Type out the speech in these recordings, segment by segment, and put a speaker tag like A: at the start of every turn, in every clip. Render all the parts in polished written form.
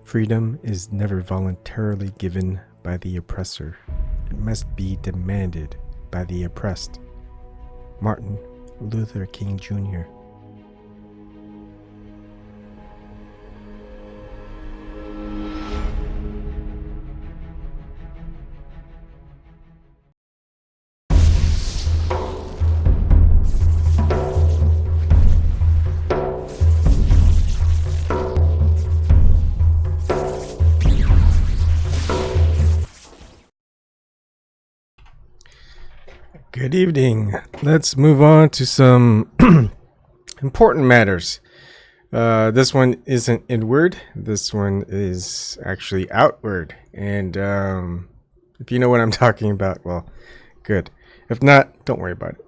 A: Freedom is never voluntarily given by the oppressor. It must be demanded by the oppressed. Martin Luther King Jr. Good evening. Let's move on to some important matters. This one isn't inward. This one is actually outward. And if you know what I'm talking about, well, good. If not, don't worry about it.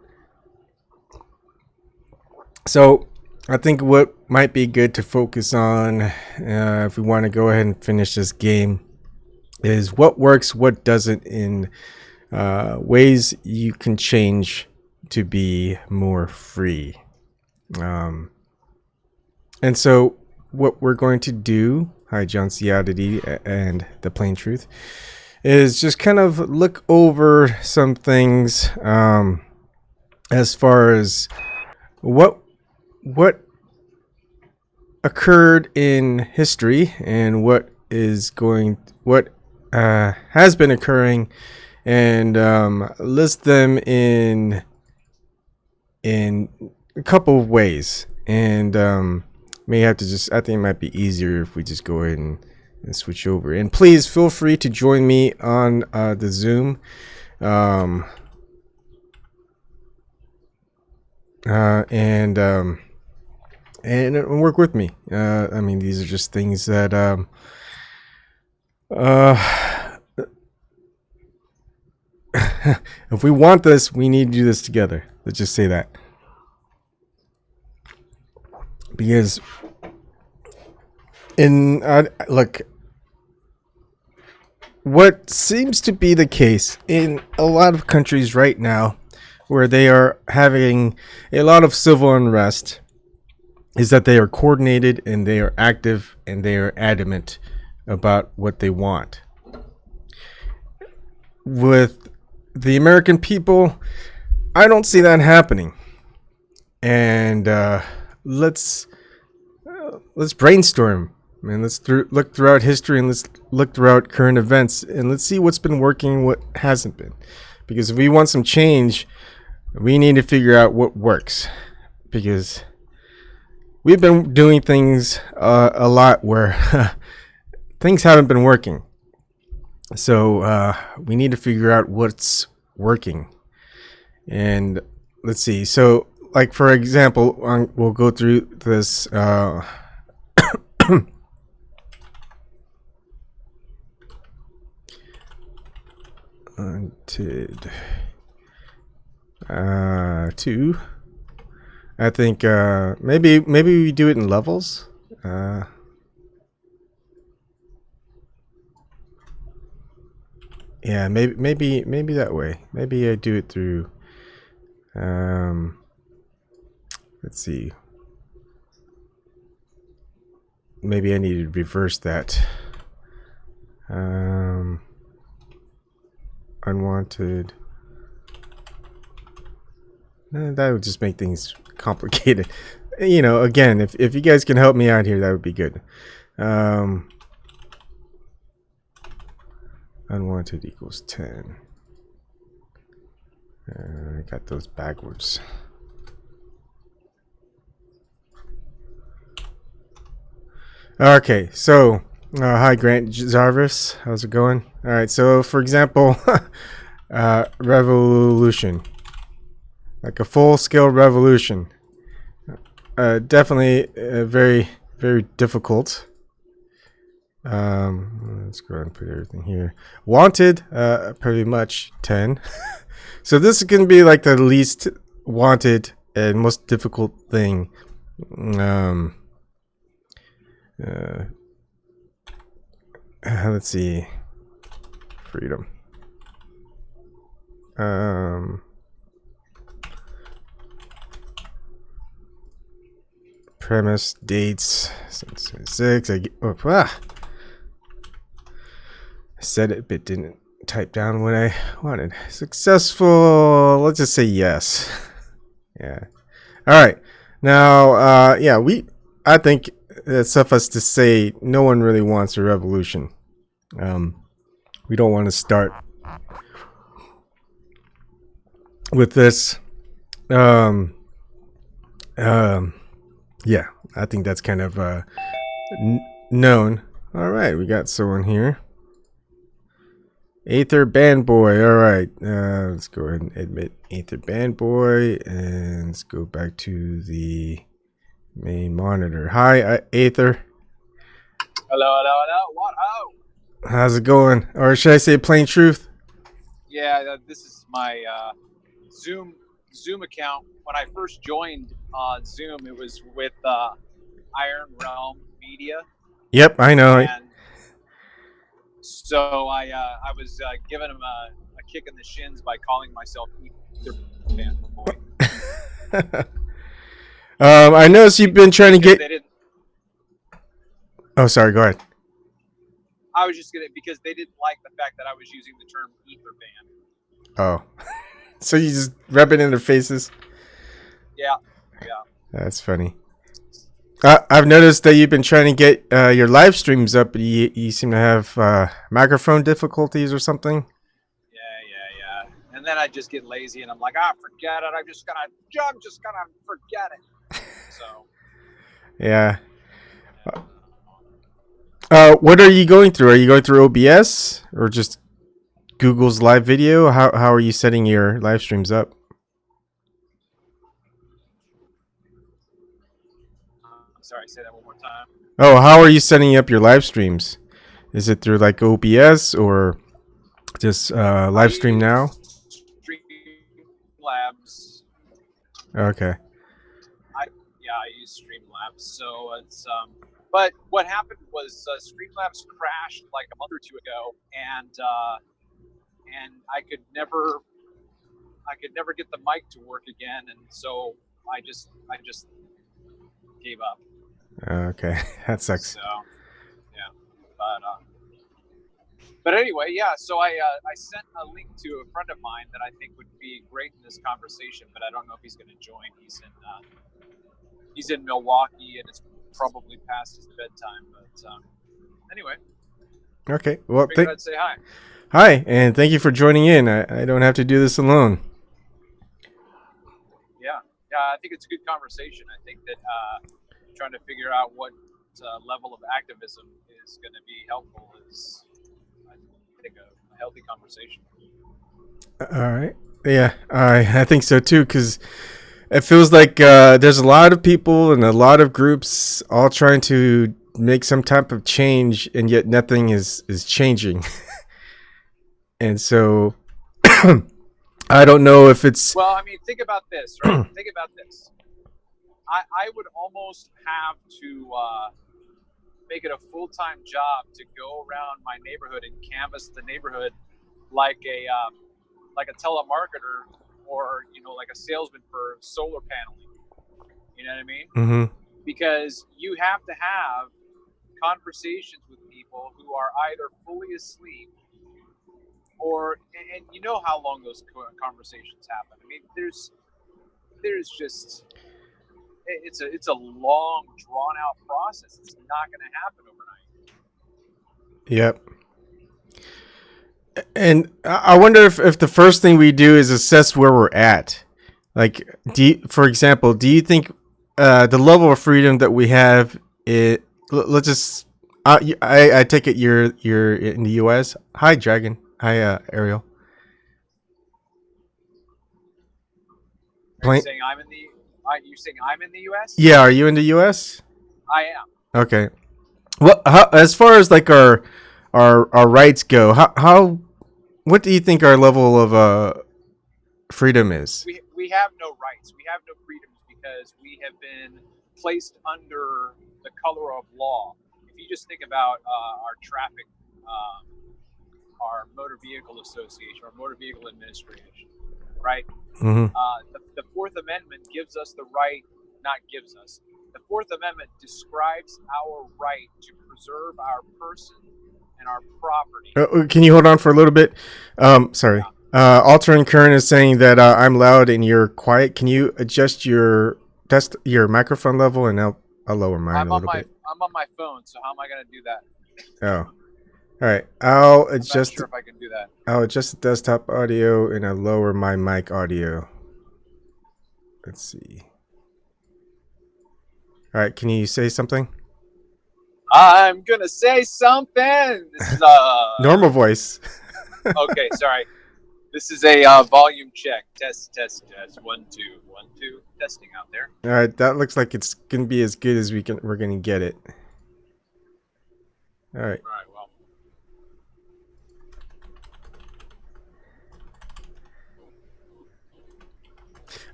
A: So I think what might be good to focus on if we want to go ahead and finish this game is what works, what doesn't in ways you can change to be more free. And so what we're going to do, hi John C. Oddity and The Plain Truth, is just kind of look over some things as far as what occurred in history and what has been occurring, and list them in a couple of ways. And may have to just, I think it might be easier if we just go ahead and switch over. And please feel free to join me on the Zoom and work with me. I mean, these are just things that if we want this, we need to do this together. Let's just say that. Because look, what seems to be the case in a lot of countries right now, where they are having a lot of civil unrest, is that they are coordinated and they are active and they are adamant about what they want. With the American people, I don't see that happening. And let's brainstorm, man. Let's look throughout history, and let's look throughout current events, and let's see what's been working, what hasn't been. Because if we want some change, we need to figure out what works. Because we've been doing things a lot where things haven't been working. So we need to figure out what's working. And let's see. So, like, for example, we'll go through this. Unted. 2. I think maybe we do it in levels. Yeah, maybe that way. Maybe I do it through. Let's see. Maybe I need to reverse that. Unwanted. That would just make things complicated. You know, again, if you guys can help me out here, that would be good. Unwanted equals 10. I got those backwards. Okay, so hi Grant Jarvis, how's it going? All right, so for example, revolution, like a full-scale revolution, definitely very, very difficult. Let's go ahead and put everything here. Wanted, pretty much 10. So this is gonna be like the least wanted and most difficult thing. Let's see. Freedom. Premise dates 6. I said it, but didn't type down what I wanted. Successful. Let's just say yes. Yeah. All right. Now, yeah, I think it's suffice to say no one really wants a revolution. We don't want to start with this. Yeah, I think that's kind of known. All right, we got someone here. Aether Band Boy. All right, let's go ahead and admit Aether Band Boy, and let's go back to the main monitor. Hi, Aether.
B: Hello. What? Oh.
A: How's it going? Or should I say plain truth?
B: Yeah, this is my Zoom account. When I first joined Zoom, it was with Iron Realm Media.
A: Yep, I know.
B: And so I was giving him a kick in the shins by calling myself Ether Band Boy.
A: I noticed you've been trying to get. Oh, sorry. Go ahead.
B: I was just because they didn't like the fact that I was using the term Ether Band.
A: Oh, so you just rub it in their faces?
B: Yeah.
A: That's funny. I've noticed that you've been trying to get your live streams up. You seem to have microphone difficulties or something.
B: Yeah. And then I just get lazy and I'm like, forget it. I'm just gonna forget it. So.
A: Yeah. What are you going through? Are you going through OBS or just Google's live video? How are you setting your live streams up?
B: Sorry, say that one more time.
A: Oh, how are you setting up your live streams? Is it through like OBS or just live stream now?
B: Streamlabs.
A: Okay.
B: I use Streamlabs. So it's but what happened was Streamlabs crashed like a month or two ago, and I could never get the mic to work again, and so I just gave up.
A: Okay, that sucks.
B: So, yeah, but anyway, yeah. So I sent a link to a friend of mine that I think would be great in this conversation, but I don't know if he's going to join. He's in Milwaukee, and it's probably past his bedtime. But anyway.
A: Okay. Well,
B: I'd say hi.
A: Hi, and thank you for joining in. I don't have to do this alone.
B: Yeah, I think it's a good conversation. I think that trying to figure out what level of activism is going to be helpful is, I think, a healthy conversation.
A: All right. Yeah, I think so too, because it feels like there's a lot of people and a lot of groups all trying to make some type of change, and yet nothing is changing. And so I don't know if it's...
B: Well, I mean, think about this, right? Think about this. I would almost have to make it a full-time job to go around my neighborhood and canvass the neighborhood like a telemarketer, or like a salesman for solar paneling. You know what I mean?
A: Mm-hmm.
B: Because you have to have conversations with people who are either fully asleep and you know how long those conversations happen. I mean, there's just it's a long, drawn out process. It's not going to happen overnight.
A: Yep. And I wonder if the first thing we do is assess where we're at. Like, for example, do you think the level of freedom that we have? Let's just. I take it you're in the U.S. Hi, Dragon. Hi, Ariel.
B: Are you saying I'm in the U.S.?
A: Yeah, are you in the U.S.?
B: I am.
A: Okay. Well, as far as like our rights go, what do you think our level of freedom is?
B: We have no rights. We have no freedoms because we have been placed under the color of law. If you just think about our traffic, our Motor Vehicle Association, or Motor Vehicle Administration, right?
A: Mm-hmm.
B: The Fourth Amendment gives us the right, not gives us, The Fourth Amendment describes our right to preserve our person and our property.
A: Can you hold on for a little bit? Sorry. Altering current is saying that I'm loud and you're quiet. Can you adjust your microphone level, and I'll lower mine a little bit.
B: I'm on my phone, so how am I going to do that?
A: Oh, all right. I'll adjust.
B: I'm not sure if I can do that.
A: I'll adjust the desktop audio and I'll lower my mic audio. Let's see. All right. Can you say something?
B: I'm gonna say something. This is
A: normal voice.
B: Okay, sorry. This is a volume check. Test. 1 2 1 2. Testing out there.
A: All right, that looks like it's gonna be as good as we're gonna get it. All right.
B: All right. Well.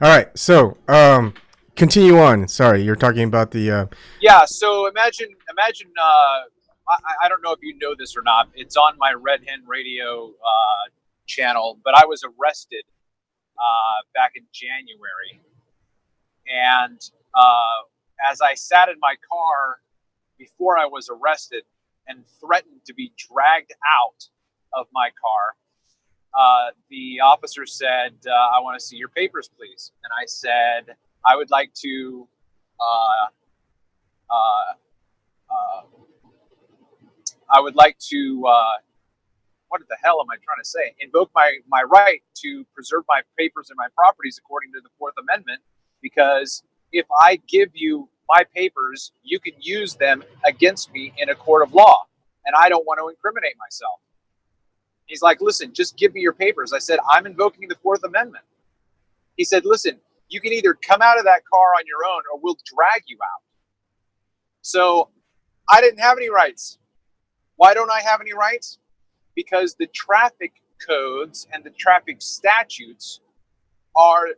A: All right. So, continue on. Sorry, you're talking about the.
B: Yeah. So imagine. I don't know if you know this or not. It's on my Red Hen Radio channel, but I was arrested back in January, and as I sat in my car before I was arrested and threatened to be dragged out of my car, the officer said, "I want to see your papers, please." And I said, "I would like to." I would like to, what the hell am I trying to say? Invoke my right to preserve my papers and my properties according to the Fourth Amendment, because if I give you my papers, you can use them against me in a court of law, and I don't want to incriminate myself. He's like, "Listen, just give me your papers." I said, "I'm invoking the Fourth Amendment." He said, "Listen, you can either come out of that car on your own or we'll drag you out." So I didn't have any rights. Why don't I have any rights? Because the traffic codes and the traffic statutes are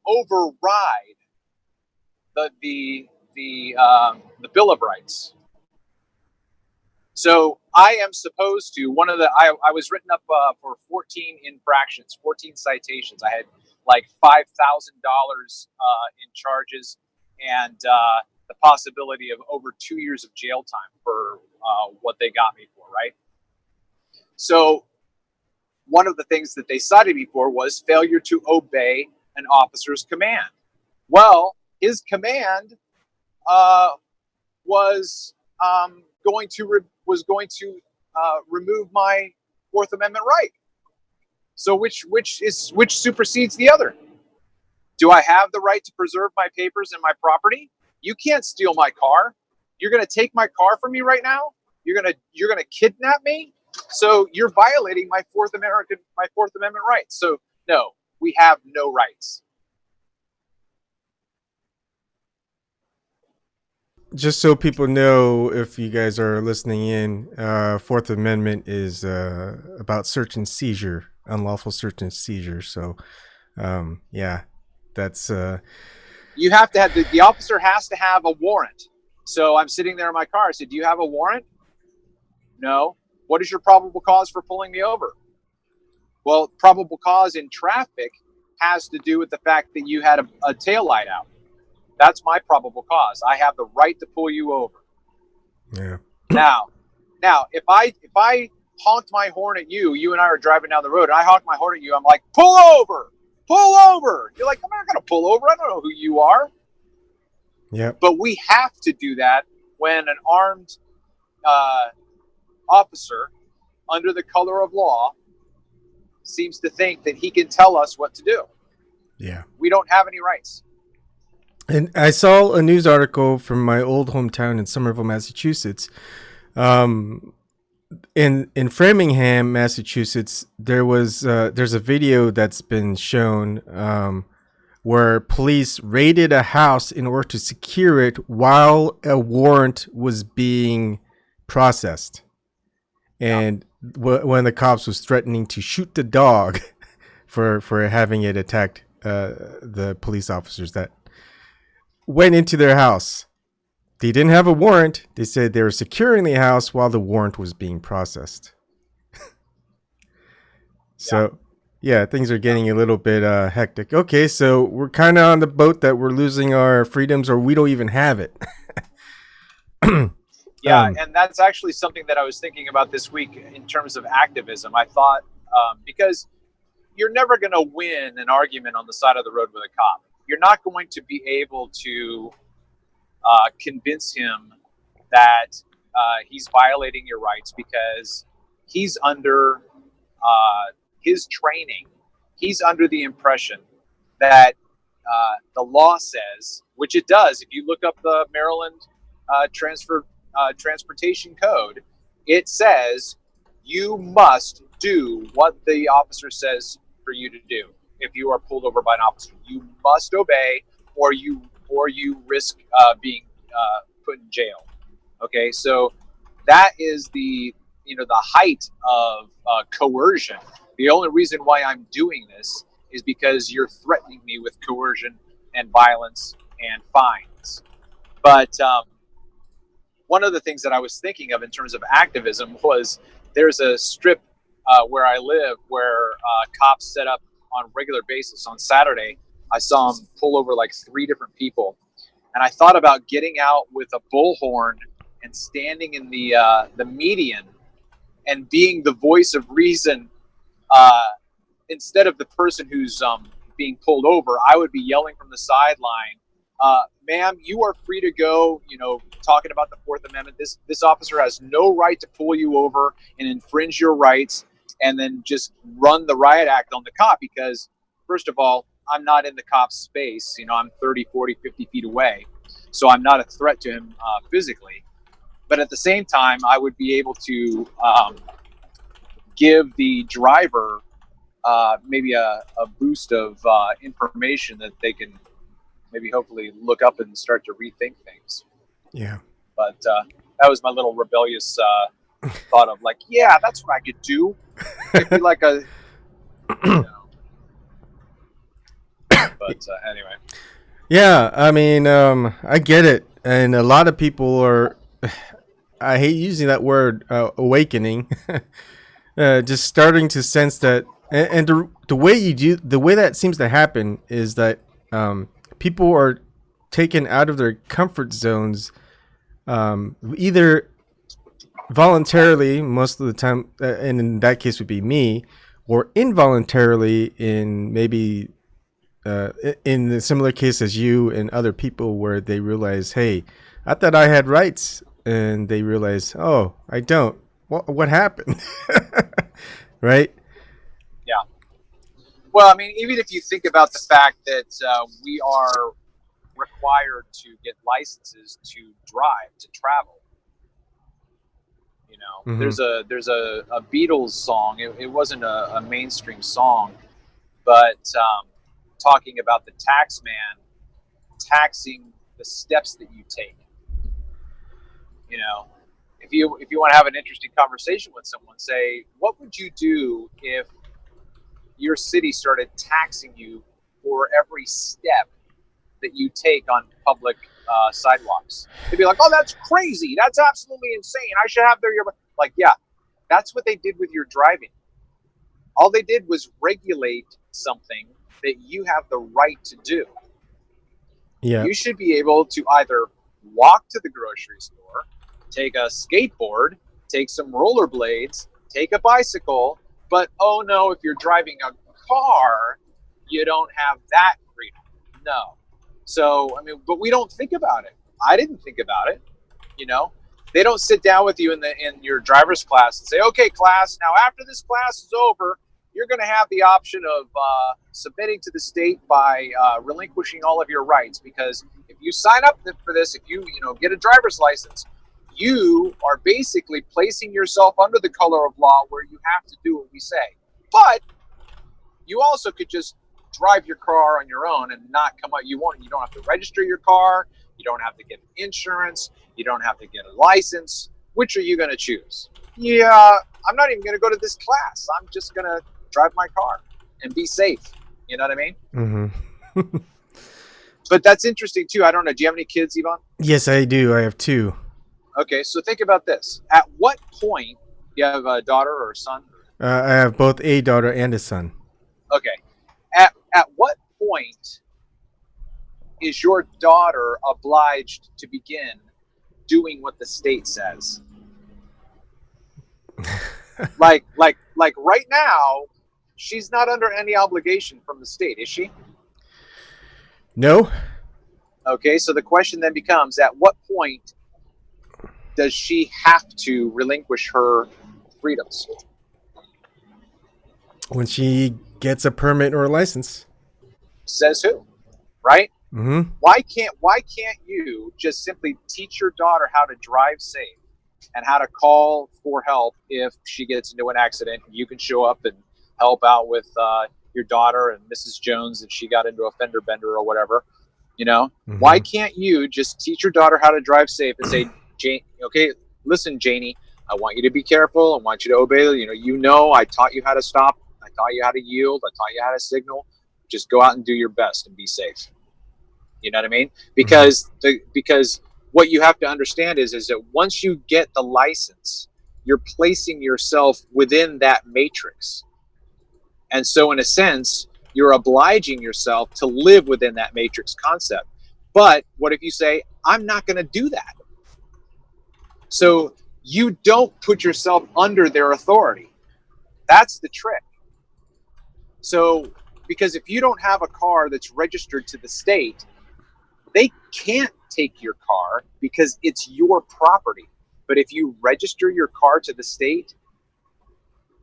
B: override the Bill of Rights. So I am supposed to, I was written up for 14 infractions, 14 citations. I had like $5,000 in charges, and the possibility of over 2 years of jail time for what they got me for, right? So one of the things that they cited me for was failure to obey an officer's command. Well, his command was going to remove my Fourth Amendment right. So which supersedes the other? Do I have the right to preserve my papers and my property? You can't steal my car. You're going to take my car from me right now? You're going to kidnap me? So you're violating my Fourth Amendment rights. So no, we have no rights.
A: Just so people know, if you guys are listening in, Fourth Amendment is about search and seizure, unlawful search and seizure. So, yeah, that's.
B: You have to have the officer has to have a warrant. So I'm sitting there in my car. I said, "Do you have a warrant?" "No." "What is your probable cause for pulling me over?" Well, probable cause in traffic has to do with the fact that you had a taillight out. That's my probable cause. I have the right to pull you over.
A: Yeah.
B: Now, if I honked my horn at you, you and I are driving down the road, and I honked my horn at you, I'm like, "Pull over! Pull over!" You're like, "I'm not going to pull over. I don't know who you are."
A: Yeah.
B: But we have to do that when an armed officer, under the color of law, seems to think that he can tell us what to do.
A: Yeah.
B: We don't have any rights.
A: And I saw a news article from my old hometown in Somerville, Massachusetts. In Framingham, Massachusetts, there's a video that's been shown where police raided a house in order to secure it while a warrant was being processed. And when the cops was threatening to shoot the dog for having it attacked the police officers that went into their house. They didn't have a warrant. They said they were securing the house while the warrant was being processed. So, Yeah, things are getting a little bit hectic. Okay, so we're kind of on the boat that we're losing our freedoms, or we don't even have it.
B: Yeah, and that's actually something that I was thinking about this week in terms of activism. I thought because you're never going to win an argument on the side of the road with a cop. You're not going to be able to convince him that he's violating your rights because he's under his training. He's under the impression that the law says, which it does. If you look up the Maryland transportation code, it says you must do what the officer says for you to do. If you are pulled over by an officer, you must obey, or you risk being put in jail. Okay, so that is the height of coercion. The only reason why I'm doing this is because you're threatening me with coercion and violence and fines. But one of the things that I was thinking of in terms of activism was there's a strip where I live where cops set up on a regular basis. On Saturday, I saw them pull over like 3 different people, and I thought about getting out with a bullhorn and standing in the median and being the voice of reason instead of the person who's being pulled over. I would be yelling from the sideline, "Ma'am, you are free to go." Talking about the Fourth Amendment. This officer has no right to pull you over and infringe your rights, and then just run the riot act on the cop because, first of all, I'm not in the cop's space. I'm 30, 40, 50 feet away, so I'm not a threat to him physically. But at the same time, I would be able to give the driver maybe a boost of information that they can maybe hopefully look up and start to rethink things.
A: Yeah.
B: But that was my little rebellious thought of like, yeah, that's what I could do. It'd be like a, But anyway.
A: Yeah, I mean, I get it, and a lot of people are. I hate using that word, awakening. Just starting to sense that, and the way the way that seems to happen is that people are taken out of their comfort zones, either voluntarily most of the time, and in that case would be me, or involuntarily in maybe in the similar case as you and other people where they realize, hey, I thought I had rights, and they realize, oh, I don't. What happened? Right?
B: Yeah. Well, I mean, even if you think about the fact that we are required to get licenses to drive, to travel.
A: Mm-hmm.
B: There's a Beatles song. It wasn't a mainstream song, but talking about the tax man taxing the steps that you take. If you want to have an interesting conversation with someone, say, what would you do if your city started taxing you for every step that you take on public sidewalks? They'd be like, oh, that's crazy. That's absolutely insane. I should have their like, yeah, that's what they did with your driving. All they did was regulate something that you have the right to do.
A: Yeah.
B: You should be able to either walk to the grocery store, take a skateboard, take some rollerblades, take a bicycle, but oh no, if you're driving a car, you don't have that freedom. No. So, I mean, but we don't think about it. I didn't think about it. They don't sit down with you in your driver's class and say, okay, class, now after this class is over, you're going to have the option of submitting to the state by relinquishing all of your rights. Because if you sign up for this, if you get a driver's license, you are basically placing yourself under the color of law where you have to do what we say. But you also could just drive your car on your own and not come out. You don't have to register your car. You don't have to get insurance. You don't have to get a license. Which are you going to choose? Yeah, I'm not even going to go to this class. I'm just going to drive my car and be safe. You know what I mean?
A: Mm-hmm.
B: But that's interesting too. I don't know. Do you have any kids, Yvonne?
A: Yes, I do. I have 2.
B: Okay, so think about this. At what point, you have a daughter or a son?
A: I have both a daughter and a son.
B: Okay. At what point is your daughter obliged to begin doing what the state says? like right now, she's not under any obligation from the state, is she?
A: No.
B: Okay, so the question then becomes, at what point does she have to relinquish her freedoms?
A: When she gets a permit or a license.
B: Says who? Right?
A: Mm-hmm.
B: Why can't you just simply teach your daughter how to drive safe and how to call for help if she gets into an accident? You can show up and help out with your daughter and Mrs. Jones if she got into a fender bender or whatever.
A: Mm-hmm.
B: Why can't you just teach your daughter how to drive safe and say, Jane, okay, listen, Janie, I want you to be careful. I want you to obey. I taught you how to stop. I taught you how to yield. I taught you how to signal. Just go out and do your best and be safe. You know what I mean? Because because what you have to understand is that once you get the license, you're placing yourself within that matrix. And so in a sense, you're obliging yourself to live within that matrix concept. But what if you say, I'm not going to do that? So you don't put yourself under their authority. That's the trick. So, because if you don't have a car that's registered to the state, they can't take your car because it's your property. But if you register your car to the state,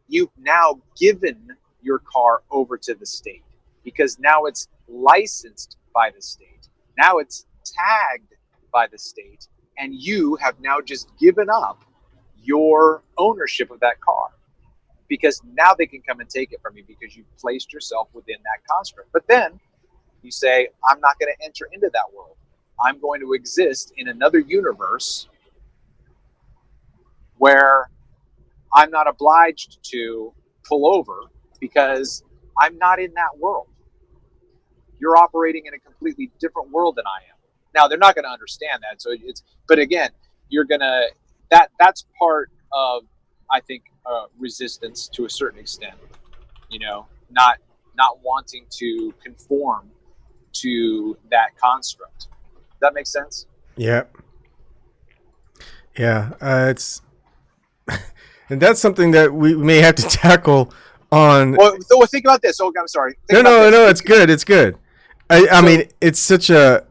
B: you've now given your car over to the state because now it's licensed by the state. Now it's tagged by the state, and you have now just given up your ownership of that car because now they can come and take it from you because you've placed yourself within that construct. But then you say, I'm not going to enter into that world. I'm going to exist in another universe where I'm not obliged to pull over because I'm not in that world. You're operating in a completely different world than I am. Now, they're not going to understand that. But again, that's part of, I think, resistance to a certain extent, not wanting to conform to that construct. Does that make sense?
A: Yeah. Yeah. It's and that's something that we may have to tackle on.
B: Well, think about this. Oh, I'm sorry.
A: No. It's good. It's good. I mean, it's such a.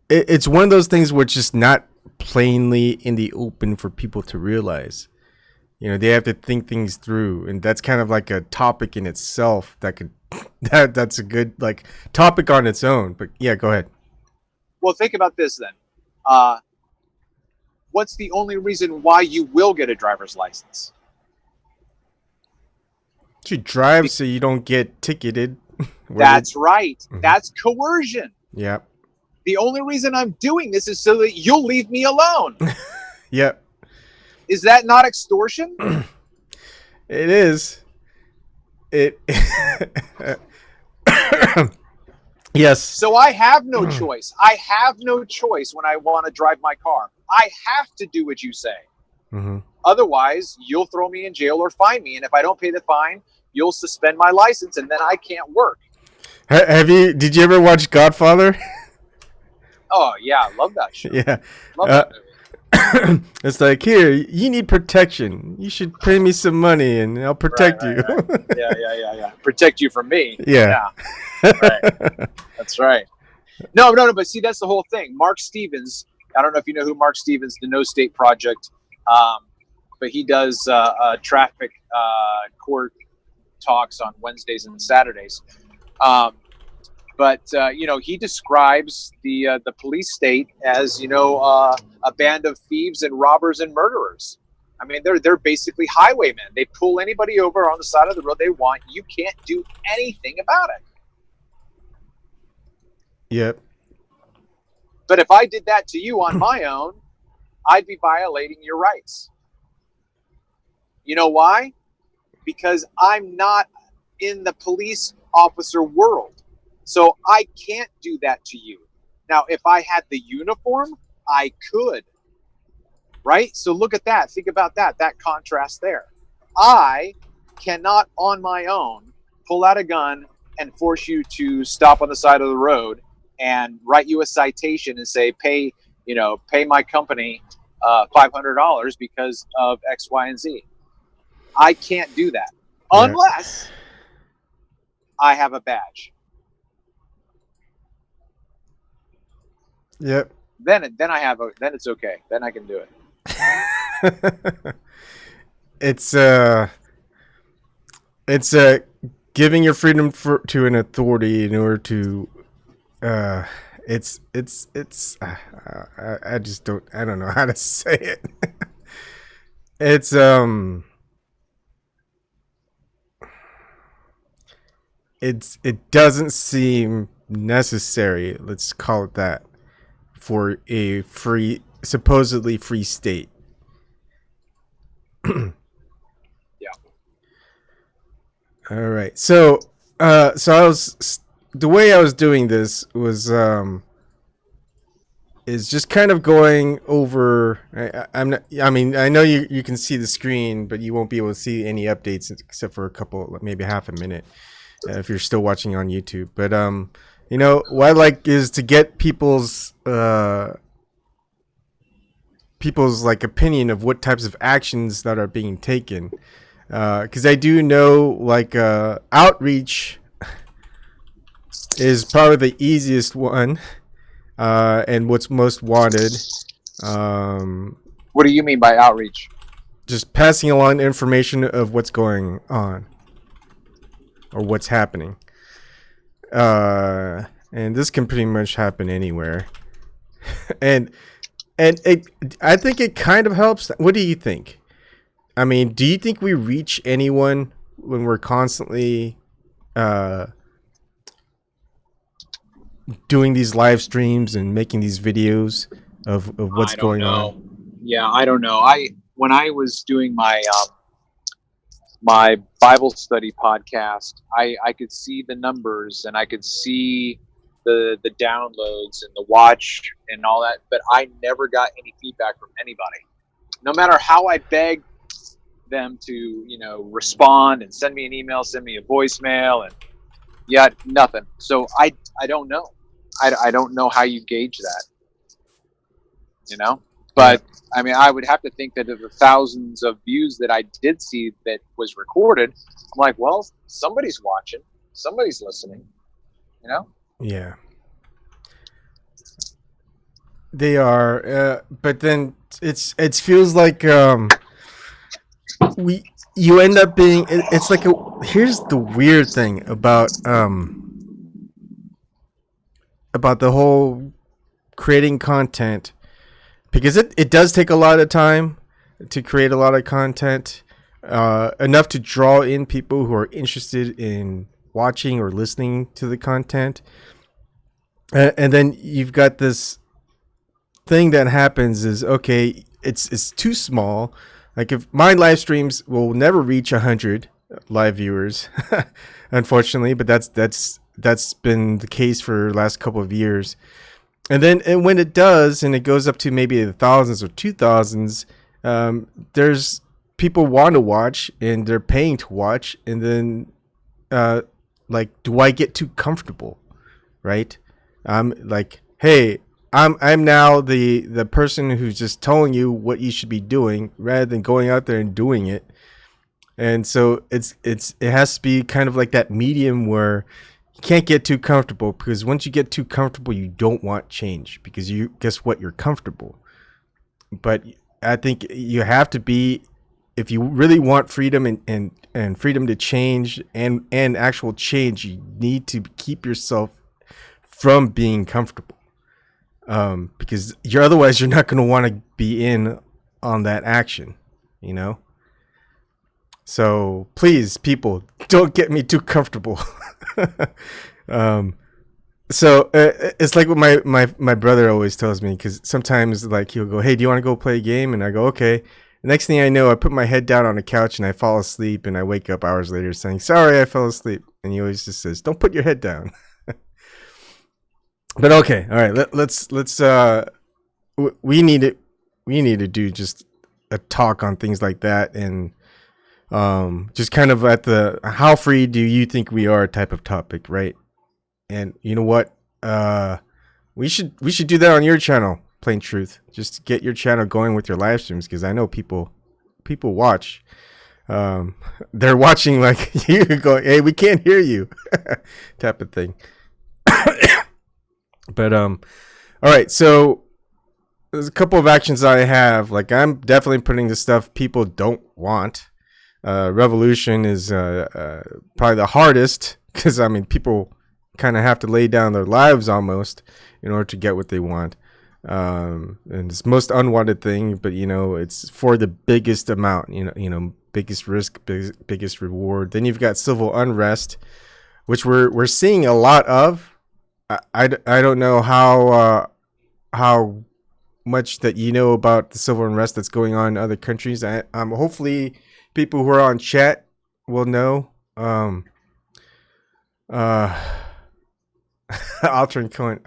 A: It's one of those things where it's just not plainly in the open for people to realize. They have to think things through, and that's kind of like a topic in itself that could. That's a good topic on its own. But yeah, go ahead.
B: Well, think about this then. What's the only reason why you will get a driver's license?
A: You drive so you don't get ticketed.
B: That's right. Mm-hmm. That's coercion.
A: Yep.
B: The only reason I'm doing this is so that you'll leave me alone.
A: Yep.
B: Is that not extortion?
A: It is. It. Yes.
B: So I have no choice. I have no choice when I want to drive my car. I have to do what you say.
A: Mm-hmm.
B: Otherwise, you'll throw me in jail or fine me. And if I don't pay the fine, you'll suspend my license and then I can't work.
A: Did you ever watch Godfather?
B: Oh, yeah. I love that show.
A: Yeah.
B: Love that movie.
A: It's like, here, you need protection. You should pay me some money and I'll protect you.
B: Right. Yeah. Protect you from me.
A: Yeah.
B: Right. That's right. No. But see, that's the whole thing. Mark Stevens. I don't know if you know who Mark Stevens, the No State Project, but he does traffic court talks on Wednesdays and Saturdays. But he describes the police state as a band of thieves and robbers and murderers. I mean, they're basically highwaymen. They pull anybody over on the side of the road they want. You can't do anything about it.
A: Yep.
B: But if I did that to you on my own, I'd be violating your rights. You know why? Because I'm not in the police officer world. So I can't do that to you. Now, if I had the uniform, I could. Right? So look at that. Think about that contrast there. I cannot on my own pull out a gun and force you to stop on the side of the road and write you a citation and say, pay my company $500 because of X, Y, and Z. I can't do that unless I have a badge.
A: Yep.
B: Then it's okay. Then I can do it.
A: It's giving your freedom to an authority in order to I don't know how to say it. It doesn't seem necessary, let's call it that, for a supposedly free state.
B: Yeah.
A: All right. So the way I was doing this was is just kind of going over. I know you can see the screen, but you won't be able to see any updates except for a couple, maybe half a minute, if you're still watching on YouTube. But what I like is to get people's like opinion of what types of actions that are being taken, because I do know like outreach is probably the easiest one, and what's most wanted.
B: What do you mean by outreach?
A: Just passing along information of what's going on or what's happening. And this can pretty much happen anywhere. and I think it kind of helps. What do you think? I mean, do you think we reach anyone when we're constantly doing these live streams and making these videos of what's going on?
B: Yeah, I don't know. When I was doing my my Bible study podcast, I could see the numbers and I could see the downloads and the watch and all that, but I never got any feedback from anybody. No matter how I begged them to, respond and send me an email, send me a voicemail, and nothing. So I don't know. I don't know how you gauge that. But I mean, I would have to think that of the thousands of views that I did see that was recorded, I'm like, well, somebody's watching, somebody's listening,
A: Yeah. They are, but then it feels like you end up being. It's like here's the weird thing about the whole creating content, because it does take a lot of time to create a lot of content, enough to draw in people who are interested in watching or listening to the content, and then you've got this thing that happens is, okay, it's too small. Like, if my live streams will never reach 100 live viewers, unfortunately, but that's been the case for the last couple of years. And when it does, and it goes up to maybe the thousands or 2000s, there's people want to watch and they're paying to watch. And then, like, do I get too comfortable? Right? I'm like, hey, I'm now the person who's just telling you what you should be doing rather than going out there and doing it. And so it has to be kind of like that medium where you can't get too comfortable, because once you get too comfortable, you don't want change, because guess what? You're comfortable. But I think you have to be, if you really want freedom and freedom to change and actual change, you need to keep yourself from being comfortable. Because otherwise you're not going to want to be in on that action, So please, people, don't get me too comfortable. So it's like what my brother always tells me, because sometimes, like, he'll go, hey, do you want to go play a game? And I go, okay. The next thing I know, I put my head down on the couch and I fall asleep, and I wake up hours later saying, sorry, I fell asleep. And he always just says, don't put your head down. But okay, all right. Let's we need to do just a talk on things like that, and Just kind of at the how free do you think we are type of topic, right? And you know what? We should do that on your channel, Plain Truth. Just to get your channel going with your live streams, because I know people watch. Um, they're watching like you go, hey, we can't hear you, type of thing. But all right. So there's a couple of actions I have. Like I'm definitely putting the stuff people don't want. Revolution is probably the hardest because I mean people kind of have to lay down their lives almost in order to get what they want. And it's most unwanted thing, but you know it's for the biggest amount. Biggest risk, biggest reward. Then you've got civil unrest, which we're seeing a lot of. I don't know how much that you know about the civil unrest that's going on in other countries. Hopefully people who are on chat will know. Altering coin.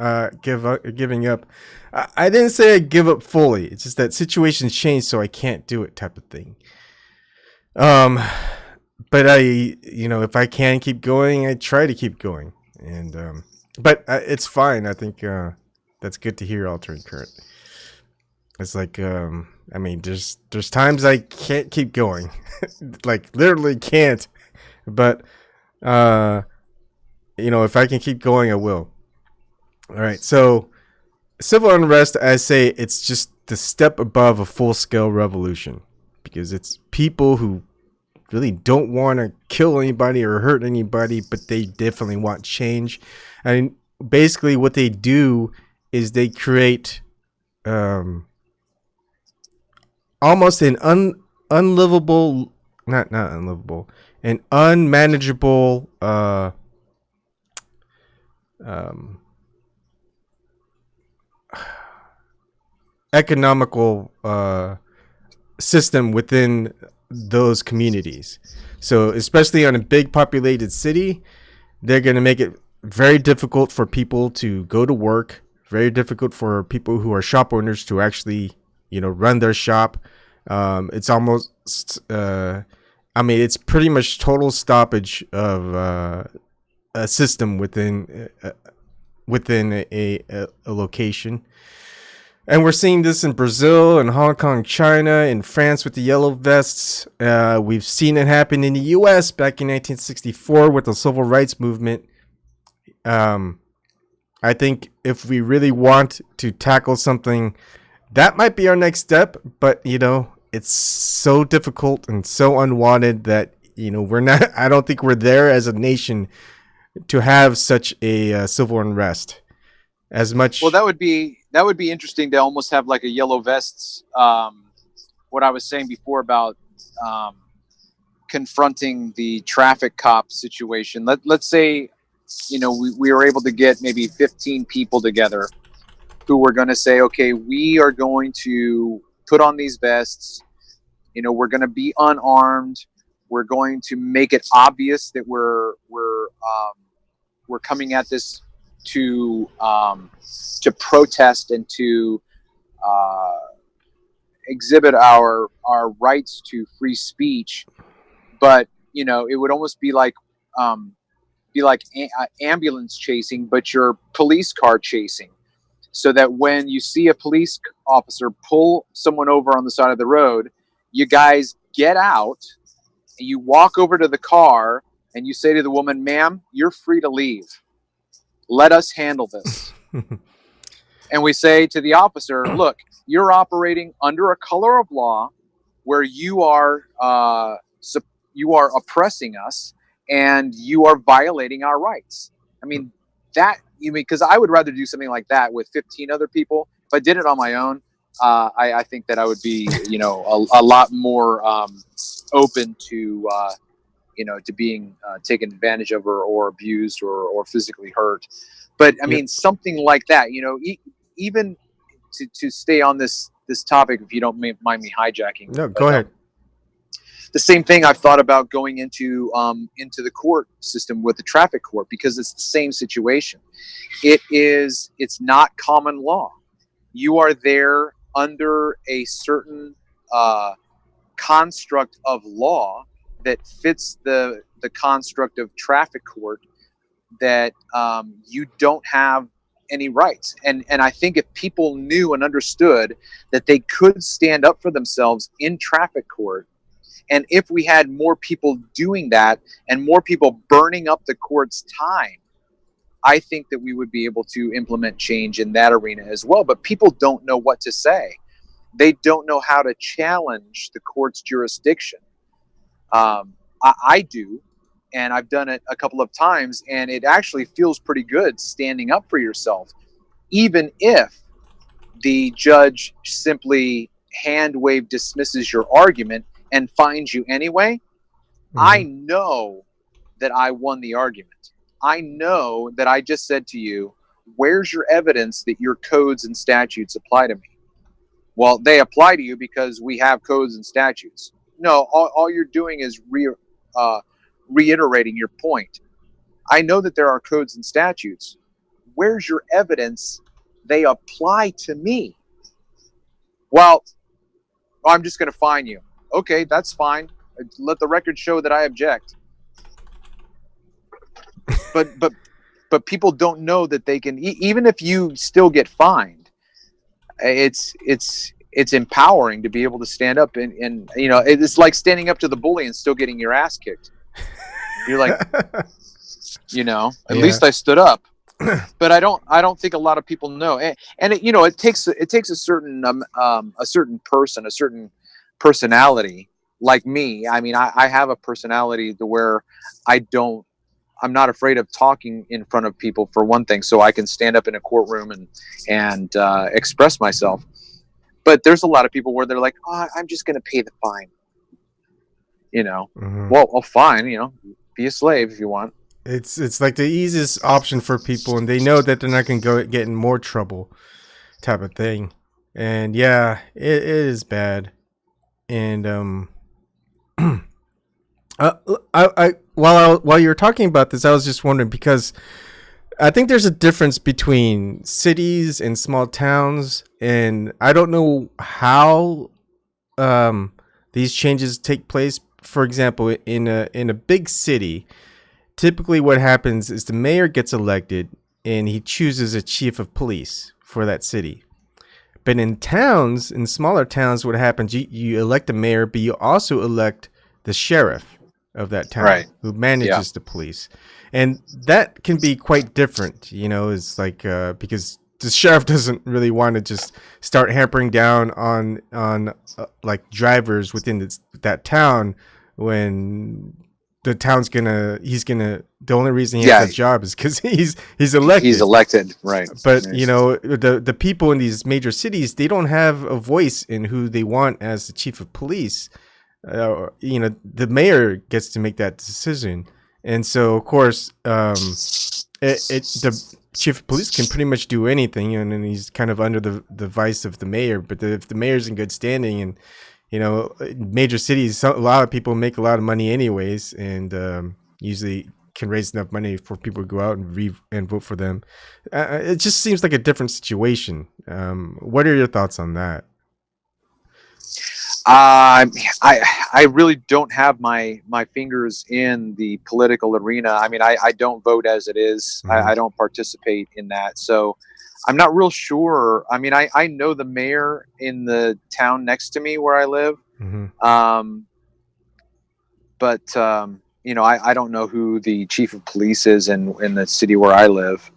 A: Giving up. I didn't say I give up fully. It's just that situations change, so I can't do it, type of thing. But if I can keep going, I try to keep going, and but it's fine. I think that's good to hear. Altering current. It's like I mean, there's times I can't keep going, like literally can't. But if I can keep going, I will. All right. So civil unrest, I say it's just the step above a full scale revolution because it's people who really don't want to kill anybody or hurt anybody, but they definitely want change. And basically, what they do is they create almost an unlivable, not unlivable, an unmanageable economical system within those communities. So especially on a big populated city, they're going to make it very difficult for people to go to work, very difficult for people who are shop owners to actually run their shop. It's almost it's pretty much total stoppage of a system within a location. And we're seeing this in Brazil, in Hong Kong, China, in France with the yellow vests. We've seen it happen in the U.S. back in 1964 with the civil rights movement. I think if we really want to tackle something, that might be our next step. But, it's so difficult and so unwanted that, we're not, I don't think we're there as a nation to have such a civil unrest as much.
B: Well, that would be interesting to almost have like a yellow vests. What I was saying before about confronting the traffic cop situation. Let's say, we were able to get maybe 15 people together who were going to say, okay, we are going to put on these vests. We're going to be unarmed. We're going to make it obvious that we're coming at this to protest and to exhibit our rights to free speech, but it would almost be like ambulance chasing, but you're police car chasing, so that when you see a police officer pull someone over on the side of the road, you guys get out and you walk over to the car and you say to the woman, "Ma'am, you're free to leave. Let us handle this." And we say to the officer, "Look, you're operating under a color of law where you are oppressing us and you are violating our rights." I mean, because I would rather do something like that with 15 other people. If I did it on my own, I think that I would be, a lot more open to being taken advantage of or abused or physically hurt. But I mean, something like that, even to stay on this topic, if you don't mind me hijacking.
A: No, go ahead.
B: The same thing I've thought about going into the court system with the traffic court, because it's the same situation. It's not common law. You are there under a certain construct of law that fits the construct of traffic court, that you don't have any rights. And I think if people knew and understood that they could stand up for themselves in traffic court, and if we had more people doing that and more people burning up the court's time, I think that we would be able to implement change in that arena as well. But people don't know what to say. They don't know how to challenge the court's jurisdiction. I do, and I've done it a couple of times, and it actually feels pretty good standing up for yourself, even if the judge simply hand wave dismisses your argument and finds you anyway. Mm-hmm. I know that I won the argument. I know that I just said to you, where's your evidence that your codes and statutes apply to me? Well, they apply to you because we have codes and statutes. No, all you're doing is reiterating your point. I know that there are codes and statutes. Where's your evidence they apply to me? Well, I'm just going to fine you. Okay, that's fine. Let the record show that I object. But people don't know that they can, even if you still get fined, it's empowering to be able to stand up and it's like standing up to the bully and still getting your ass kicked. You're like, at least I stood up. But I don't think a lot of people know. And it takes a certain person, a certain personality like me. I mean, I have a personality to where I'm not afraid of talking in front of people, for one thing, so I can stand up in a courtroom and express myself. But there's a lot of people where they're like, oh, I'm just going to pay the fine.
A: Mm-hmm.
B: Well, fine, be a slave if you want.
A: It's like the easiest option for people, and they know that they're not going to get in more trouble, type of thing. And yeah, it is bad. And while you were talking about this, I was just wondering, because I think there's a difference between cities and small towns, and I don't know how these changes take place. For example, in a big city, typically what happens is the mayor gets elected and he chooses a chief of police for that city. But in smaller towns, what happens, you elect a mayor, but you also elect the sheriff of that town, right, who manages the police. And that can be quite different, it's like, because the sheriff doesn't really want to just start hampering down on like drivers within that town, when the town's the only reason he has a job is because he's elected.
B: He's elected, right?
A: But the people in these major cities, they don't have a voice in who they want as the chief of police. The mayor gets to make that decision, and so of course, the chief of police can pretty much do anything, and then he's kind of under the vice of the mayor. But if the mayor's in good standing, and major cities, a lot of people make a lot of money anyways, and usually can raise enough money for people to go out and vote for them. It just seems like a different situation. What are your thoughts on that?
B: I really don't have my fingers in the political arena. I mean, I don't vote as it is. Mm-hmm. I don't participate in that. So I'm not real sure. I mean, I know the mayor in the town next to me where I live. Mm-hmm. But I don't know who the chief of police is in the city where I live.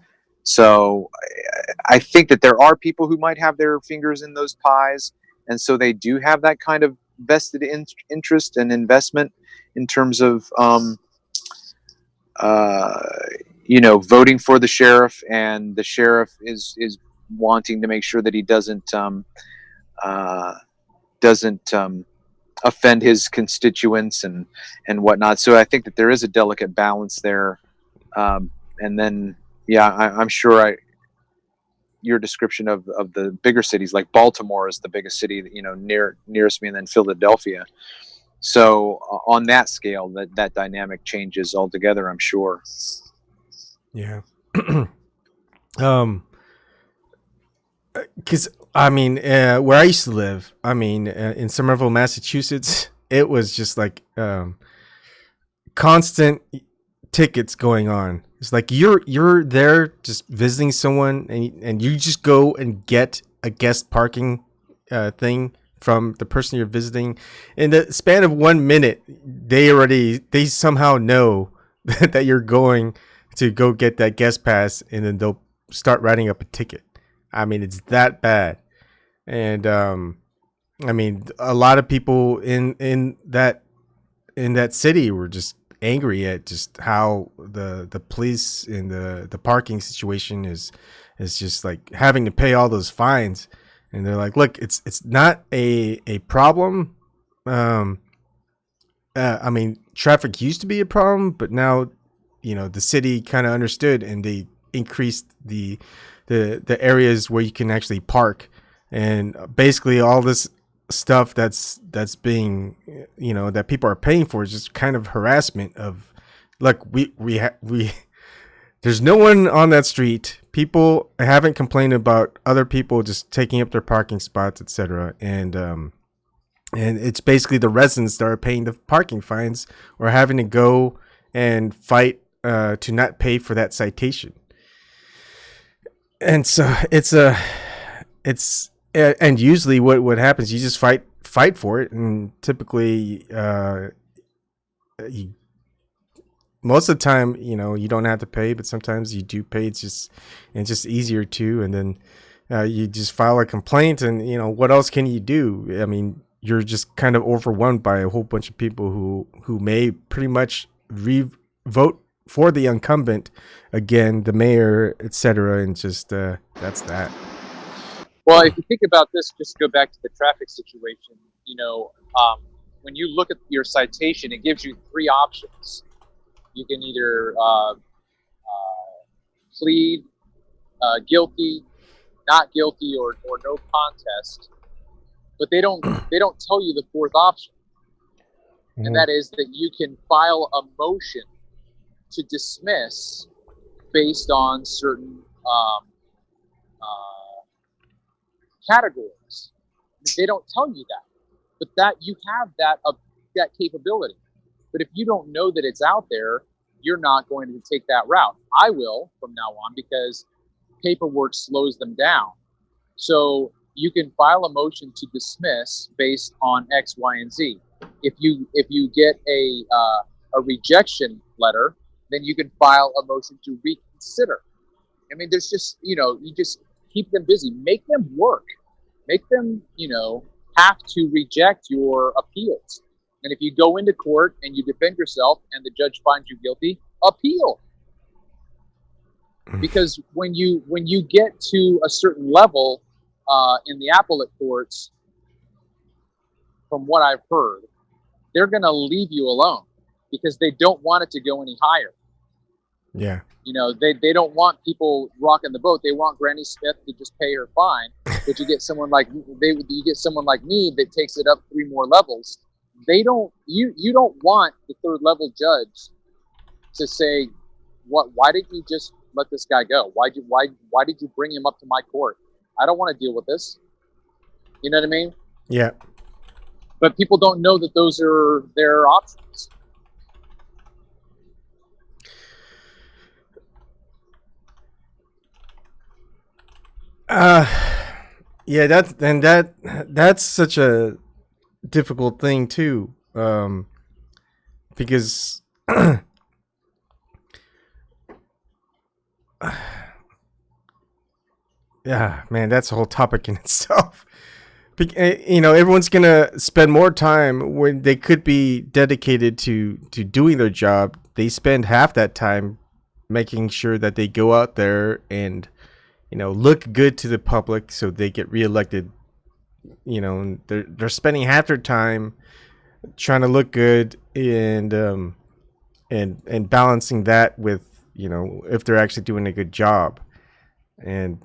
B: So I think that there are people who might have their fingers in those pies. And so they do have that kind of vested interest and investment in terms of, voting for the sheriff, and the sheriff is wanting to make sure that he doesn't offend his constituents and whatnot. So I think that there is a delicate balance there. And then, I'm sure your description of the bigger cities, like Baltimore is the biggest city, nearest me, and then Philadelphia. So on that scale, that dynamic changes altogether, I'm sure.
A: Yeah. Because I mean, where I used to live, in Somerville, Massachusetts, it was just like constant tickets going on. It's like you're there just visiting someone, and you just go and get a guest parking thing from the person you're visiting. In the span of 1 minute, they somehow know that you're going to go get that guest pass, and then they'll start writing up a ticket. I mean, it's that bad. And I mean, a lot of people in that city were just angry at just how the police in the parking situation is just like having to pay all those fines. And they're like, look, it's not a problem. I mean, traffic used to be a problem, but now, the city kind of understood, and they increased the areas where you can actually park. And basically all this stuff that's being, that people are paying for is just kind of harassment of, look, we there's no one on that street. People haven't complained about other people just taking up their parking spots, etc. And it's basically the residents that are paying the parking fines or having to go and fight to not pay for that citation. And so and usually what happens, you just fight for it, and typically most of the time, you don't have to pay, but sometimes you do pay. It's just easier too. And then you just file a complaint, and what else can you do? I mean, you're just kind of overwhelmed by a whole bunch of people who may pretty much vote for the incumbent again, the mayor, etc. And just that's that.
B: Well, if you think about this, just go back to the traffic situation. When you look at your citation, it gives you three options. You can either plead guilty, not guilty, or no contest. But they don't tell you the fourth option, and that is that you can file a motion to dismiss based on certain categories. They don't tell you that, but that you have that capability. But if you don't know that it's out there, you're not going to take that route. I will from now on, because paperwork slows them down. So you can file a motion to dismiss based on X, Y, and Z. If you get a rejection letter, then you can file a motion to reconsider. I mean, there's just, you just keep them busy, make them work, make them, have to reject your appeals. And if you go into court and you defend yourself and the judge finds you guilty, appeal. Because when you get to a certain level in the appellate courts, from what I've heard, they're going to leave you alone because they don't want it to go any higher.
A: Yeah.
B: They don't want people rocking the boat. They want Granny Smith to just pay her fine. But you get someone like me that takes it up 3 more levels. You don't want the 3rd level judge to say, why didn't you just let this guy go? Why did you bring him up to my court? I don't want to deal with this. You know what I mean?
A: Yeah.
B: But people don't know that those are their options.
A: Yeah, that's such a difficult thing too, because yeah, man, that's a whole topic in itself. Everyone's gonna spend more time when they could be dedicated to doing their job. They spend half that time making sure that they go out there and look good to the public so they get reelected. They're spending half their time trying to look good and balancing that with if they're actually doing a good job. And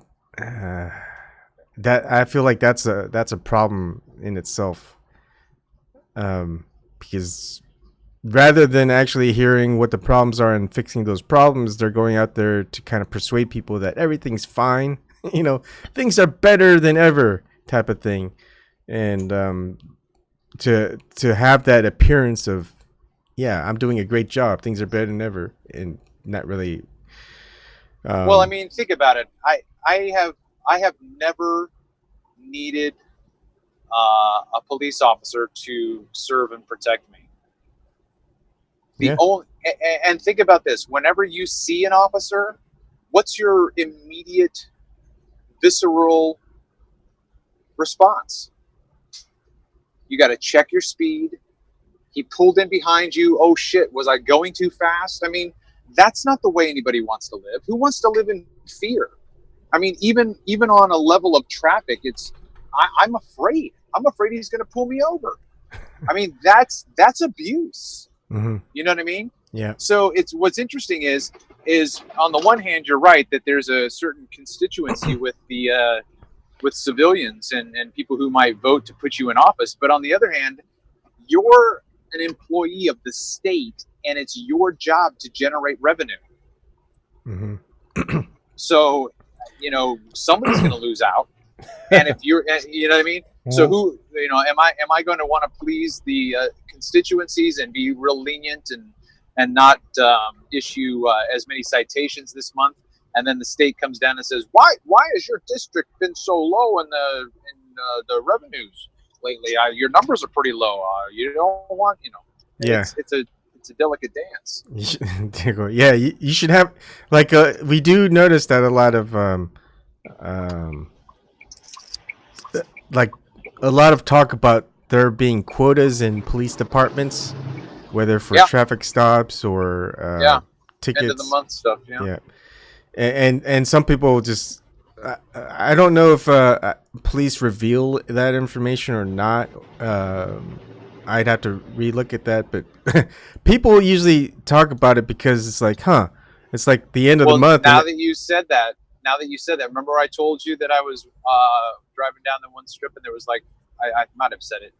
A: that, I feel like that's a problem in itself, because rather than actually hearing what the problems are and fixing those problems, they're going out there to kind of persuade people that everything's fine, things are better than ever type of thing. And to have that appearance of yeah, I'm doing a great job. Things are better than ever, and not really.
B: Well, I mean, think about it. I have never needed a police officer to serve and protect me. The
A: Yeah.
B: only and think about this: whenever you see an officer, what's your immediate visceral response? You got to check your speed. He pulled in behind you. Oh shit, was I going too fast? I mean, that's not the way anybody wants to live. Who wants to live in fear? I mean, even on a level of traffic, I'm afraid. I'm afraid he's going to pull me over. I mean, that's abuse.
A: Mm-hmm.
B: You know what I mean?
A: Yeah.
B: So it's what's interesting is on the one hand, you're right that there's a certain constituency with the with civilians and people who might vote to put you in office, but on the other hand, you're an employee of the state, and it's your job to generate revenue.
A: Mm-hmm.
B: So, somebody's going to lose out. And if you're, you know what I mean? So who, am I going to want to please the constituencies and be real lenient and not issue as many citations this month? And then the state comes down and says, why has your district been so low in the revenues lately? Your numbers are pretty low. You don't want,
A: Yeah.
B: it's a delicate dance.
A: Yeah, you should have like we do notice that a lot of like a lot of talk about there being quotas in police departments, whether for traffic stops or tickets.
B: End of the month stuff. Yeah.
A: And some people just I don't know if police reveal that information or not. I'd have to relook at that, but people usually talk about it because it's like, it's like the end of the month.
B: Now that you said that, remember I told you that I was driving down the one strip and there was like, I might have said it,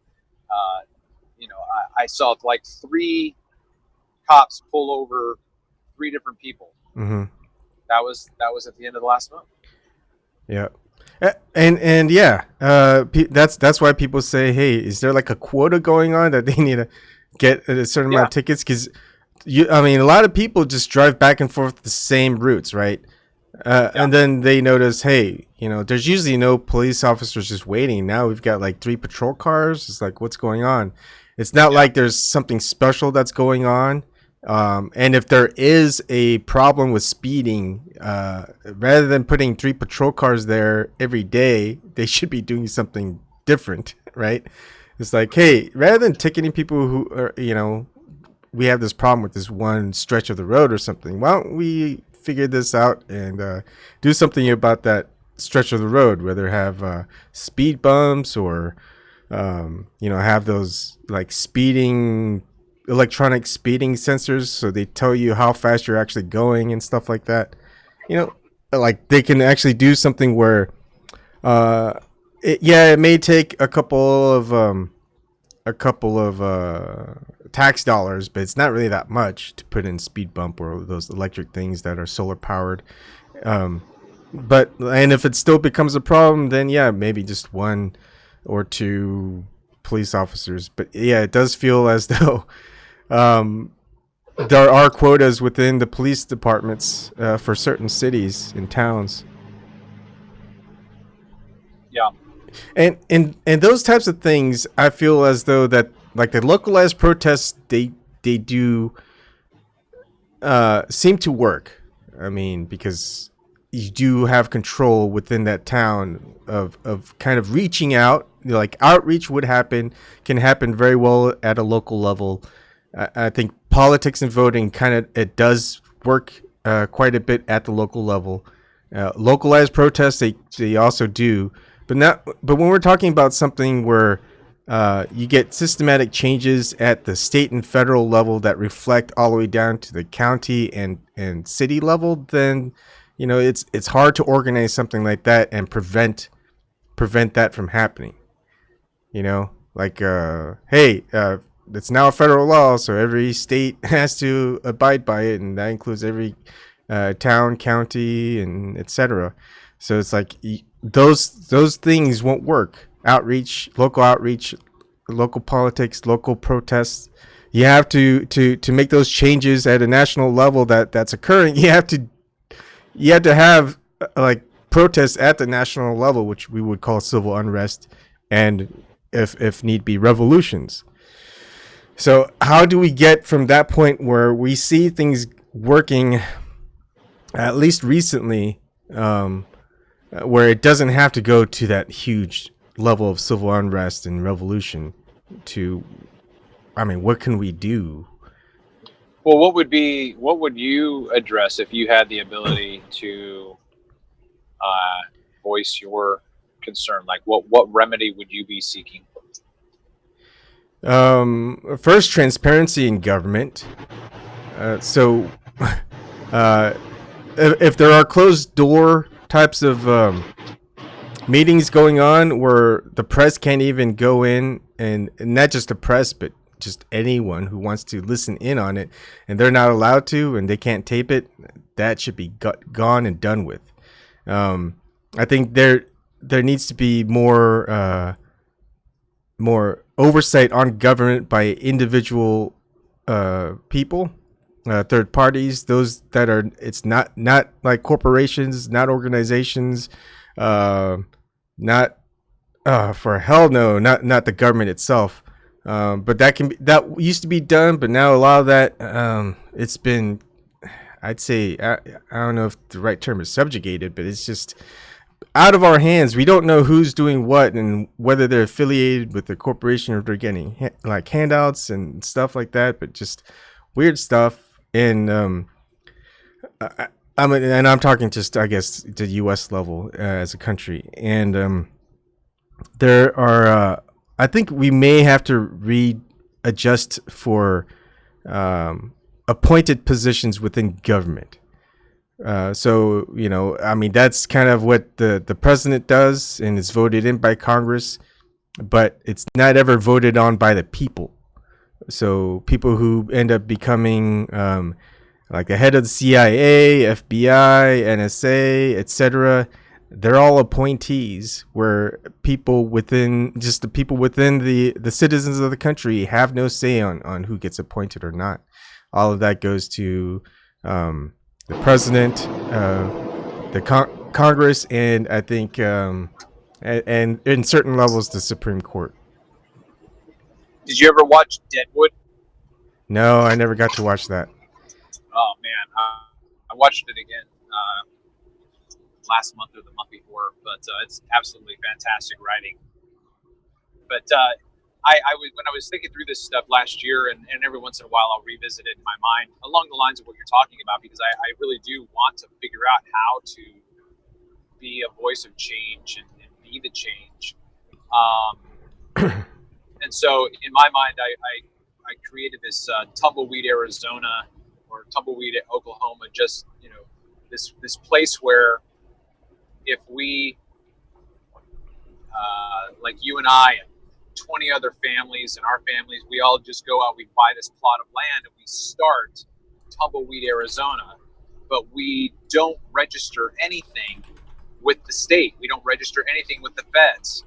B: I saw like 3 cops pull over 3 different people.
A: Mm-hmm.
B: That was at the end of the last month.
A: Yeah. And yeah, that's why people say, hey, is there like a quota going on that they need to get a certain amount of tickets? Because a lot of people just drive back and forth the same routes, right? And then they notice, hey, there's usually no police officers just waiting. Now we've got like 3 patrol cars. It's like, what's going on? It's not like there's something special that's going on. And if there is a problem with speeding, rather than putting 3 patrol cars there every day, they should be doing something different, right? It's like, hey, rather than ticketing people who are, we have this problem with this one stretch of the road or something, why don't we figure this out and do something about that stretch of the road, whether have speed bumps or, have those like electronic speeding sensors, so they tell you how fast you're actually going and stuff like that. Like they can actually do something where it may take a couple of tax dollars, but it's not really that much to put in speed bump or those electric things that are solar powered. And if it still becomes a problem, then maybe just 1 or 2 police officers. But it does feel as though there are quotas within the police departments for certain cities and towns.
B: Yeah.
A: And those types of things, I feel as though that like the localized protests, they do seem to work. Because you do have control within that town of kind of reaching out. Like outreach can happen very well at a local level. I think politics and voting it does work quite a bit at the local level. Localized protests, they also do, but when we're talking about something where you get systematic changes at the state and federal level that reflect all the way down to the county and city level, then it's hard to organize something like that and prevent that from happening. Hey, it's now a federal law, so every state has to abide by it, and that includes every town, county, and etc. So it's like those things won't work. Outreach, local politics, local protests, you have to make those changes at a national level that's occurring. You have to have like protests at the national level, which we would call civil unrest, and if need be, revolutions. So how do we get from that point where we see things working, at least recently, where it doesn't have to go to that huge level of civil unrest and revolution? What can we do?
B: Well, what would you address if you had the ability to voice your concern? Like, what remedy would you be seeking?
A: First, transparency in government. So, if there are closed door types of meetings going on where the press can't even go in, and not just the press, but just anyone who wants to listen in on it, and they're not allowed to, and they can't tape it, that should be gone and done with. I think there needs to be more oversight on government by individual people, third parties, those that are, it's not like corporations, not organizations, not for hell no, not the government itself. But that used to be done, but now a lot of that it's been, I'd say, I don't know if the right term is subjugated, but it's just out of our hands. We don't know who's doing what and whether they're affiliated with the corporation or they're getting like handouts and stuff like that, but just weird stuff. And I'm talking just, I guess, the U.S. level as a country. And there are, I think we may have to readjust for appointed positions within government. So, that's kind of what the president does, and it's voted in by Congress, but it's not ever voted on by the people. So people who end up becoming like the head of the CIA, FBI, NSA, etc., they're all appointees, where people within the citizens of the country have no say on who gets appointed or not. All of that goes to the president, the Congress, and I think and in certain levels the Supreme Court.
B: Did you ever watch Deadwood?
A: No, I never got to watch that.
B: Oh man, I watched it again last month or the month before, but it's absolutely fantastic writing. But I was, when I was thinking through this stuff last year, and every once in a while I'll revisit it in my mind along the lines of what you're talking about, because I really do want to figure out how to be a voice of change and be the change. And so in my mind, I created this Tumbleweed, Arizona, or Tumbleweed, Oklahoma, just, this place where if we, like you and I and 20 other families and our families, we all just go out, we buy this plot of land, and we start Tumbleweed, Arizona, but we don't register anything with the state. We don't register anything with the feds.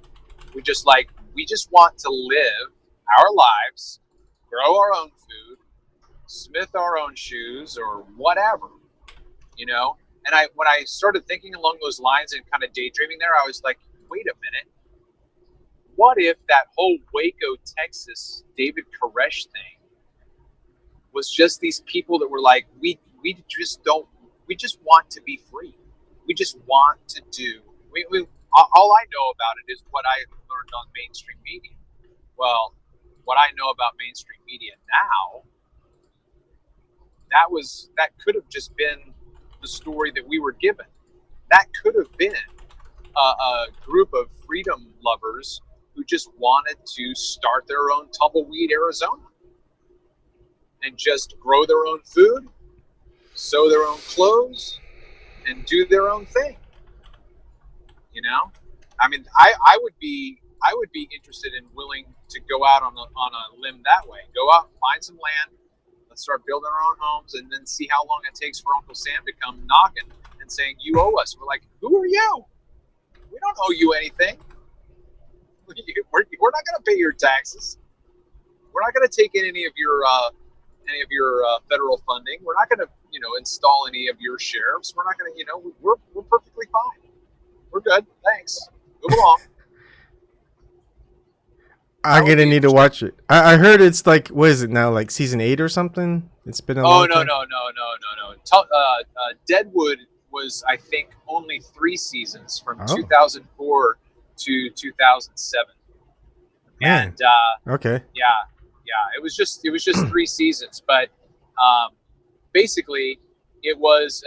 B: We just want to live our lives, grow our own food, smith our own shoes, or whatever, And when I started thinking along those lines and kind of daydreaming there, I was like, wait a minute. What if that whole Waco, Texas, David Koresh thing was just these people that were like, we just want to be free. We just want to do, all I know about it is what I learned on mainstream media. Well, what I know about mainstream media now, that could have just been the story that we were given. That could have been a group of freedom lovers who just wanted to start their own Tumbleweed, Arizona, and just grow their own food, sew their own clothes, and do their own thing. I would be interested and willing to go out on a limb that way. Go out, find some land, let's start building our own homes, and then see how long it takes for Uncle Sam to come knocking and saying, you owe us. We're like, who are you? We don't owe you anything. We're not going to pay your taxes. We're not going to take in any of your federal funding. We're not going to, install any of your sheriffs. We're not going to, we're perfectly fine. We're good. Thanks. Move along.
A: I'm gonna need to watch it. I heard it's like, what is it now? Like season 8 or something? It's been a long time.
B: No. Deadwood was, I think, only 3 seasons from 2004 to 2007.
A: Man.
B: And
A: okay.
B: Yeah. It was just 3 seasons, but basically it was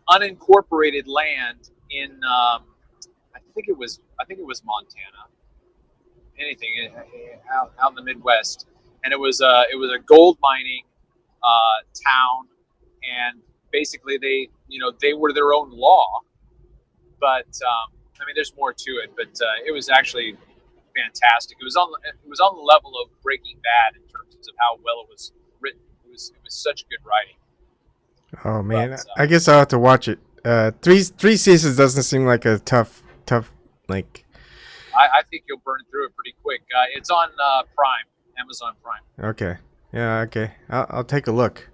B: unincorporated land in I think it was Montana. Anything out in the Midwest, and it was a gold mining town, and basically they were their own law, but there's more to it, but it was actually fantastic. It was on the level of Breaking Bad in terms of how well it was written. It was such good writing.
A: Oh man, but, I guess I'll have to watch it. Three seasons doesn't seem like a tough like.
B: I think you'll burn through it pretty quick. It's on Prime, Amazon Prime.
A: Okay. Yeah. Okay. I'll take a look.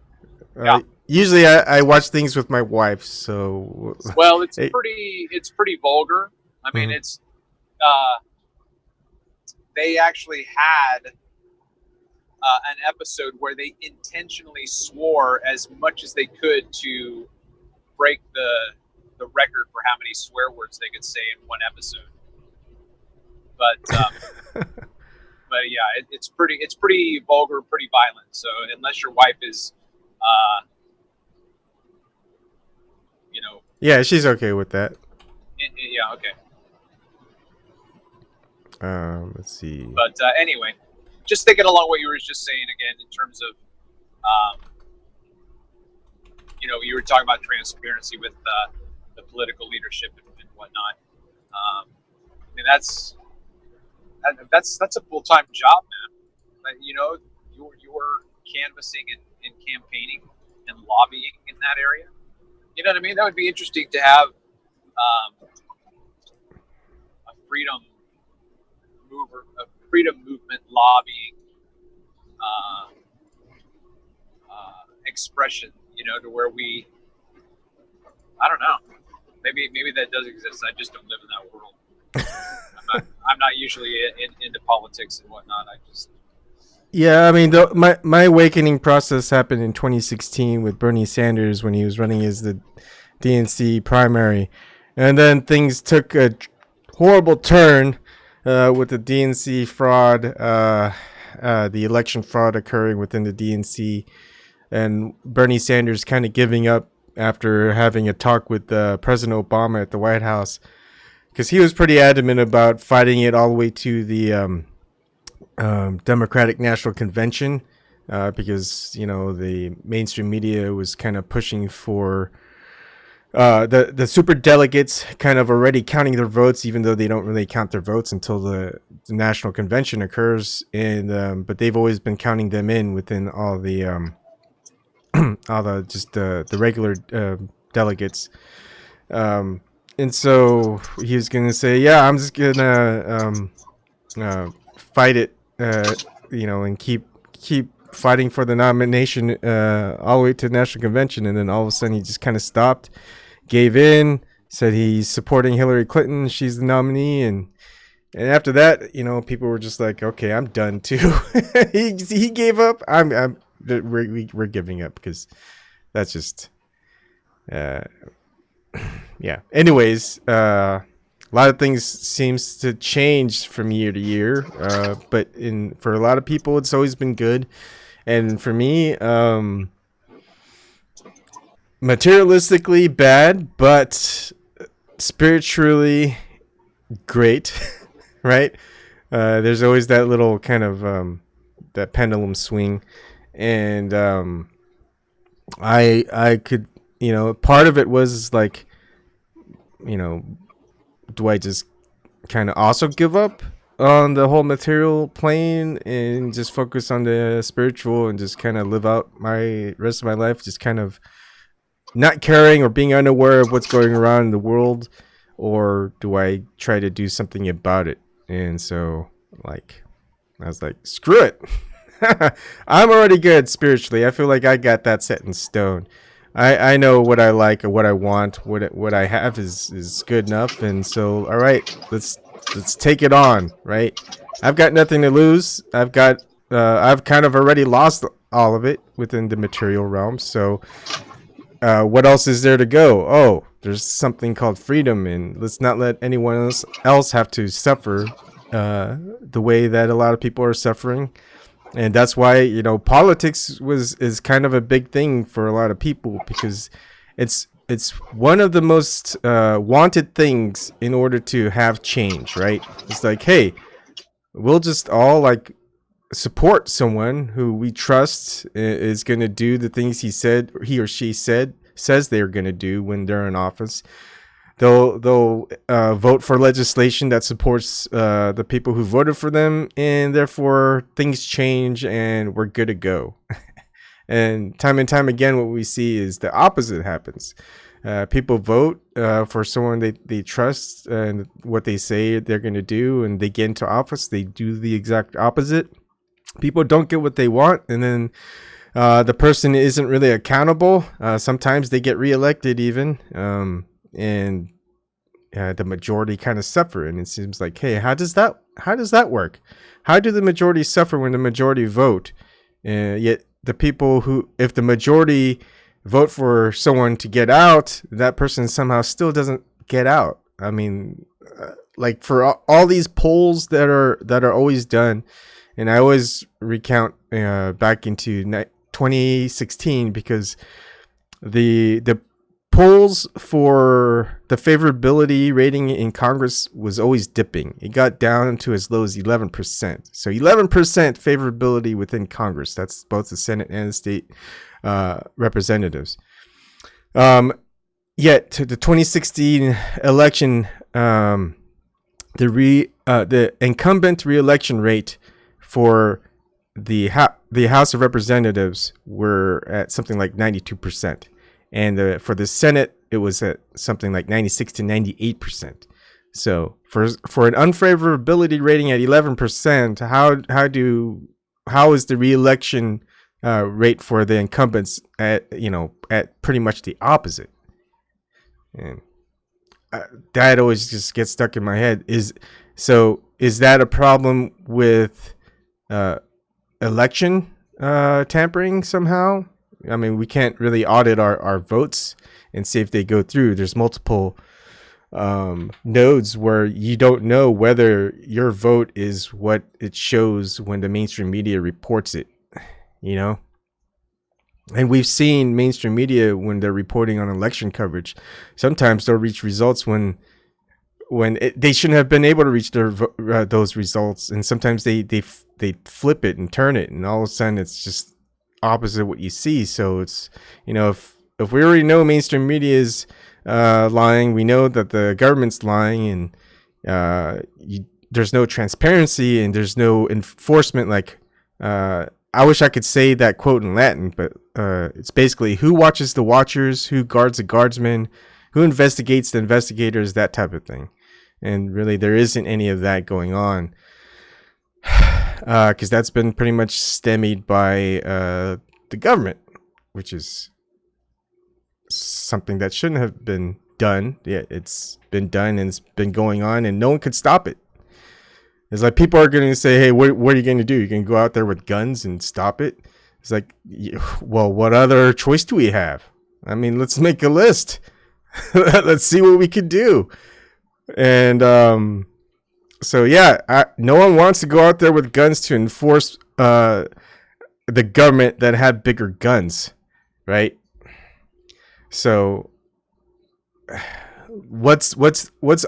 B: Yeah.
A: Usually I watch things with my wife, so.
B: Well, it's pretty vulgar. I mean, it's. They actually had an episode where they intentionally swore as much as they could to break the record for how many swear words they could say in one episode. But yeah, it's pretty vulgar, pretty violent. So unless your wife is,
A: yeah, she's okay with that.
B: Yeah, okay.
A: Let's see.
B: But anyway, just thinking along what you were just saying again in terms of, you were talking about transparency with the political leadership and whatnot. That's a full-time job, man. You're canvassing and campaigning and lobbying in that area. You know what I mean? That would be interesting to have a freedom movement lobbying expression. To where I don't know. Maybe that does exist. I just don't live in that world. I'm not usually into politics and whatnot.
A: Yeah, I mean, my awakening process happened in 2016 with Bernie Sanders when he was running as the DNC primary, and then things took a horrible turn with the DNC fraud, the election fraud occurring within the DNC, and Bernie Sanders kind of giving up after having a talk with President Obama at the White House. Because he was pretty adamant about fighting it all the way to the Democratic National Convention, because the mainstream media was kind of pushing for the super delegates kind of already counting their votes, even though they don't really count their votes until the National Convention occurs. And but they've always been counting them in within all the the regular delegates. And so he was going to say, yeah, I'm just going to fight it, and keep fighting for the nomination all the way to the National Convention. And then all of a sudden he just kind of stopped, gave in, said he's supporting Hillary Clinton. She's the nominee. And after that, people were just like, okay, I'm done too. he gave up. We're giving up because that's just, yeah. Anyways, a lot of things seems to change from year to year, but for a lot of people, it's always been good, and for me, materialistically bad, but spiritually great, right? There's always that little kind of that pendulum swing, and I could. Part of it was like, do I just kind of also give up on the whole material plane and just focus on the spiritual and just kind of live out my rest of my life, just kind of not caring or being unaware of what's going around in the world, or do I try to do something about it? And so, I was like, screw it. I'm already good spiritually. I feel like I got that set in stone. I know what I like or what I want. What I have is good enough. And so, all right, let's take it on. Right. I've got nothing to lose. I've kind of already lost all of it within the material realm. So, what else is there to go? Oh, there's something called freedom, and let's not let anyone else have to suffer the way that a lot of people are suffering. And that's why, politics is kind of a big thing for a lot of people, because it's one of the most wanted things in order to have change, right? It's like, hey, we'll just all like support someone who we trust is going to do the things he or she says they're going to do when they're in office. They'll vote for legislation that supports the people who voted for them, and therefore things change and we're good to go. And time again, what we see is the opposite happens. People vote for someone they trust and what they say they're going to do, and they get into office, they do the exact opposite. People don't get what they want, and then the person isn't really accountable. Sometimes they get reelected even, and the majority kind of suffer. And it seems like, hey, how does that work? How do the majority suffer when the majority vote? Yet the people if the majority vote for someone to get out, that person somehow still doesn't get out. I mean, like for all these polls that are always done. And I always recount back into 2016, because the polls for the favorability rating in Congress was always dipping. It got down to as low as 11%. So 11% favorability within Congress. That's both the Senate and the state representatives. Yet to the 2016 election, the incumbent re-election rate for the House of Representatives were at something like 92%, and for the Senate it was at something like 96 to 98%. So for an unfavorability rating at 11%, how is the re-election rate for the incumbents at pretty much the opposite? And that always just gets stuck in my head. Is that a problem with election tampering somehow? I mean, we can't really audit our votes and see if they go through. There's multiple nodes where you don't know whether your vote is what it shows when the mainstream media reports it, And we've seen mainstream media, when they're reporting on election coverage, sometimes they'll reach results when they shouldn't have been able to reach those results, and sometimes they flip it and turn it, and all of a sudden it's just opposite what you see. So it's if we already know mainstream media is lying, we know that the government's lying, and there's no transparency and there's no enforcement. Like I wish I could say that quote in Latin, but it's basically who watches the watchers, who guards the guardsmen, who investigates the investigators, that type of thing. And really, there isn't any of that going on, because that's been pretty much stymied by the government, which is something that shouldn't have been done. Yeah, it's been done and it's been going on, and no one could stop it. It's like people are going to say, hey, what are you going to do? You can go out there with guns and stop it? It's like, well, what other choice do we have? I mean, let's make a list. Let's see what we could do. And so, yeah, no one wants to go out there with guns to enforce the government that had bigger guns, right? So what's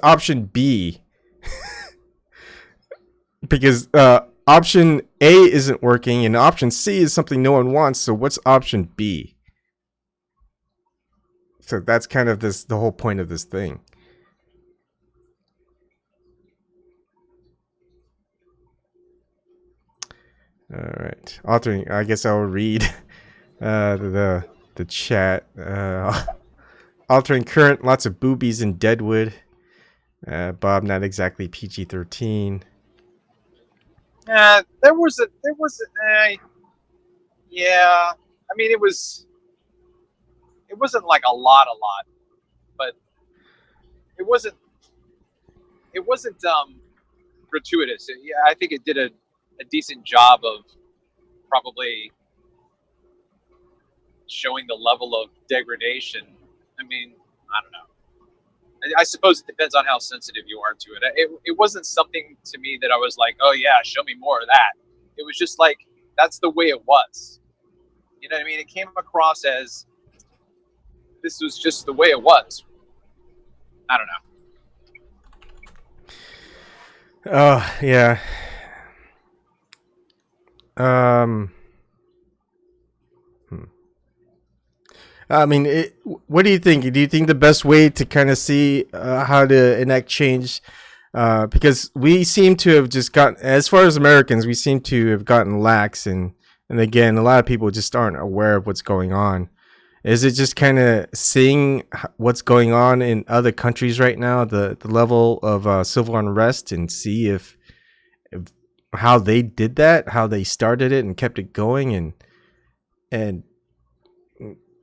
A: option B? Because option A isn't working, and option C is something no one wants. So what's option B? So that's kind of the whole point of this thing. All right, altering. I guess I'll read the chat. Altering current, lots of boobies in Deadwood. Bob, not exactly PG-13.
B: Yeah. I mean, it wasn't like a lot, but it wasn't, it wasn't gratuitous. Yeah, I think it did a decent job of probably showing the level of degradation. I mean, I don't know. I suppose it depends on how sensitive you are to it. It wasn't something to me that I was like, oh yeah, show me more of that. It was just like that's the way it was. You know what I mean? It came across as this was just the way it was. I don't know.
A: Oh yeah. Um. hmm. I mean, what do you think? Do you think the best way to kind of see how to enact change? Because we seem to have just gotten, as far as Americans, we seem to have gotten lax, and again, a lot of people just aren't aware of what's going on. Is it just kind of seeing what's going on in other countries right now, the level of civil unrest, and see if how they did that, how they started it and kept it going, and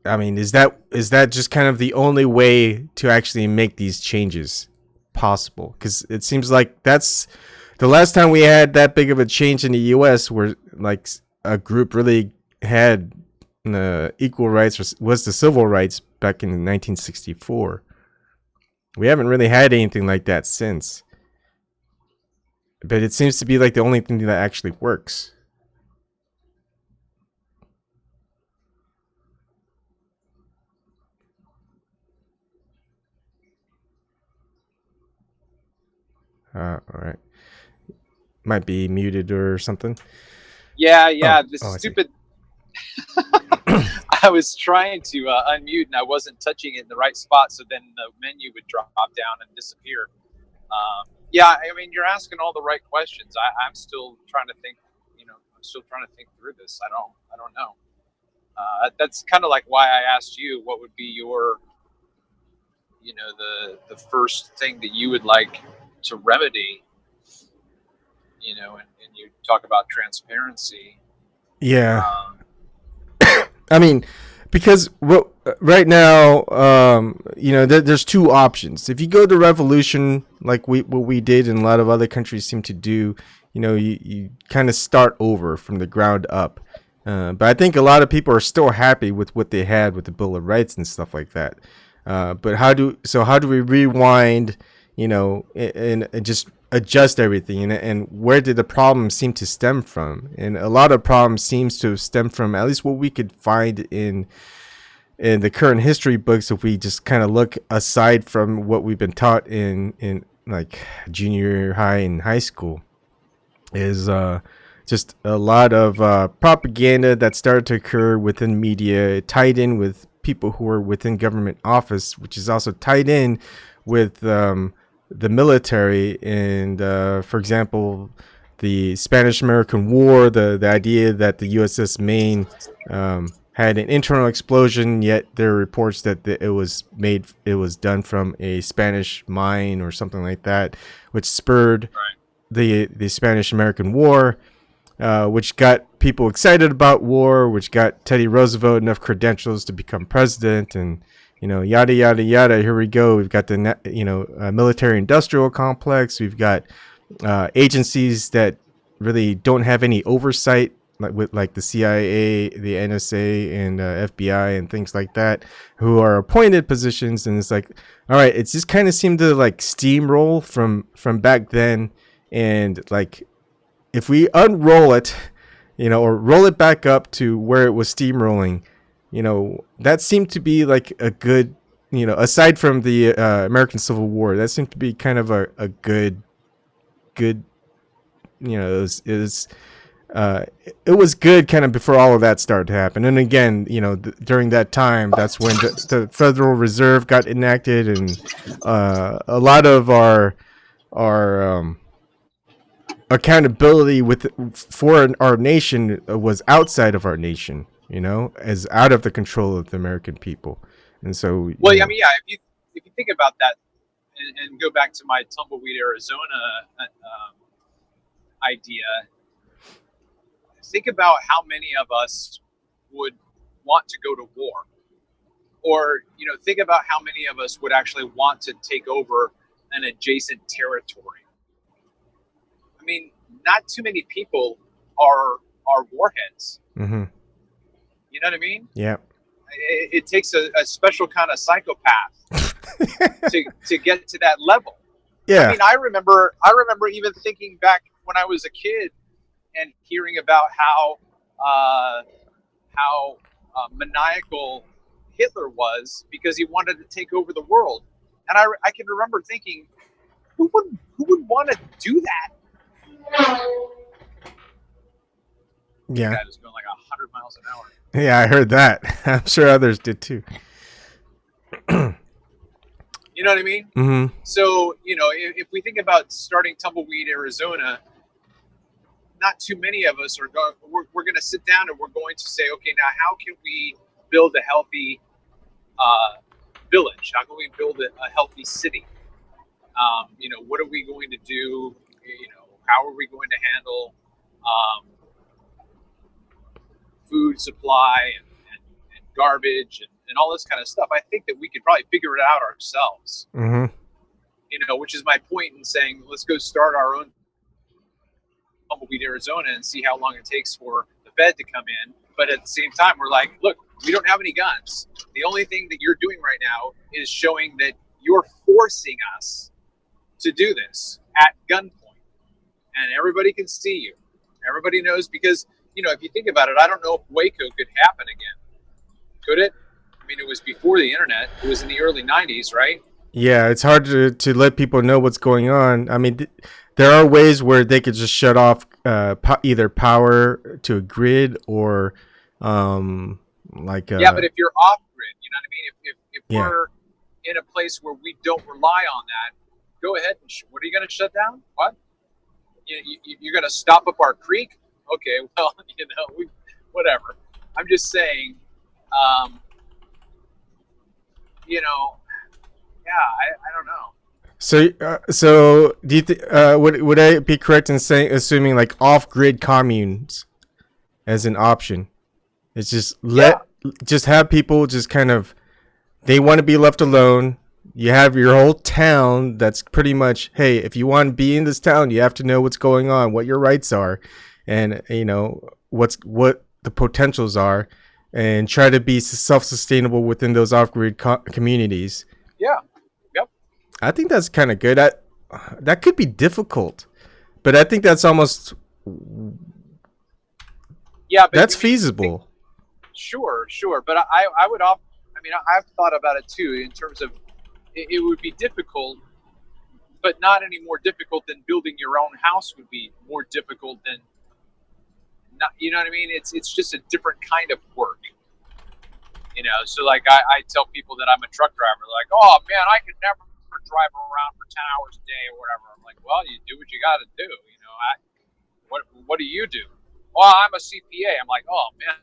A: I mean, is that just kind of the only way to actually make these changes possible? Because it seems like that's the last time we had that big of a change in the U.S. where like a group really had equal rights was the civil rights back in 1964. We haven't really had anything like that since, but it seems to be like the only thing that actually works. All right, might be muted or something.
B: Yeah,
A: Oh,
B: yeah. This
A: oh, I see.
B: stupid. I was trying to unmute and I wasn't touching it in the right spot, so then the menu would drop down and disappear. Yeah, I mean, you're asking all the right questions. I'm still trying to think. You know, I'm still trying to think through this. I don't know. That's kind of like why I asked you what would be your, you know, the first thing that you would like to remedy. You know, and you talk about transparency.
A: Yeah,
B: Um,
A: I mean, because right now, there's two options. If you go to revolution, like what we did, and a lot of other countries seem to do, you kind of start over from the ground up. But I think a lot of people are still happy with what they had with the Bill of Rights and stuff like that. But how do we rewind, and just adjust everything, and where did the problem seem to stem from? And a lot of problems seems to stem from at least what we could find in the current history books, if we just kind of look aside from what we've been taught in like junior high and high school, is just a lot of propaganda that started to occur within media, tied in with people who are within government office, which is also tied in with the military. And for example, the Spanish American War, the idea that the USS Maine had an internal explosion, yet there are reports that it was done from a Spanish mine or something like that, which spurred
B: right.
A: the Spanish American War, which got people excited about war, which got Teddy Roosevelt enough credentials to become president, and yada yada yada. Here we go. We've got the military industrial complex. We've got agencies that really don't have any oversight, like the CIA, the NSA, and FBI, and things like that, who are appointed positions. And it's like, all right, it's just kind of seemed to like steamroll from back then. And like, if we unroll it, or roll it back up to where it was steamrolling, that seemed to be like a good, aside from the American Civil War, that seemed to be kind of a good, uh, it was good kind of before all of that started to happen. And again, during that time, that's when the Federal Reserve got enacted, and a lot of our accountability for our nation was outside of our nation, as out of the control of the American people. And so,
B: Well, I mean, yeah. If you think about that and go back to my tumbleweed Arizona idea, think about how many of us would want to go to war, or think about how many of us would actually want to take over an adjacent territory. I mean, not too many people are warheads.
A: Mm-hmm.
B: You know what I mean?
A: Yeah.
B: It takes a special kind of psychopath to get to that level.
A: Yeah.
B: I mean, I remember even thinking back when I was a kid and hearing about how maniacal Hitler was because he wanted to take over the world, and I can remember thinking, who would want to do that?
A: Yeah.
B: That is going like 100 miles an hour.
A: Yeah, I heard that. I'm sure others did too.
B: You know what I mean?
A: Mm-hmm.
B: So, if we think about starting Tumbleweed, Arizona, not too many of us are going. We're going to sit down and we're going to say, okay, now how can we build a healthy village? How can we build a healthy city? What are we going to do? How are we going to handle food supply and garbage and all this kind of stuff? I think that we could probably figure it out ourselves.
A: Mm-hmm.
B: Which is my point in saying, let's go start our own Tumbleweed, Arizona, and see how long it takes for the Fed to come in. But at the same time, we're like, look, we don't have any guns. The only thing that you're doing right now is showing that you're forcing us to do this at gunpoint. And everybody can see you. Everybody knows, because, if you think about it, I don't know if Waco could happen again. Could it? I mean, it was before the internet. It was in the early 90s, right?
A: Yeah, it's hard to let people know what's going on. I mean, there are ways where they could just shut off either power to a grid or
B: yeah, but if you're off grid, you know what I mean? If we're in a place where we don't rely on that, go ahead and what are you going to shut down? What? You're going to stop up our creek? Okay, well, whatever. I'm just saying, I don't know.
A: So do you would I be correct in assuming like off-grid communes as an option? It's just just have people just kind of, they want to be left alone. You have your whole town that's pretty much, hey, if you want to be in this town, you have to know what's going on, what your rights are, and what the potentials are, and try to be self-sustainable within those off-grid communities.
B: Yeah. Yep.
A: I think that's kind of good. That could be difficult, but I think that's almost that's feasible.
B: Sure. But I would I mean, I've thought about it too, in terms of it would be difficult, but not any more difficult than building your own house would be more difficult than not. You know what I mean? It's just a different kind of work. So like I tell people that I'm a truck driver. They're like, oh man, I could never drive around for 10 hours a day or whatever. I'm like, well, you do what you got to do. What do you do? Well, I'm a CPA. I'm like, oh man,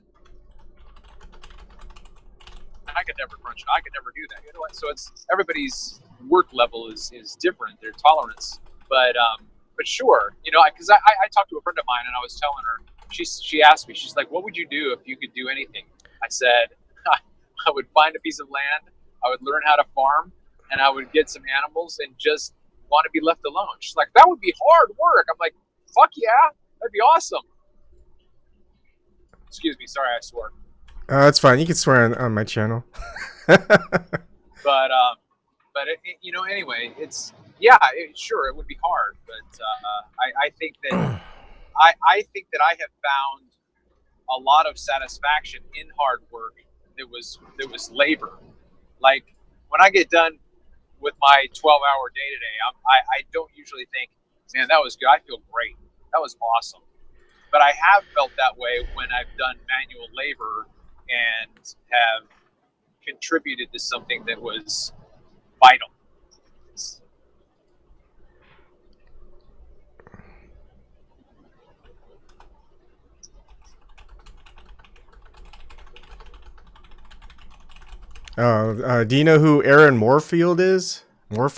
B: I could never crunch it. I could never do that. So it's everybody's work level is different, their tolerance. But sure, because I talked to a friend of mine and I was telling her, she asked me, she's like, what would you do if you could do anything? I said, I would find a piece of land, I would learn how to farm, and I would get some animals and just want to be left alone. She's like, that would be hard work. I'm like, fuck yeah, that'd be awesome. Excuse me, sorry I swore.
A: That's fine. You can swear on my channel.
B: But anyway, it's sure it would be hard, but I think that I think that I have found a lot of satisfaction in hard work that was labor. Like when I get done with my 12-hour day today, I don't usually think, man, that was good. I feel great. That was awesome. But I have felt that way when I've done manual labor and have contributed to something that was vital.
A: Do you know who Aaron Moorfield is?
B: Yeah. Let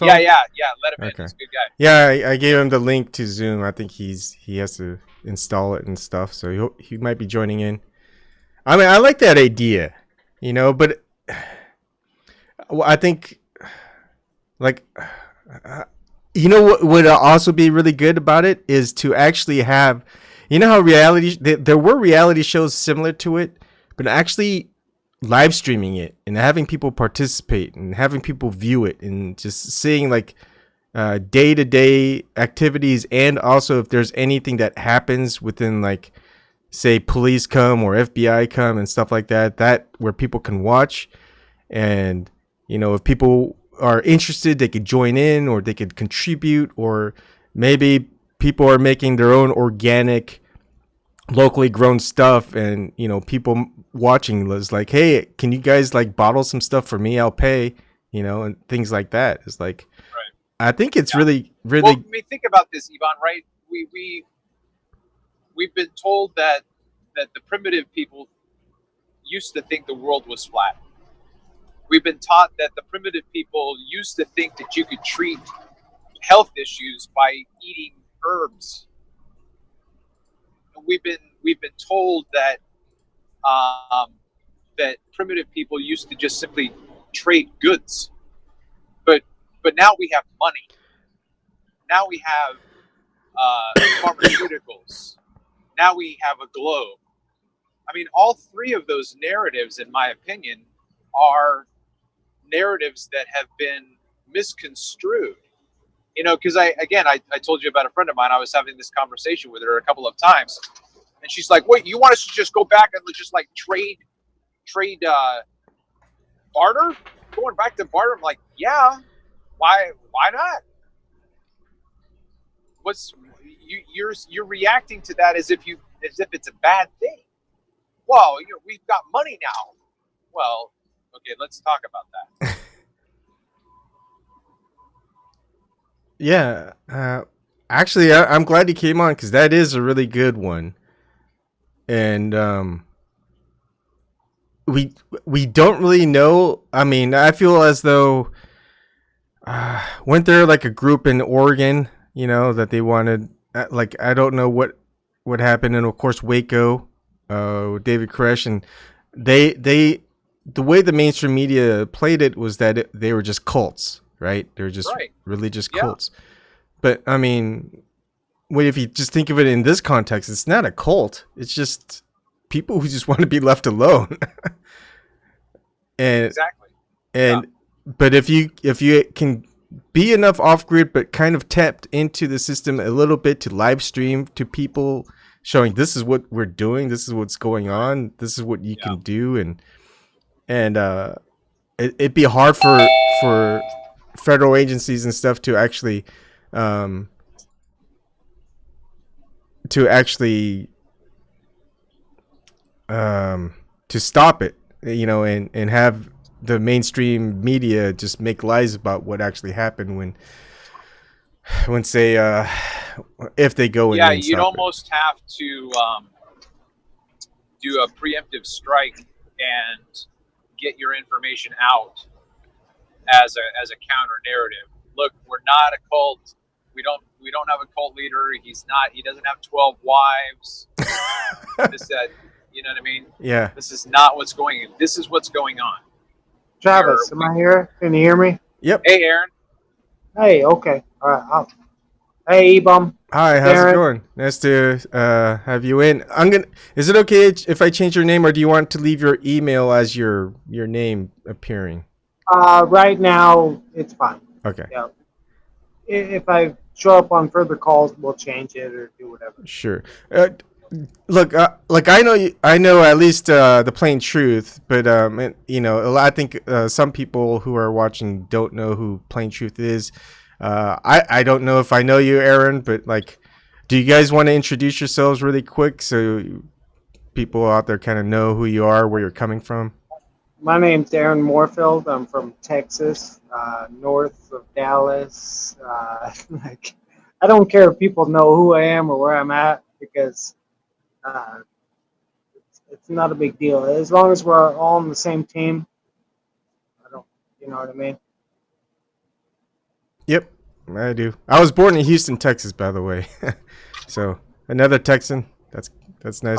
B: him in.
A: Okay.
B: He's a good guy.
A: Yeah, I gave him the link to Zoom. I think he has to install it and stuff. So he might be joining in. I mean, I like that idea, but I think like what would also be really good about it is to actually have, how there were reality shows similar to it, but actually live streaming it and having people participate and having people view it and just seeing like day-to-day activities, and also if there's anything that happens within, like, say police come or FBI come and stuff like that where people can watch. And if people are interested, they could join in or they could contribute, or maybe people are making their own organic locally grown stuff, and people watching was like, hey, can you guys like bottle some stuff for me, I'll pay, and things like that. It's like,
B: Right.
A: I think it's really
B: Well, I mean, think about this, Ivan. Right? We've been told that the primitive people used to think the world was flat. We've been taught that the primitive people used to think that you could treat health issues by eating herbs. We've been told that that primitive people used to just simply trade goods, but now we have money. Now we have pharmaceuticals. Now we have a globe. I mean, all three of those narratives, in my opinion, are narratives that have been misconstrued. Because I told you about a friend of mine. I was having this conversation with her a couple of times, and she's like, "Wait, you want us to just go back and just like trade barter? Going back to barter?" I'm like, "Yeah, why not? You're reacting to that as if it's a bad thing. Well, we've got money now. Well, okay, let's talk about that."
A: Yeah, actually, I'm glad you came on, because that is a really good one, and we don't really know. I mean, I feel as though weren't there like a group in Oregon, that they wanted, like, I don't know what happened, and of course Waco, David Koresh, and they the way the mainstream media played it was that they were just cults, right? They were just
B: Right.
A: religious
B: Yeah.
A: cults. But I mean, if you just think of it in this context, it's not a cult. It's just people who just want to be left alone. and
B: Exactly.
A: and but if you can be enough off grid, but kind of tapped into the system a little bit to live stream to people, showing this is what we're doing, this is what's going on, this is what you can do, and it'd be hard for federal agencies and stuff to actually to stop it, and have the mainstream media just make lies about what actually happened when say if they go in.
B: Yeah,
A: and
B: you'd
A: stop
B: almost have to do a preemptive strike and get your information out as a counter narrative. Look, we're not a cult. We don't have a cult leader. He doesn't have 12 wives. You know what I mean?
A: Yeah.
B: This is not what's going on. This is what's going on.
C: Travis, am I here? Can you hear me?
A: Yep.
B: Hey, Aaron.
C: Hey, okay. All right. Hey, Ebum.
A: Hi, how's it going? Nice to have you in. Is it okay if I change your name, or do you want to leave your email as your name appearing?
C: Right now, it's fine.
A: Okay.
C: Yeah. If I show up on further calls, we'll change it or do whatever.
A: Sure. Look, I know at least the plain truth, but I think some people who are watching don't know who Plain Truth is. I don't know if I know you, Aaron, but like, do you guys want to introduce yourselves really quick so people out there kind of know who you are, where you're coming from?
C: My name's Aaron Moorfield. I'm from Texas, north of Dallas. I don't care if people know who I am or where I'm at, because it's not a big deal. As long as we're all on the same team, you know what I mean?
A: Yep, I do. I was born in Houston, Texas, by the way. So Another Texan. That's nice.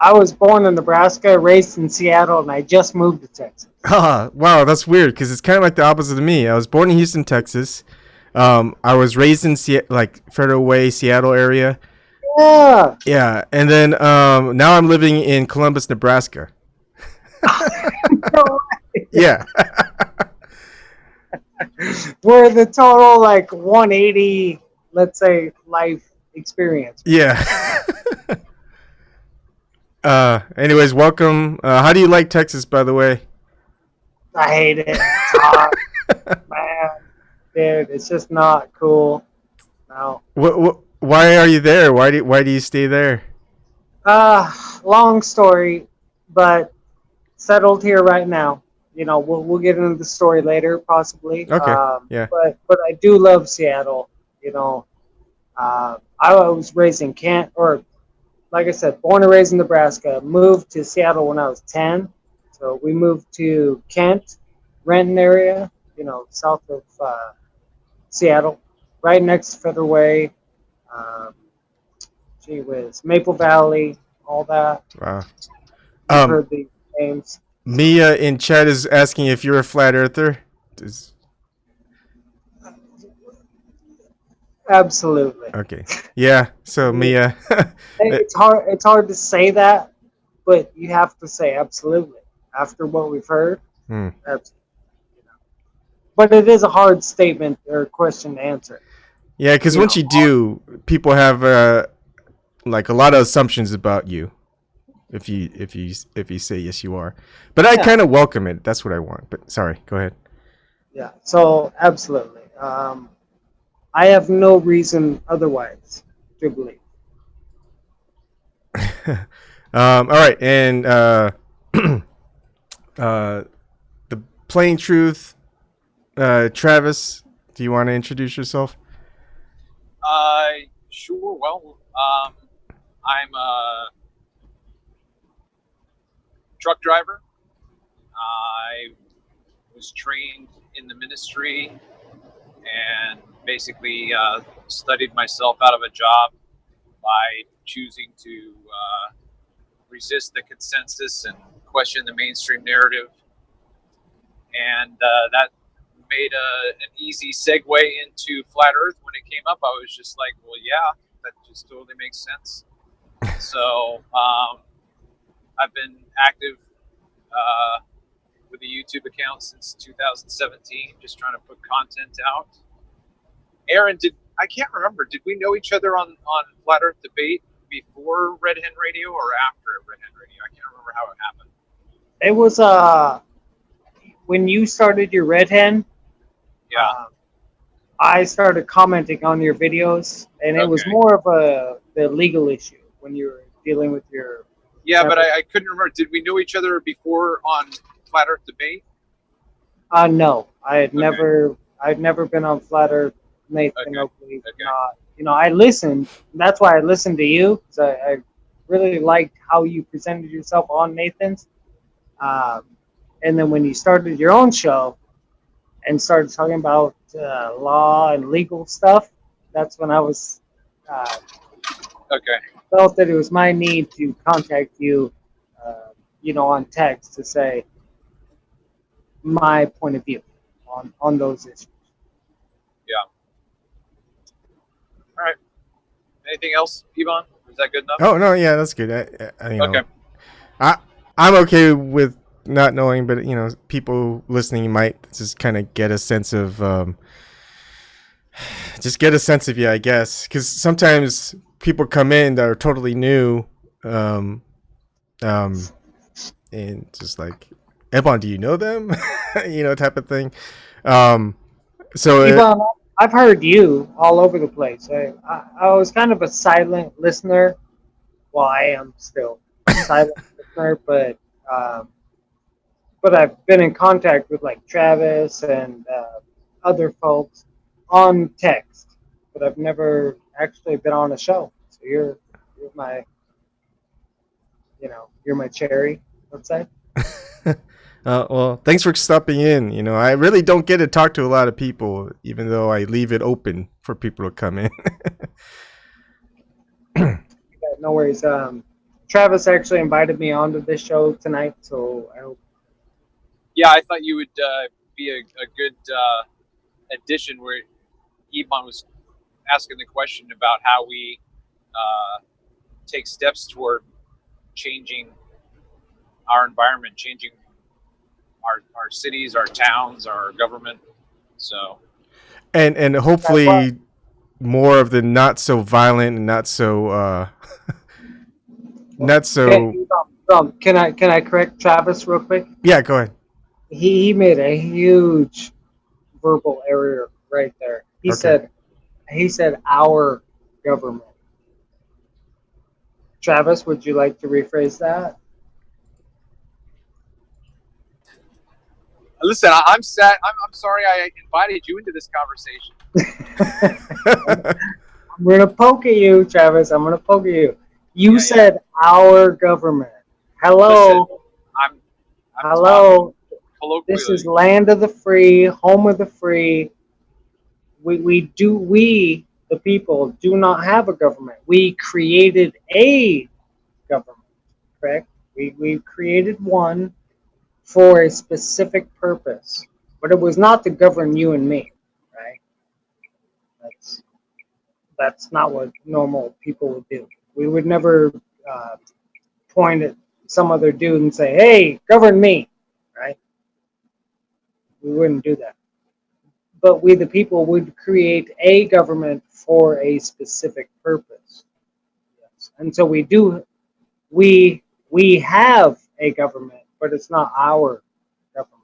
C: I was born in Nebraska, raised in Seattle, and I just moved to Texas.
A: Wow, that's weird because it's kind of like the opposite of me. I was born in Houston, Texas. I was raised in like Federal Way, Seattle area.
C: Yeah.
A: Yeah, and then now I'm living in Columbus, Nebraska.
C: No,
A: Yeah.
C: we're the total like 180, let's say, life experience.
A: Yeah. Anyways, welcome. How do you like Texas, by the way?
C: I hate it. It's hot, man. Dude, it's just not cool. No.
A: Why are you there? Why do you stay there?
C: Long story, but settled here right now. You know, we'll get into the story later, possibly.
A: Okay. Yeah.
C: But I do love Seattle. You know, I was raised in Kent, or like I said, born and raised in Nebraska. Moved to Seattle when I was 10. So we moved to Kent, Renton area. You know, south of Seattle, right next to Federal Way. Um, gee whiz, Maple Valley, all that.
A: Wow.
C: You've heard the names.
A: Mia in chat is asking if you're a flat earther.
C: Absolutely.
A: Okay. Yeah. So Mia.
C: It's hard to say that, but you have to say absolutely after what we've heard. That's, but it is a hard statement or question to answer.
A: Yeah, because once you do, people have like a lot of assumptions about you. If you say yes, you are. But I kind of welcome it. That's what I want. But sorry, go ahead.
C: Yeah. So absolutely. I have no reason otherwise to believe.
A: All right, and the plain truth, Travis. Do you want to introduce yourself?
B: Sure. Well, I'm a truck driver. I was trained in the ministry and basically studied myself out of a job by choosing to resist the consensus and question the mainstream narrative. And that made an easy segue into flat earth. When it came up, I was just like, well, yeah, that just totally makes sense. So I've been active with a YouTube account since 2017, just trying to put content out. Aaron, I can't remember, did we know each other on Flat Earth Debate before Red Hen Radio or after Red Hen Radio? I can't remember how it happened.
C: It was when you started your Red Hen.
B: Yeah.
C: I started commenting on your videos, and it was more of the legal issue when you were dealing with your.
B: Yeah, but I couldn't remember. Did we know each other before on Flat Earth Debate?
C: No, I'd never been on Flat Earth. Nathan Oakley, not. You know, I listened. That's why I listened to you, because I really liked how you presented yourself on Nathan's. And then when you started your own show and started talking about law and legal stuff, that's when I was felt that it was my need to contact you, on text to say my point of view on those issues.
B: Yeah. All right. Anything else, Yvonne? Is that good enough?
A: Oh no, yeah, that's good. I'm okay with not knowing, but people listening might just kind of get a sense of you, I guess, because sometimes people come in that are totally new, and just like, Ebon, do you know them? Type of thing. So
C: Yvonne, I've heard you all over the place. I was kind of a silent listener. Well, I am still a silent listener, but I've been in contact with like Travis and other folks on text, but I've never actually been on a show. So you're my cherry, let's say.
A: Well, thanks for stopping in. I really don't get to talk to a lot of people, even though I leave it open for people to come in.
C: Yeah, no worries. Travis actually invited me onto this show tonight, so I hope.
B: Yeah, I thought you would be a good addition where Iman was asking the question about how we take steps toward changing our environment, changing our cities, our towns, our government. So
A: And hopefully more of the not so violent and not so not
C: Okay,
A: so.
C: can I correct Travis real quick?
A: Yeah, go ahead.
C: He made a huge verbal error right there.
A: Okay.
C: He said our government. Travis, would you like to rephrase that?
B: listen, I'm sad. I'm sorry I invited you into this conversation.
C: I'm gonna poke at you, Travis. I'm gonna poke at you. You
B: Yeah.
C: said our government.
B: Listen,
C: Hello,
B: I'm talking
C: hello. This is
B: colloquially.
C: land of the free, home of the free. We the people do not have a government. We created a government, correct? We created one for a specific purpose, but it was not to govern you and me, right? That's that's not what normal people would do. We would never uh, point at some other dude and say, "Hey, govern me," right? We wouldn't do that. But we, the people, would create a government for a specific purpose. Yes. And so we have a government, but it's not our government.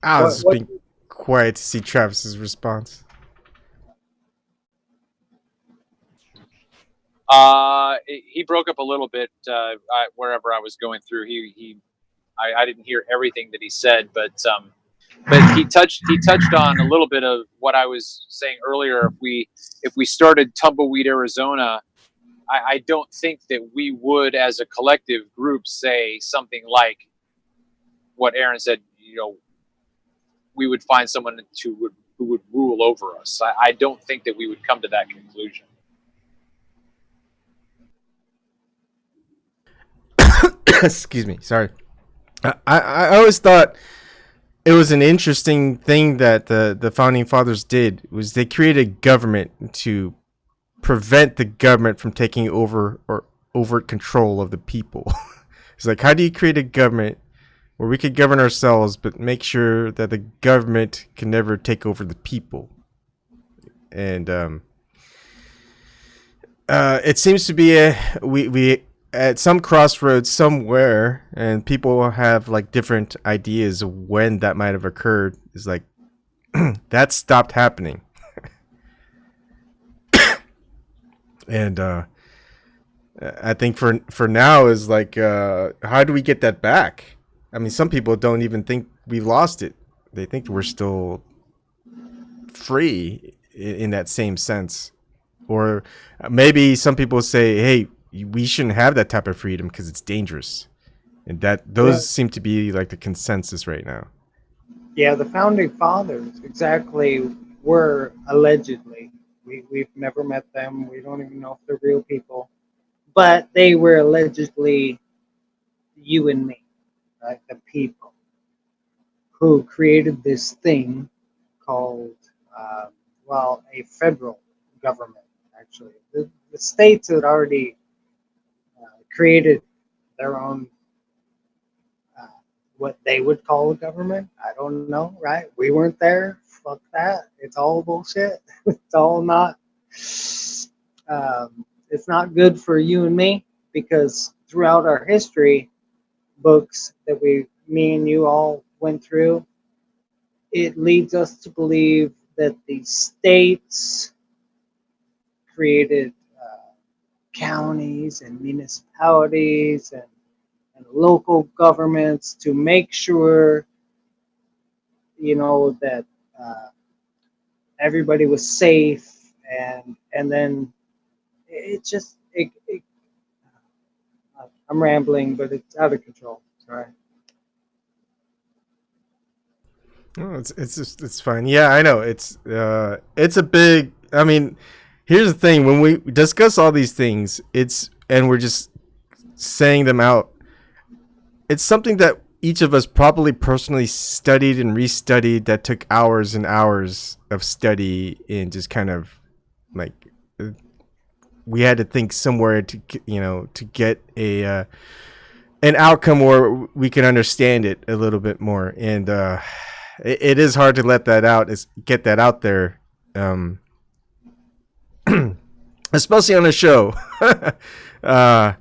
A: I was just
C: What
A: being quiet to see Travis's response.
B: He broke up a little bit wherever I was going through. I didn't hear everything that he said, but he touched on a little bit of what I was saying earlier. If we started Tumbleweed, Arizona, I don't think that we would, as a collective group, say something like what Aaron said. We would find someone who would rule over us. I don't think that we would come to that conclusion.
A: Excuse me. Sorry. I always thought it was an interesting thing that the founding fathers did was they created a government to prevent the government from taking over or overt control of the people. It's like, how do you create a government where we could govern ourselves but make sure that the government can never take over the people? And it seems to be we at some crossroads somewhere, and people have like different ideas of when that might have occurred. Is like that stopped happening, and I think for now is like, how do we get that back? I mean, some people don't even think we lost it. They think we're still free in that same sense. Or maybe some people say, hey, we shouldn't have that type of freedom because it's dangerous. And that
C: Yeah,
A: those seem to be like the consensus right now.
C: yeah. The founding fathers exactly were allegedly. We've never met them. We don't even know if they're real people, but they were allegedly you and me, right? The people who created this thing called, uh, well, a federal government, actually. The states had already created their own, uh, what they would call a government. I don't know, right? We weren't there. Fuck that. It's all bullshit. It's all not, it's not good for you and me because throughout our history books that me and you all went through, it leads us to believe that the states created counties and municipalities and local governments to make sure, that uh, everybody was safe, and then it just I'm rambling, but it's out of control. Sorry.
A: Oh, it's just it's fine. Yeah, I know. It's a big. I mean, here's the thing: when we discuss all these things, and we're just saying them out. It's something that each of us probably personally studied and restudied. That took hours and hours of study and just kind of like we had to think somewhere to to get a an outcome where we can understand it a little bit more. And it is hard to let that out, is get that out there, um, especially on a show, uh,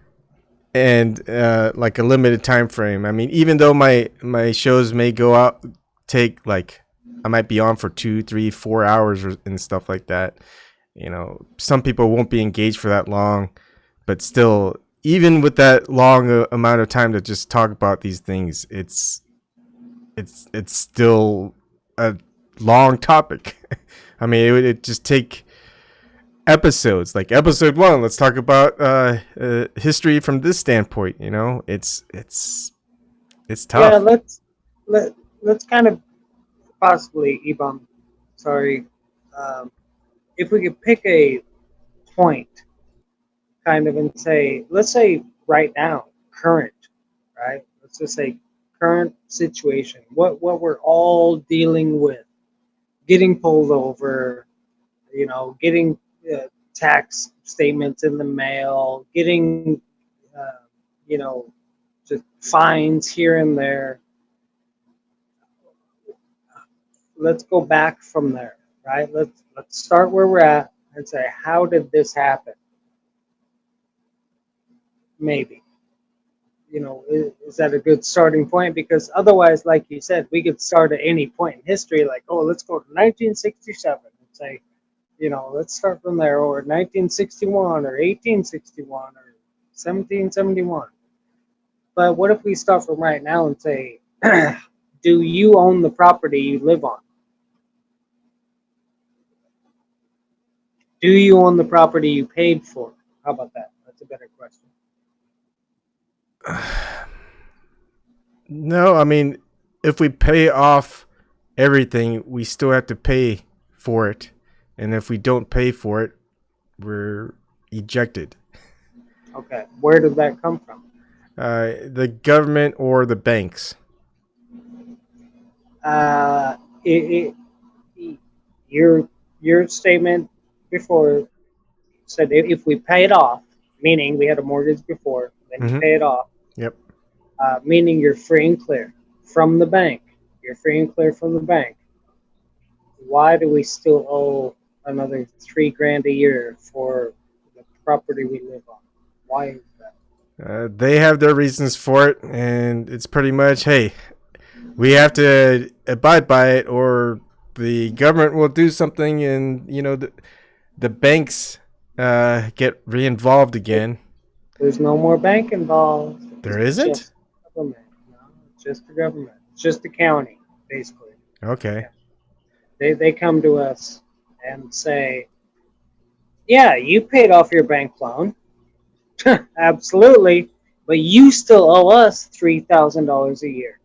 A: and like a limited time frame. I mean, even though my shows may go out, take like I might be on for 2, 3, 4 hours and stuff like that. Some people won't be engaged for that long, but still, even with that long amount of time to just talk about these things, it's still a long topic. I mean, it just take episodes. Like episode 1, let's talk about history from this standpoint. It's
C: Yeah,
A: tough.
C: let's kind of possibly, Ibam, sorry, um, if we could pick a point, kind of, and say, let's say right now, current, right? Let's just say current situation, what we're all dealing with, getting pulled over, getting tax statements in the mail, getting, uh, you know, just fines here and there. Let's go back from there, right? Let's start where we're at and say, how did this happen? Maybe, is that a good starting point? Because otherwise, like you said, we could start at any point in history, like, oh, let's go to 1967 and say, let's start from there, or 1961, or 1861, or 1771. But what if we start from right now and say, do you own the property you live on? Do you own the property you paid for? How about that? That's a better question.
A: No, I mean, if we pay off everything, we still have to pay for it, and if we don't pay for it, we're ejected.
C: Okay, where did that come from?
A: The government or the banks.
C: Uh, it, your statement before said if we pay it off, meaning we had a mortgage before, then you
A: Mm-hmm.
C: pay it off,
A: Yep.
C: meaning you're free and clear from the bank. You're free and clear from the bank. Why do we still owe another $3,000 a year for the property we live on? Why is that?
A: They have their reasons for it, and it's pretty much, hey, we have to abide by it, or the government will do something, and the banks get re-involved again.
C: There's no more bank involved.
A: There
C: It's
A: isn't?
C: just the government. No, it's just the government. It's just the county, basically.
A: Okay.
C: Yeah. They come to us and say, yeah, you paid off your bank loan. Absolutely. But you still owe us $3,000 a year.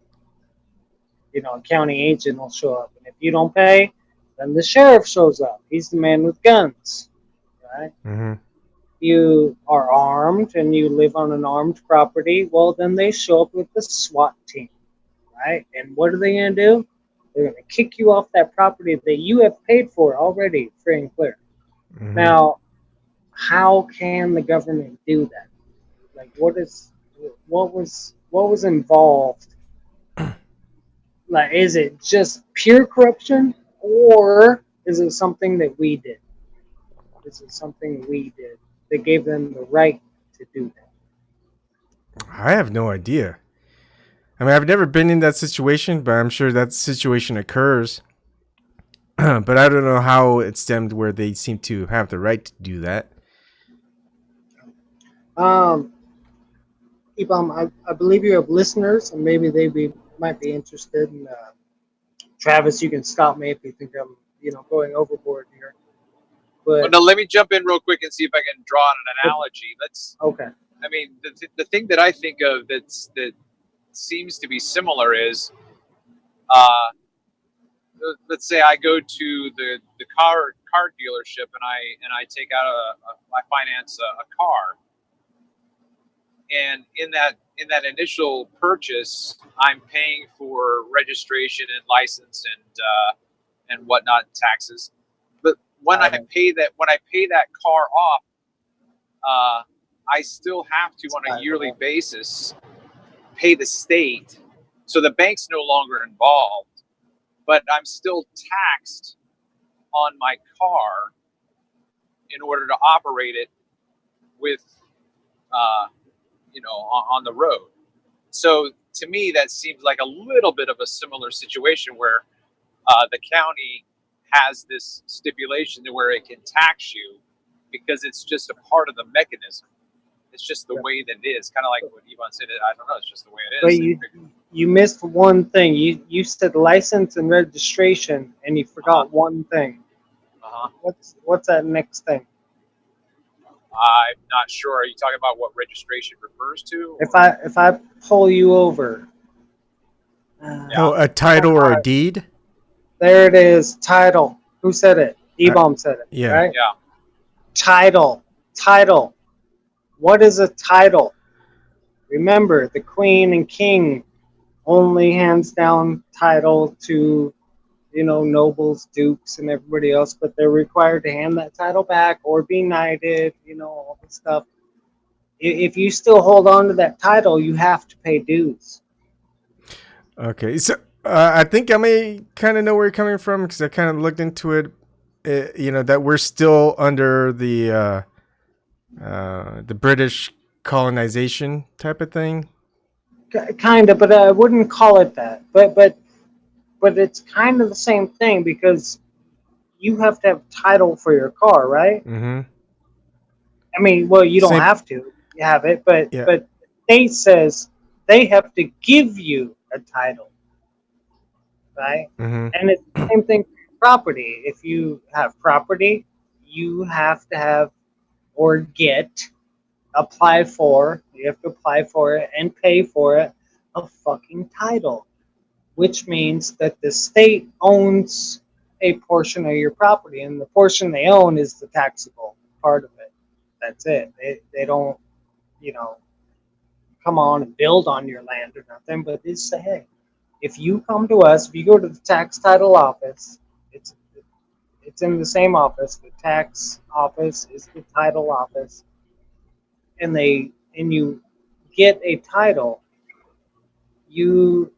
C: A county agent will show up. And if you don't pay, then the sheriff shows up. He's the man with guns. Right?
A: Mm-hmm.
C: You are armed and you live on an armed property, well, then they show up with the SWAT team. Right? And what are they going to do? They're going to kick you off that property that you have paid for already, free and clear.
A: Mm-hmm.
C: Now, how can the government do that? Like, what was involved? Like, is it just pure corruption, or is it something that we did? Is it something we did that gave them the right to do that?
A: I have no idea. I mean, I've never been in that situation, but I'm sure that situation occurs. But I don't know how it stemmed where they seem to have the right to do that.
C: Ibam, I believe you have listeners, and maybe might be interested. In, Travis, you can stop me if you think I'm, going overboard here.
B: Well,
C: But
B: no, let me jump in real quick and see if I can draw on an analogy.
C: okay,
B: I mean, the thing that I think of that seems to be similar is, uh, let's say I go to the car dealership and I take out I finance a car, and in that initial purchase, I'm paying for registration and license and whatnot, taxes. But when I pay that car off, I still have to on a yearly basis pay the state. So the bank's no longer involved, but I'm still taxed on my car in order to operate it with, on the road. So to me, that seems like a little bit of a similar situation where the county has this stipulation to where it can tax you because it's just a part of the mechanism. It's just the way that it is. Kind of like what Yvonne said. I don't know. It's just the way it is.
C: But you missed one thing. You said license and registration, and you forgot one thing. What's that next thing?
B: I'm not sure. Are you talking about what registration refers to?
C: If I pull you over.
A: A title or a deed?
C: There it is. Title. Who said it? E-Bomb said it.
A: Yeah.
C: Right?
B: Yeah.
C: Title. What is a title? Remember, the queen and king only hands down title to, nobles, dukes, and everybody else, but they're required to hand that title back or be knighted, all this stuff. If you still hold on to that title, you have to pay dues.
A: Okay, so I think I may kind of know where you're coming from because I kind of looked into it. That we're still under the British colonization type of thing.
C: Kind of, but I wouldn't call it that. But it's kind of the same thing because you have to have title for your car, right?
A: Mm-hmm.
C: I mean, well, you don't have to have it, but the state says they have to give you a title, right?
A: Mm-hmm.
C: And it's the same thing for property. If you have property, you have to have or apply for it and pay for it a fucking title, which means that the state owns a portion of your property, and the portion they own is the taxable part of it. That's it. They don't, come on and build on your land or nothing, but they say, hey, if you come to us, if you go to the tax title office, it's in the same office. The tax office is the title office, and you get a title, you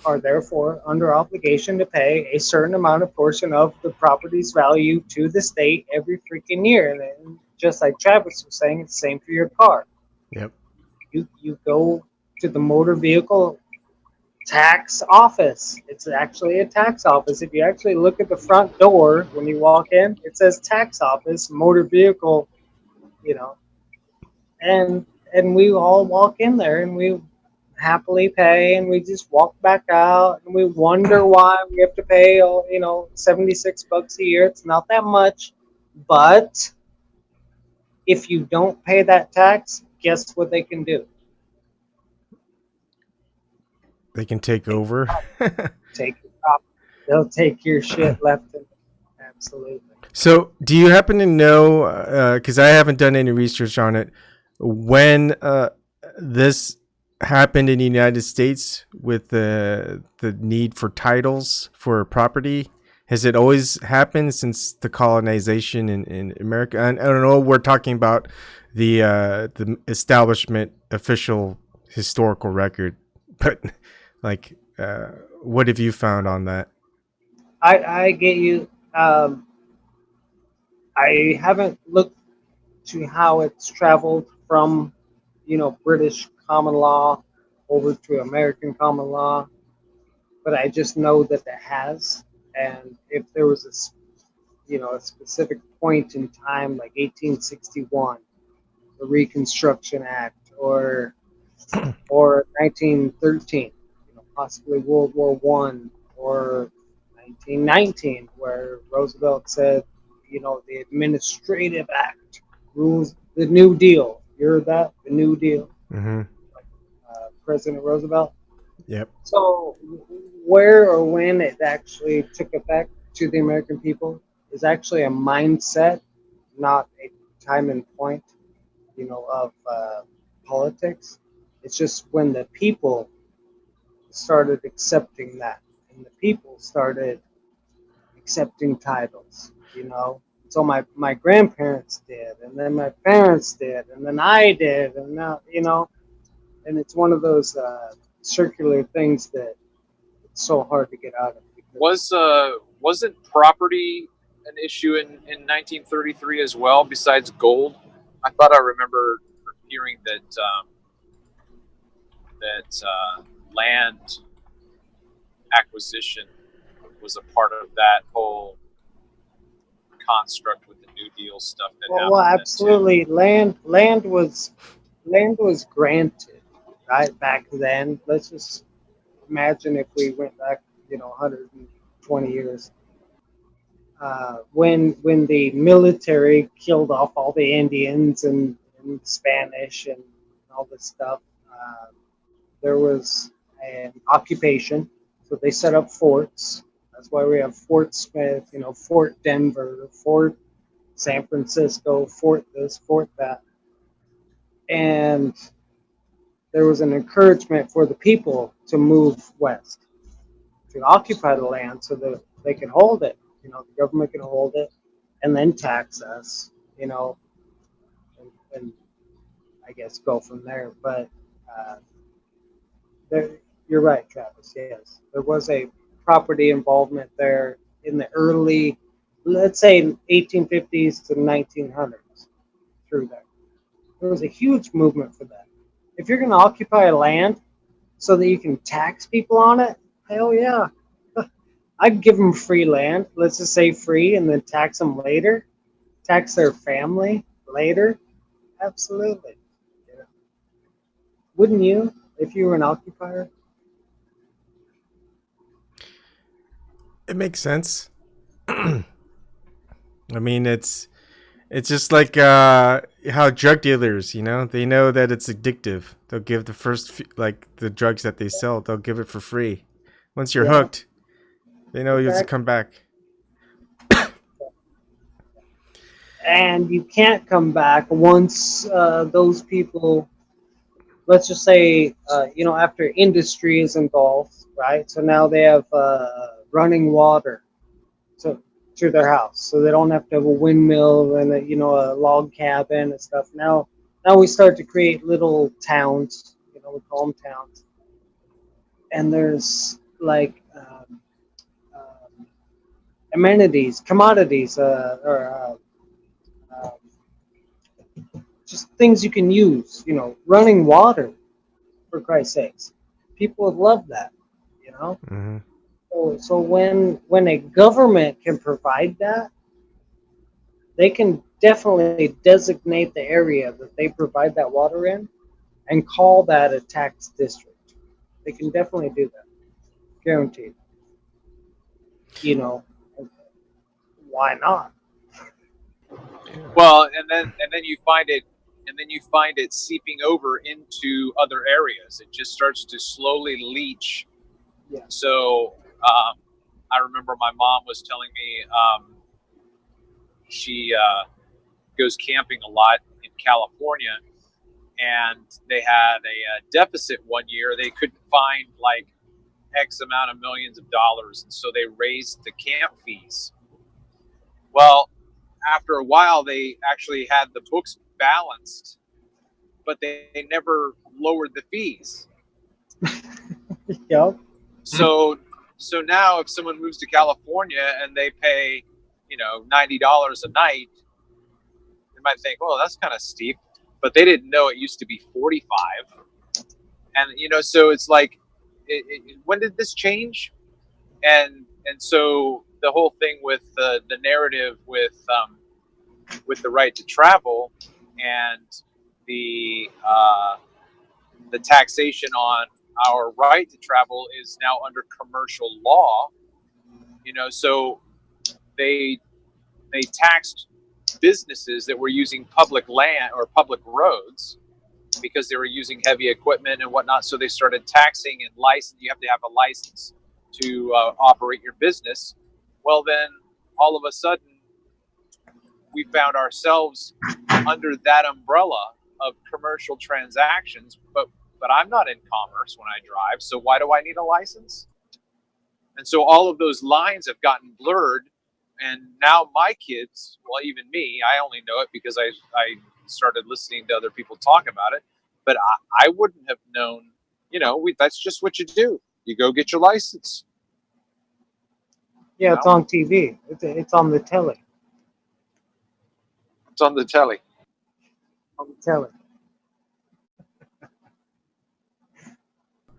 C: are therefore under obligation to pay a certain amount of portion of the property's value to the state every freaking year. And then, just like Travis was saying, it's the same for your car.
A: Yep.
C: You go to the motor vehicle tax office. It's actually a tax office. If you actually look at the front door when you walk in, it says tax office, motor vehicle, and we all walk in there and we happily pay, and we just walk back out, and we wonder why we have to pay, $76 a year. It's not that much, but if you don't pay that tax, guess what they can do?
A: They can take over.
C: Take your property. They'll take your shit left and absolutely.
A: So, do you happen to know? Because I haven't done any research on it. When this happened in the United States with the need for titles for property, has it always happened since the colonization in America? And I don't know. We're talking about the establishment official historical record, but what have you found on that?
C: I get you. I haven't looked to how it's traveled from, British common law over to American common law, but I just know that it has. And if there was a specific point in time, like 1861, the Reconstruction Act, or 1913, possibly World War One, or 1919, where Roosevelt said, the Administrative Act rules the New Deal. You heard that? The New Deal.
A: Mm-hmm.
C: President Roosevelt.
A: Yep.
C: So where or when it actually took effect to the American people is actually a mindset, not a time and point, of politics. It's just when the people started accepting that, and the people started accepting titles. So my grandparents did, and then my parents did, and then I did, and now and it's one of those circular things that it's so hard to get out of.
B: Wasn't property an issue in 1933 as well, besides gold? I thought I remember hearing that land acquisition was a part of that whole construct with the New Deal stuff that
C: Well,
B: happened then too.
C: absolutely. Land was granted, right, back then. Let's just imagine if we went back, 120 years. When the military killed off all the Indians and Spanish and all this stuff, there was an occupation. So they set up forts. That's why we have Fort Smith, Fort Denver, Fort San Francisco, Fort this, Fort that. And there was an encouragement for the people to move west, to occupy the land so that they could hold it. The government could hold it and then tax us, and I guess go from there. But uh, there, you're right, Travis. Yes, there was a property involvement there in the early, let's say, 1850s to 1900s through there. There was a huge movement for that. If you're going to occupy a land so that you can tax people on it, hell yeah. I'd give them free land. Let's just say free, and then tax them later. Tax their family later. Absolutely. Yeah. Wouldn't you if you were an occupier?
A: It makes sense. I mean, it's just like how drug dealers, they know that it's addictive. They'll give the like the drugs that they sell, they'll give it for free. Once you're
C: Yeah,
A: hooked, they know you'll
C: exactly.
A: come back.
C: And you can't come back once those people, let's just say, after industry is involved, right? So now they have running water to their house, so they don't have to have a windmill and a log cabin and stuff. Now we start to create little towns. We call them towns, and there's like amenities, commodities, or just things you can use. Running water, for Christ's sakes. People would love that. You know.
A: Hmm.
C: So when a government can provide that, they can definitely designate the area that they provide that water in and call that a tax district. They can definitely do that, guaranteed. You know, why not?
A: Yeah.
B: Well, and then you find it seeping over into other areas. It just starts to slowly leach.
C: Yeah,
B: So I remember my mom was telling me she goes camping a lot in California, and they had a deficit one year. They couldn't find like X amount of millions of dollars, and so they raised the camp fees. Well, after a while, they actually had the books balanced, but they never lowered the fees.
C: yep,
B: So so now if someone moves to California and they pay, $90 a night, they might think, oh, that's kind of steep. But they didn't know it used to be 45. And so it's like, when did this change? And so the whole thing with the narrative with the right to travel and the taxation on our right to travel is now under commercial law. So they taxed businesses that were using public land or public roads because they were using heavy equipment and whatnot. So they started taxing and license. You have to have a license to operate your business, well, then all of a sudden we found ourselves under that umbrella of commercial transactions. But I'm not in commerce when I drive, so why do I need a license? And so all of those lines have gotten blurred. And now my kids, well, even me, I only know it because I started listening to other people talk about it. But I wouldn't have known, that's just what you do. You go get your license.
C: Yeah, it's on TV. It's on the telly.
B: It's on the telly.
C: On the telly.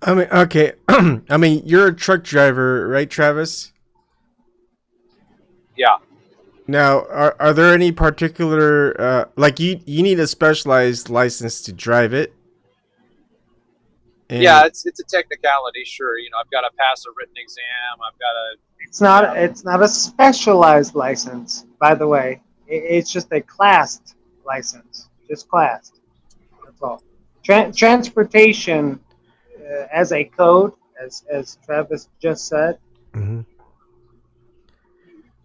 A: I mean, okay. I mean, you're a truck driver, right, Travis?
B: Yeah.
A: Now, are there any particular like you need a specialized license to drive it? And
B: Yeah, it's a technicality, sure. I've got to pass a written exam. I've got to.
C: It's not a specialized license, by the way. It's just a classed license, just classed. That's all. Transportation as a code, as Travis just said,
A: Mhm.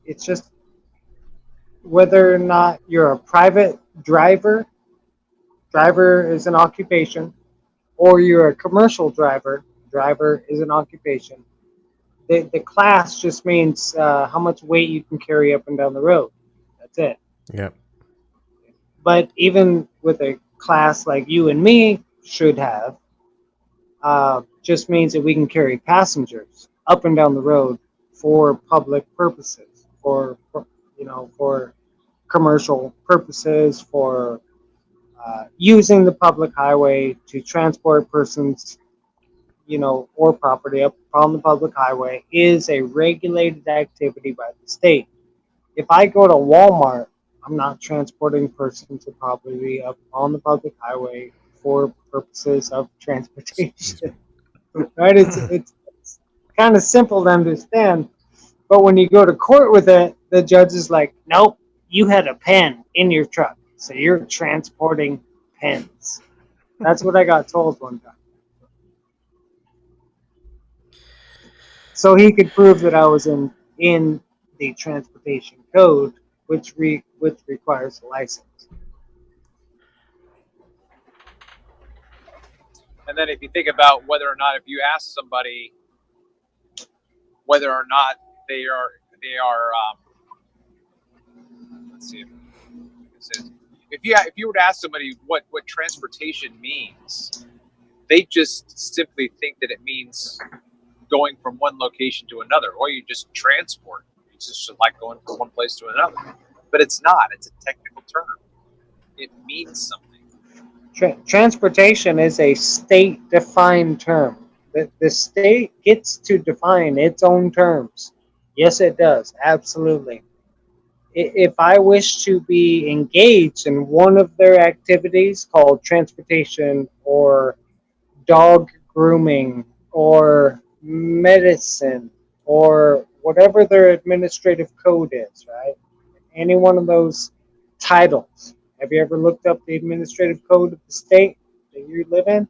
C: it's just whether or not you're a private driver. Driver is an occupation, or you're a commercial driver. Driver is an occupation. The class just means how much weight you can carry up and down the road. That's it.
A: Yep.
C: But even with a class like you and me should have, just means that we can carry passengers up and down the road for public purposes, for commercial purposes, for using the public highway to transport persons, or property up on the public highway is a regulated activity by the state. If I go to Walmart, I'm not transporting persons or property up on the public highway for purposes of transportation. Right? It's kind of simple to understand, but when you go to court with it, the judge is like, "Nope, you had a pen in your truck, so you're transporting pens." That's what I got told one time. So he could prove that I was in the transportation code, which requires a license.
B: And then if you think about whether or not, if you ask somebody whether or not they are let's see if you were to ask somebody what transportation means, they just simply think that it means going from one location to another, or you just transport. It's just like going from one place to another. But it's not. It's a technical term. It means something.
C: Transportation is a state-defined term. The state gets to define its own terms. Yes, it does. Absolutely. If I wish to be engaged in one of their activities called transportation or dog grooming or medicine or whatever their administrative code is, right? Any one of those titles. Have you ever looked up the administrative code of the state that you live in?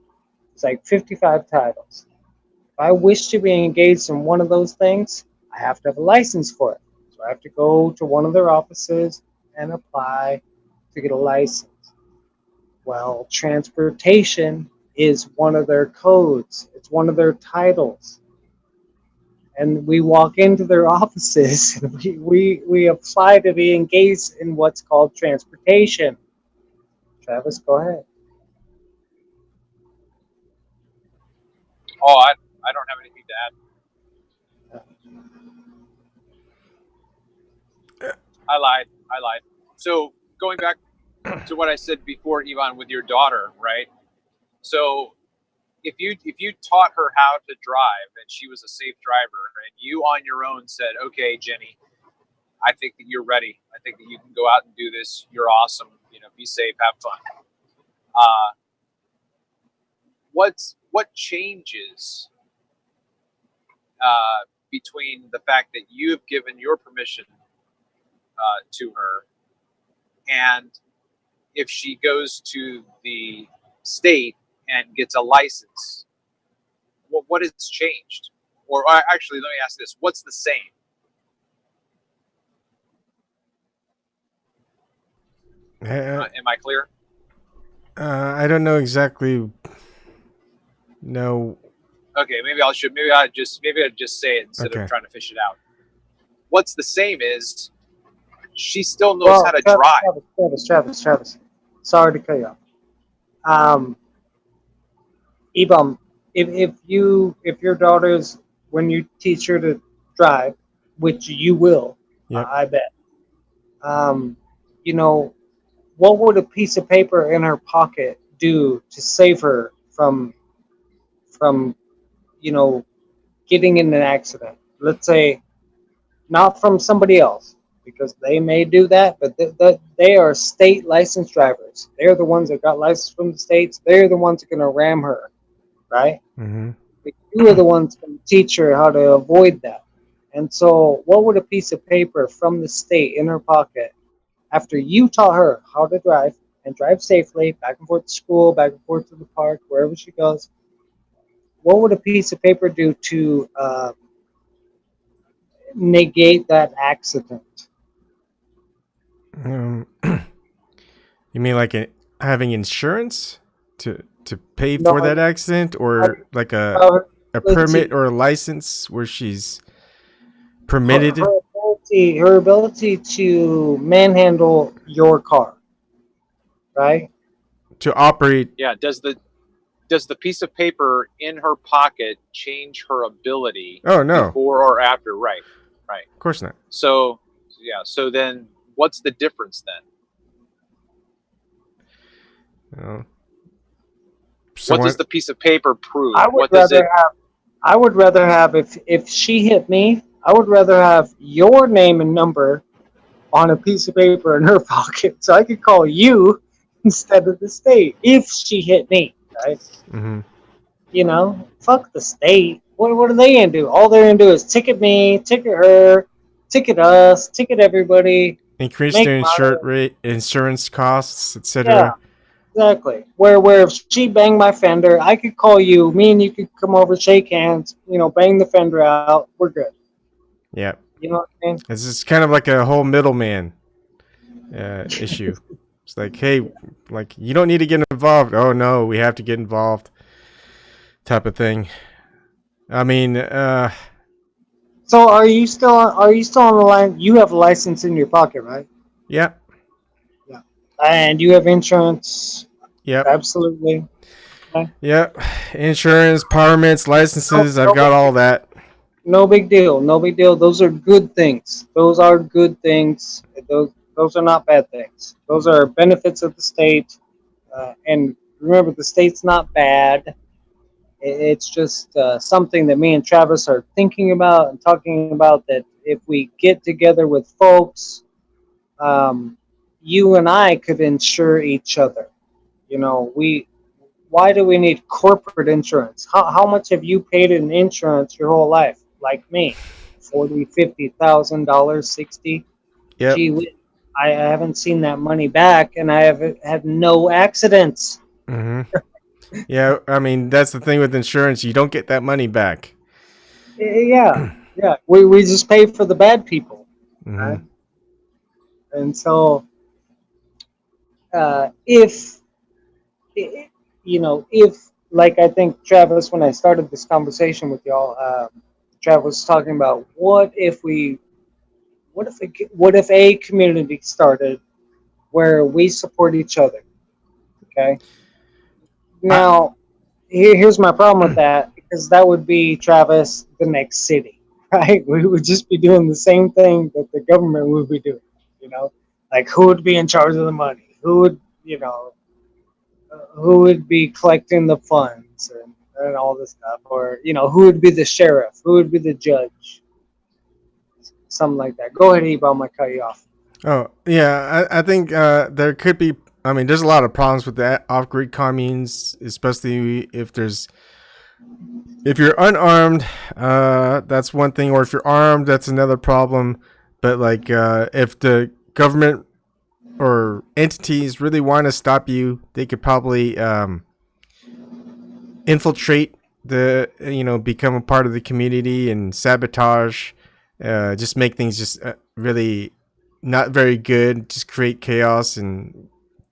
C: It's like 55 titles. If I wish to be engaged in one of those things, I have to have a license for it. So I have to go to one of their offices and apply to get a license. Well, transportation is one of their codes. It's one of their titles. And we walk into their offices and we apply to be engaged in what's called transportation. Travis, go ahead.
B: Oh, I don't have anything to add. I lied. So going back to what I said before, Ivan, with your daughter, right? So if you taught her how to drive and she was a safe driver, and you on your own said, "Okay, Jenny, I think that you're ready. I think that you can go out and do this. You're awesome. Be safe, have fun." Uh, what changes between the fact that you've given your permission to her, and if she goes to the state and gets a license, what has changed? or actually, let me ask this: what's the same? Am I clear?
A: I don't know exactly. No.
B: Okay, maybe I just say it instead of trying to fish it out. What's the same is she still knows how to drive.
C: Travis. Sorry to cut you off. Ebum, if your daughter's, when you teach her to drive, which you will,
A: Yep.
C: I bet. You know, what would a piece of paper in her pocket do to save her from you know, getting in an accident? Let's say not from somebody else, because they may do that, but they are state licensed drivers. They're the ones that got license from the states. They're the ones that are going to ram her, right?
A: Mm-hmm.
C: But you are the ones going to teach her how to avoid that. And so, what would a piece of paper from the state in her pocket, after you taught her how to drive and drive safely, back and forth to school, back and forth to the park, wherever she goes, what would a piece of paper do to negate that accident?
A: You mean like having insurance to pay
C: No,
A: for that accident, or like a permit or a license where she's permitted?
C: Her ability to manhandle your car, right?
A: To operate.
B: Yeah. Does the piece of paper in her pocket change her ability?
A: Oh, no.
B: Before or after? Right.
A: Of course not.
B: So yeah. So then, what's the difference then?
A: Well,
B: what does the piece of paper prove?
C: I would rather have if she hit me, I would rather have your name and number on a piece of paper in her pocket, so I could call you instead of the state if she hit me, right?
A: Mm-hmm.
C: You know, fuck the state. What are they gonna do? All they're gonna do is ticket me, ticket her, ticket us, ticket everybody.
A: Increase their insurance costs, etc.
C: Yeah, exactly. Where if she banged my fender, I could call you. Me and you could come over, shake hands. You know, bang the fender out. We're good.
A: Yeah.
C: You know what I mean?
A: It's just kind of like a whole middleman issue. It's like, hey, like, you don't need to get involved. Oh no, we have to get involved. Type of thing. I mean,
C: So are you still on the line? You have a license in your pocket, right?
A: yeah.
C: Yeah. And you have insurance.
A: Yep.
C: Absolutely. Okay.
A: Yep. Insurance, permits, licenses. I've got all that.
C: No big deal. No big deal. Those are good things. Those are good things. Those are not bad things. Those are benefits of the state. And remember, the state's not bad. It's just something that me and Travis are thinking about and talking about, that if we get together with folks, you and I could insure each other. You know, why do we need corporate insurance? How much have you paid in insurance your whole life? Like me, $40,000, $50,000, 60.
A: Yep.
C: Gee, I haven't seen that money back, and I have had no accidents.
A: Mm-hmm. Yeah, I mean, that's the thing with insurance. You don't get that money back.
C: Yeah. We just pay for the bad people.
A: Mm-hmm.
C: Right? And so, if like, I think Travis, when I started this conversation with y'all, Travis was talking about what if a community started where we support each other. Okay. Now, here's my problem with that, because that would be, Travis, the next city, right? We would just be doing the same thing that the government would be doing. You know, like, who would be in charge of the money? Who would be collecting the funds and all this stuff? Or, who would be the sheriff? Who would be the judge? Something like that. Go ahead, Ebo, I might cut you off.
A: Oh, yeah. I think there could be, I mean, there's a lot of problems with that off-grid communes, especially if you're unarmed, that's one thing. Or if you're armed, that's another problem. But like, if the government or entities really want to stop you, they could probably infiltrate become a part of the community and sabotage, just make things just really not very good, just create chaos and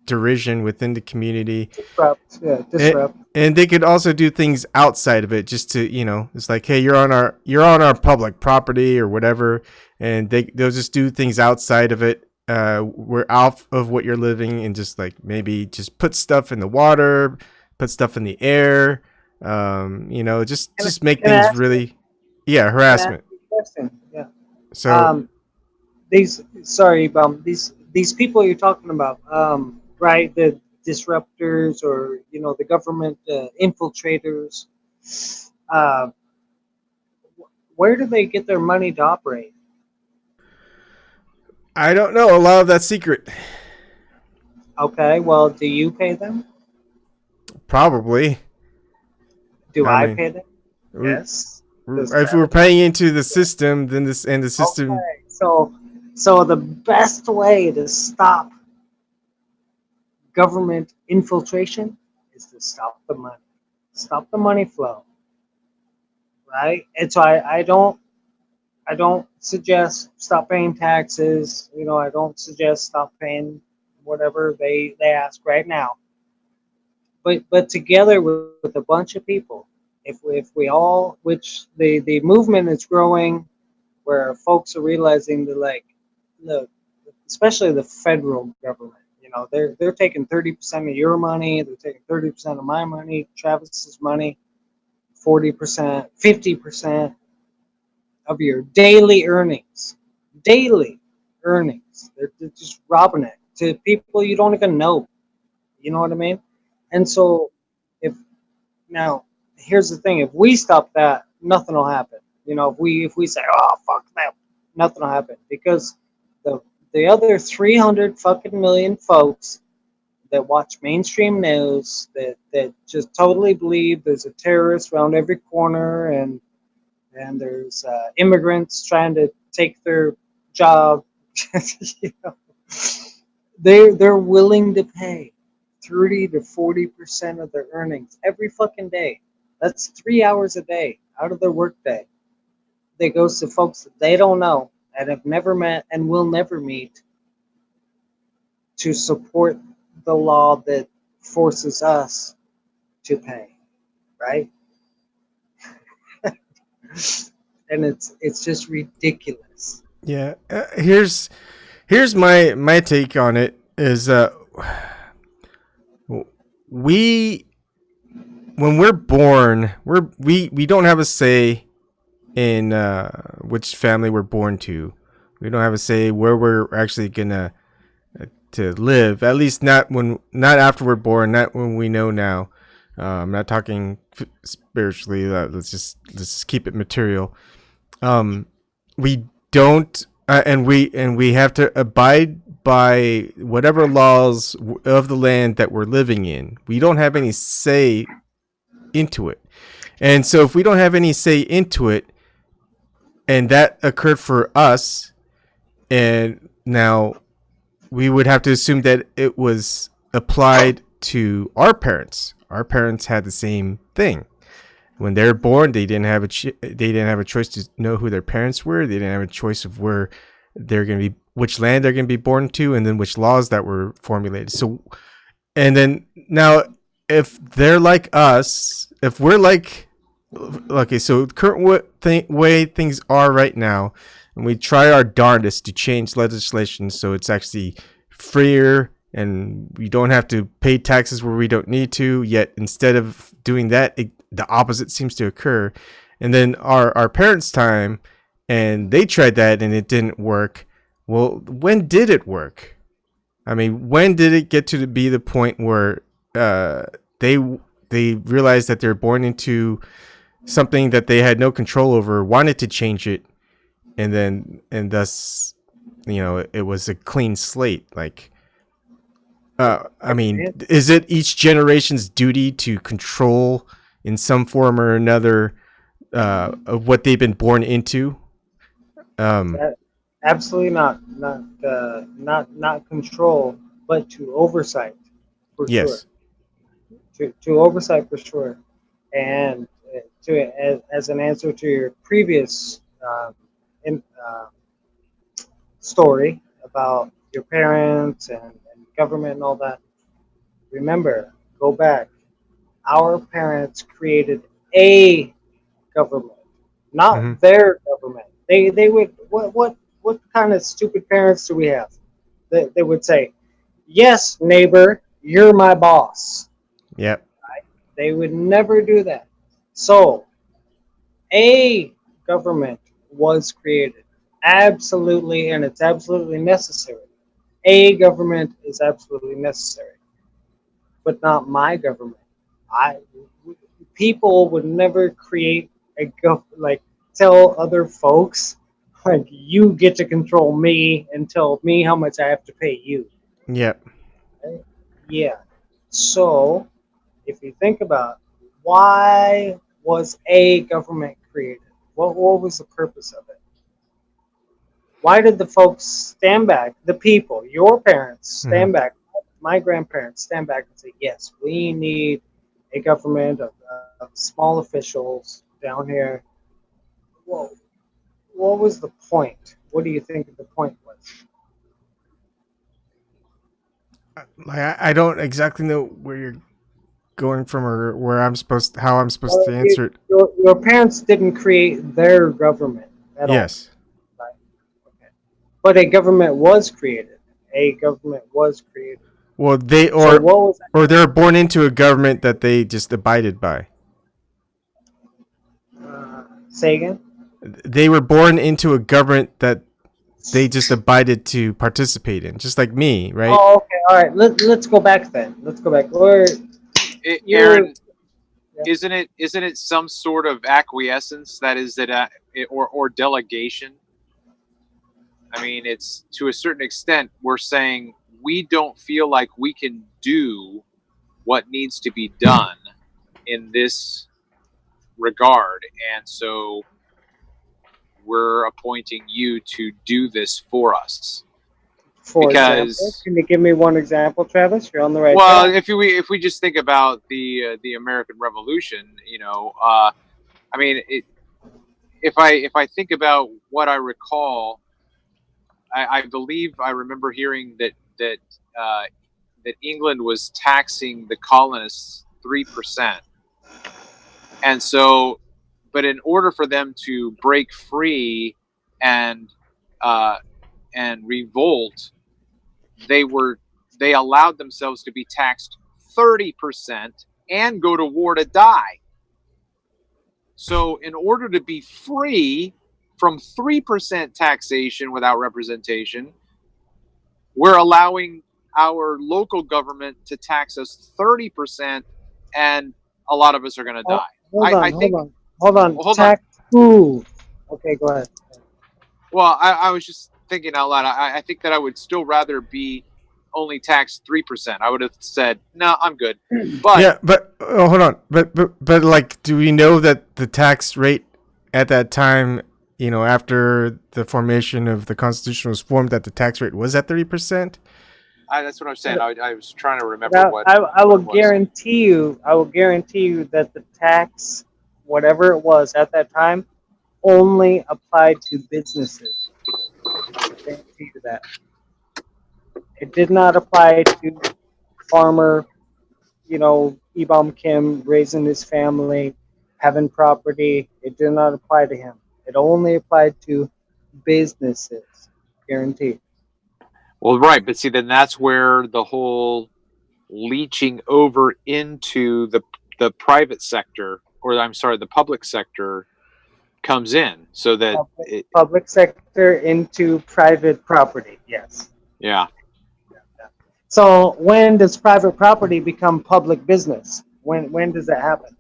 A: derision within the community.
C: Disrupt. Yeah,
A: and,
C: disrupt.
A: and they could also do things outside of it, just to, it's like, hey, you're on our public property or whatever, and they'll just do things outside of it. We're out of what you're living, and just like maybe just put stuff in the water, put stuff in the air, just make
C: Can I
A: things
C: ask you,
A: really, yeah,
C: can I ask
A: harassment.
C: you a question? Yeah.
A: So
C: These people you're talking about, right? The disruptors, or the government infiltrators. Uh, where do they get their money to operate?
A: I don't know, a lot of that secret.
C: Okay, well, do you pay them?
A: Probably.
C: Do
A: I
C: I
A: mean,
C: pay them?
A: we,
C: Yes. Does
A: if we're
C: Travis?
A: paying into the system, then the system.
C: Okay, so the best way to stop government infiltration is to stop the money flow, right? And so I don't suggest stop paying taxes. I don't suggest stop paying whatever they ask right now. But together with a bunch of people, if we all, which the movement is growing, where folks are realizing that, like, look, especially the federal government, they're taking 30% of your money, they're taking 30% of my money, Travis's money, 40%, 50% of your daily earnings. They're just robbing it to people you don't even know. You know what I mean? And so, if now, here's the thing: if we stop that, nothing will happen. If we say, "Oh, fuck that," nothing will happen, because the the other 300 fucking million folks that watch mainstream news, that just totally believe there's a terrorist around every corner, and there's immigrants trying to take their job. you know, they're willing to pay 30 to 40% of their earnings every fucking day. That's 3 hours a day out of their workday. That goes to folks that they don't know and have never met and will never meet, to support the law that forces us to pay, right? And it's just ridiculous.
A: Yeah. Here's my take on it is we when we're born, we don't have a say in which family we're born to. We don't have a say where we're actually gonna to live. At least not after we're born. Not when we know now. I'm not talking spiritually. Let's just keep it material. We don't, and we have to abide by whatever laws of the land that we're living in. We don't have any say into it. And so if we don't have any say into it, and that occurred for us, and now we would have to assume that it was applied to our parents. Our parents had the same thing. When they're born, they didn't have a choice to know who their parents were. They didn't have a choice of where they're going to be, which land they're going to be born to, and then which laws that were formulated. So, and then now, if they're like us, if we're like, okay, so current way things are right now, and we try our darndest to change legislation so it's actually freer and we don't have to pay taxes where we don't need to. Yet instead of doing that, the opposite seems to occur. And then our parents' time, and they tried that and it didn't work. Well, when did it work? I mean, when did it get to be the point where they realized that they're born into something that they had no control over, wanted to change it, and thus, it was a clean slate. Like, I mean, is it each generation's duty to control in some form or another of what they've been born into?
C: Absolutely not control, but to oversight, for sure.
A: Yes.
C: To oversight, for sure. And as an answer to your previous in, story about your parents and government and all that. Remember, go back. Our parents created a government,
A: Hmm.
C: not their government. They would what kind of stupid parents do we have? They would say, "Yes, neighbor, you're my boss."
A: Yep.
C: They would never do that. So a government was created, absolutely, and it's absolutely necessary. A government is absolutely necessary, but not my government. I People would never create like tell other folks like you get to control me and tell me how much I have to pay you.
A: Yep.
C: Right? Yeah. So if you think about why was a government created? What was the purpose of it? Why did the folks stand back, the people, your parents
A: Hmm.
C: stand back, my grandparents stand back and say, yes, we need a government of small officials down here? Whoa. What was the point? What do you think the point was?
A: Like I don't exactly know where you're going from or where how I'm supposed to answer it.
C: Your parents didn't create their government at all,
A: Yes.
C: right? Okay. But a government was created. A government was created.
A: Well,
C: So what was
A: or they're born into a government that they just abided by.
C: say again?
A: They were born into a government that they just abided to participate in, just like me, right?
C: Oh, okay. All right. Let's go back then. Let's go back. Or you're
B: Aaron,
C: yeah.
B: isn't it some sort of acquiescence that is that or delegation? I mean, it's to a certain extent we're saying we don't feel like we can do what needs to be done in this regard, and so we're appointing you to do this for us.
C: For example,
B: Because,
C: can you give me one example, Travis? You're on the right
B: well,
C: track.
B: if we just think about the American Revolution, I mean, if I think about what I recall, I believe I remember hearing uh, that England was taxing the colonists 3%, and so, but in order for them to break free and uh, and revolt, they were they allowed themselves to be taxed 30% and go to war to die. So, in order to be free from 3% taxation without representation, we're allowing our local government to tax us 30%, and a lot of us are going to
C: Oh,
B: die.
C: hold
B: I
C: on,
B: think,
C: hold on.
B: well, hold on.
C: Tax who? Okay, go ahead.
B: Well, I was just thinking out loud. I think that I would still rather be only taxed 3%. I would have said, no, I'm good. But
A: Yeah, but hold on. But like, do we know that the tax rate at that time, after the formation of the Constitution was formed, that the tax rate was at 30%?
B: that's what I'm saying. I was trying to remember
C: Now, I
B: what
C: will
B: it was.
C: guarantee you that the tax, whatever it was at that time, only applied to businesses. I guarantee you that. It did not apply to farmer, Ebam Kim raising his family, having property. It did not apply to him. It only applied to businesses. Guaranteed.
B: Well, right, but see, then that's where the whole leaching over into the private sector, or I'm sorry, the public sector comes in. So that
C: Public sector into private property. Yes.
B: yeah.
C: So when does private property become public business? When does that happen?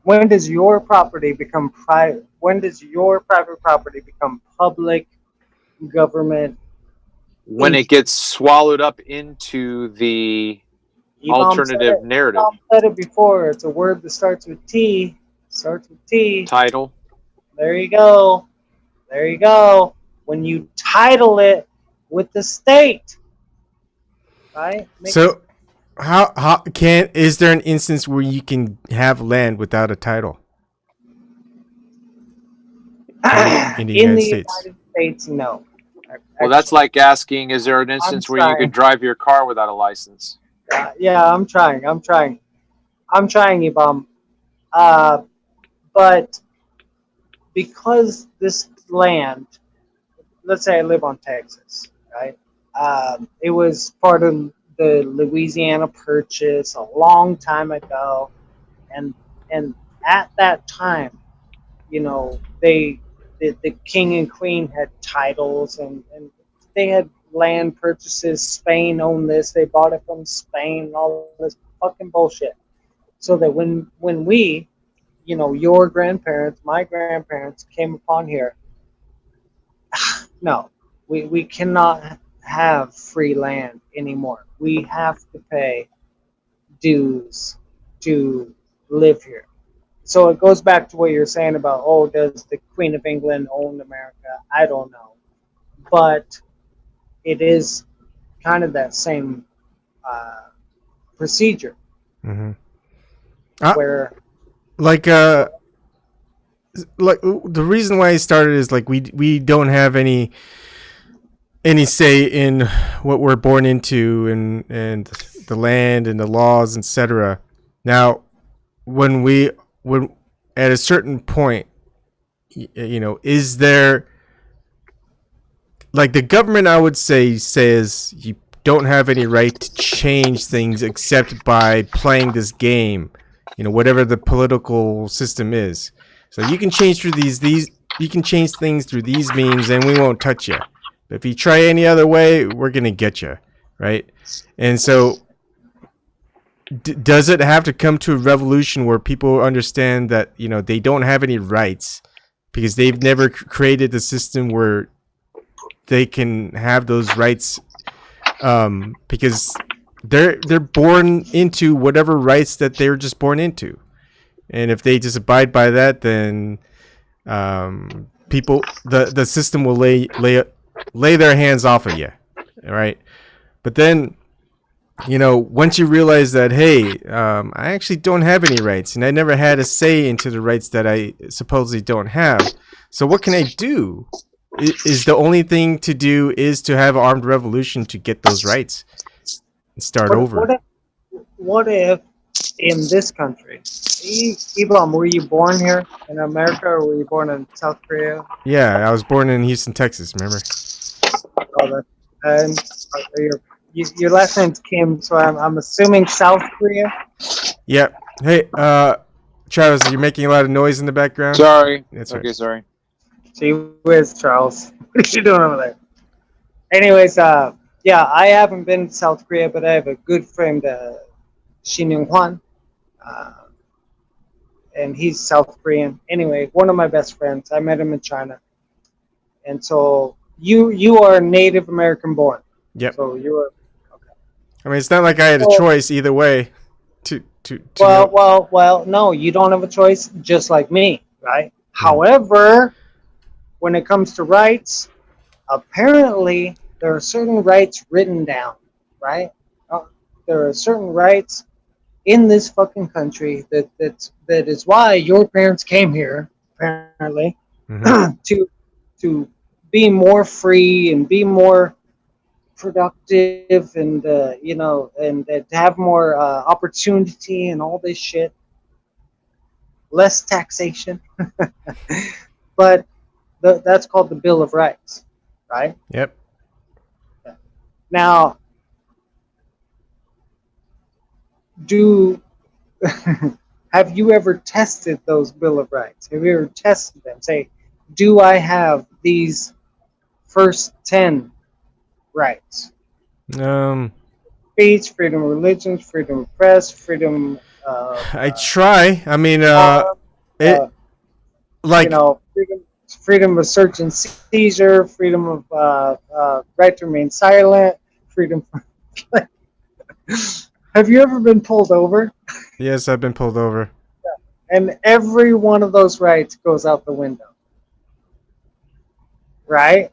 C: When does your property become private? When does your private property become public government
B: When it
C: interest?
B: gets swallowed up into the
C: Ebom said
B: alternative
C: it.
B: narrative
C: Ebom said it before. It's a word that starts with T. Starts with T.
B: title.
C: There you go. There you go. When you title it with the state, right? Makes
A: So how can is there an instance where you can have land without a title in the
C: In
A: United
C: the
A: States?
C: United States, no.
B: Well, that's
C: Actually,
B: like asking, is there an
C: I'm
B: instance where you could
C: trying.
B: drive your car without a license?
C: Yeah, I'm trying. I'm trying, Ibam. Uh, but because this land, let's say I live on Texas, right? It was part of the Louisiana Purchase a long time ago, and and at that time, you know, the king and queen had titles, and they had land purchases. Spain owned this; they bought it from Spain. All this fucking bullshit. So that when we, you know, your grandparents, my grandparents came upon here, no, we cannot have free land anymore. We have to pay dues to live here. So it goes back to what you're saying about, oh, does the Queen of England own America? I don't know, but it is kind of that same uh, procedure
A: Mm-hmm. Uh,
C: where
A: like like the reason why I started is like we don't have any say in what we're born into and the land and the laws, etc. Now, when at a certain point, you know, is there like the government? I would say says you don't have any right to change things except by playing this game. You know, whatever the political system is. So you can change through these you can change things through these means, and we won't touch you. But if you try any other way, we're gonna get you, right? And so, does it have to come to a revolution where people understand that you know they don't have any rights because they've never created a system where they can have those rights because they're born into whatever rights that they're just born into, and if they just abide by that, then people the system will lay their hands off of you, all right? But then you know once you realize that hey, I actually don't have any rights and I never had a say into the rights that I supposedly don't have, so what can I do? Is the only thing to do is to have armed revolution to get those rights and start
C: what what
A: over.
C: if, what if in this country, Ibram, were you born here in America or were you born in South Korea?
A: Yeah, I was born in Houston, Texas, remember?
C: Oh, that, and your last name's Kim, so I'm assuming South Korea.
A: Yep. Hey, Travis, you're making a lot of noise in the background.
B: Sorry.
A: That's right.
B: Okay, sorry.
C: Gee whiz, Charles. What are you doing over there? Anyways, yeah, I haven't been to South Korea, but I have a good friend, Shin Young Hwan, uh, and he's South Korean. Anyway, one of my best friends. I met him in China, and so you are Native American born.
A: Yep.
C: So you are okay.
A: I mean, it's not like I had a
C: Well,
A: choice either way to
C: well,
A: go.
C: well, well. No, you don't have a choice, just like me, right?
A: Hmm.
C: However, when it comes to rights, apparently there are certain rights written down, right? Uh, there are certain rights in this fucking country that is why your parents came here, apparently,
A: Hmm.
C: to be more free and be more productive and you know and to have more opportunity and all this shit, less taxation, but that's called the Bill of Rights, right?
A: Yep.
C: Now, do have you ever tested those Bill of Rights? Have you ever tested them? Say, do I have these first 10 rights?
A: Um,
C: Speech, freedom of religion, freedom of press, freedom of
A: I try. I mean,
C: harm, uh,
A: it
C: you
A: like
C: know, freedom of search and seizure, freedom of right to remain silent, freedom. Have you ever been pulled over?
A: yes, I've been pulled over.
C: And every one of those rights goes out the window, right?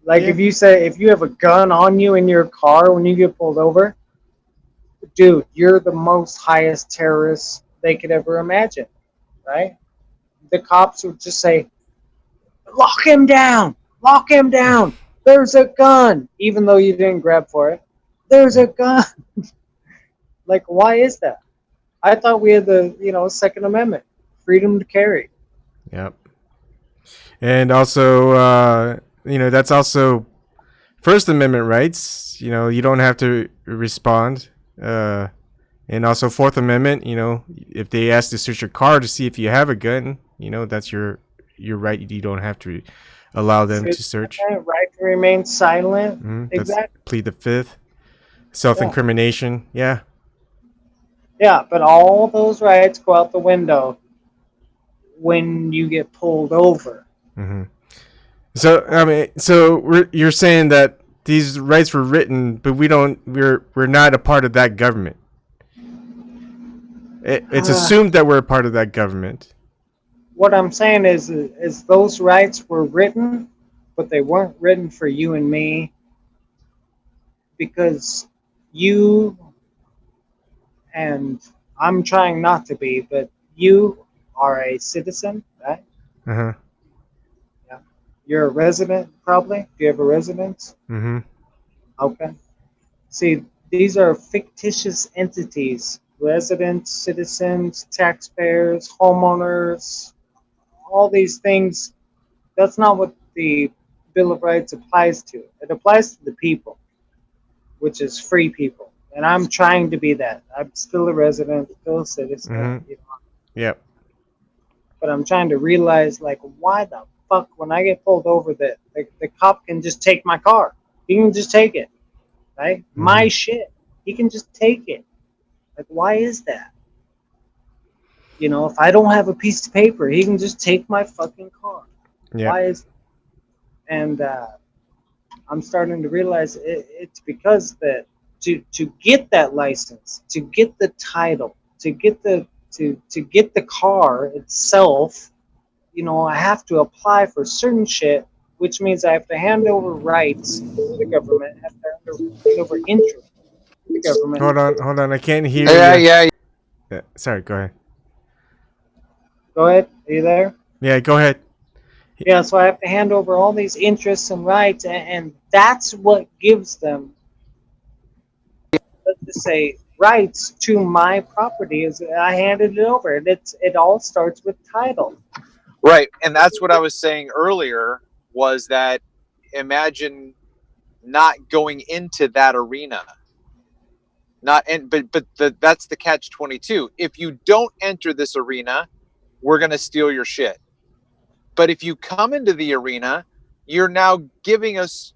C: Like
A: Yeah.
C: if you say if you have a gun on you in your car when you get pulled over, dude, you're the most highest terrorist they could ever imagine, right? The cops would just say, lock him down, lock him down. There's a gun, even though you didn't grab for it. There's
A: Yeah.
C: a gun. Like, why is that? I thought we had the, Second Amendment, freedom to carry.
A: Yep. And also, that's also First Amendment rights. You don't have to respond. And also Fourth Amendment. If they ask to search your car to see if you have a gun, that's your right. You don't have to allow them to search.
C: Right to remain silent.
A: That's
C: Exactly.
A: plead the fifth. Self-incrimination. Yeah.
C: Yeah, but all those rights go out the window when you get pulled over.
A: Mm-hmm. So you're saying that these rights were written, but we're not a part of that government. It's assumed that we're a part of that government.
C: What I'm saying is those rights were written, but they weren't written for you and me, because you, and I'm trying not to be, but you are a citizen, right?
A: Uh-huh.
C: Yeah. You're a resident, probably. Do you have a residence?
A: Mm-hmm.
C: Okay. See, these are fictitious entities: residents, citizens, taxpayers, homeowners, all these things. That's not what the Bill of Rights applies to. It applies to the people, which is free people. And I'm trying to be that. I'm still a resident, still a citizen.
A: Mm-hmm. Yep.
C: But I'm trying to realize, like, why the fuck, when I get pulled over, that the cop can just take my car. He can just take it, right?
A: Mm-hmm.
C: My shit. He can just take it. Like, why is that? If I don't have a piece of paper, he can just take my fucking car.
A: Yep.
C: Why is? And I'm starting to realize it's because that to get that license, to get the title, to get the car itself, I have to apply for certain shit, which means I have to hand over rights to the government, I have to hand over interest to the government.
A: Hold on. I can't hear you. Yeah. Sorry. Go ahead.
C: Go ahead. Are you there?
A: Yeah. Go ahead.
C: Yeah, so I have to hand over all these interests and rights, and that's what gives them, let's just say, rights to my property. Is I handed it over, and it all starts with title.
B: Right, and that's what I was saying earlier, was that imagine not going into that arena. That's the catch-22. If you don't enter this arena, we're going to steal your shit. But if you come into the arena, you're now giving us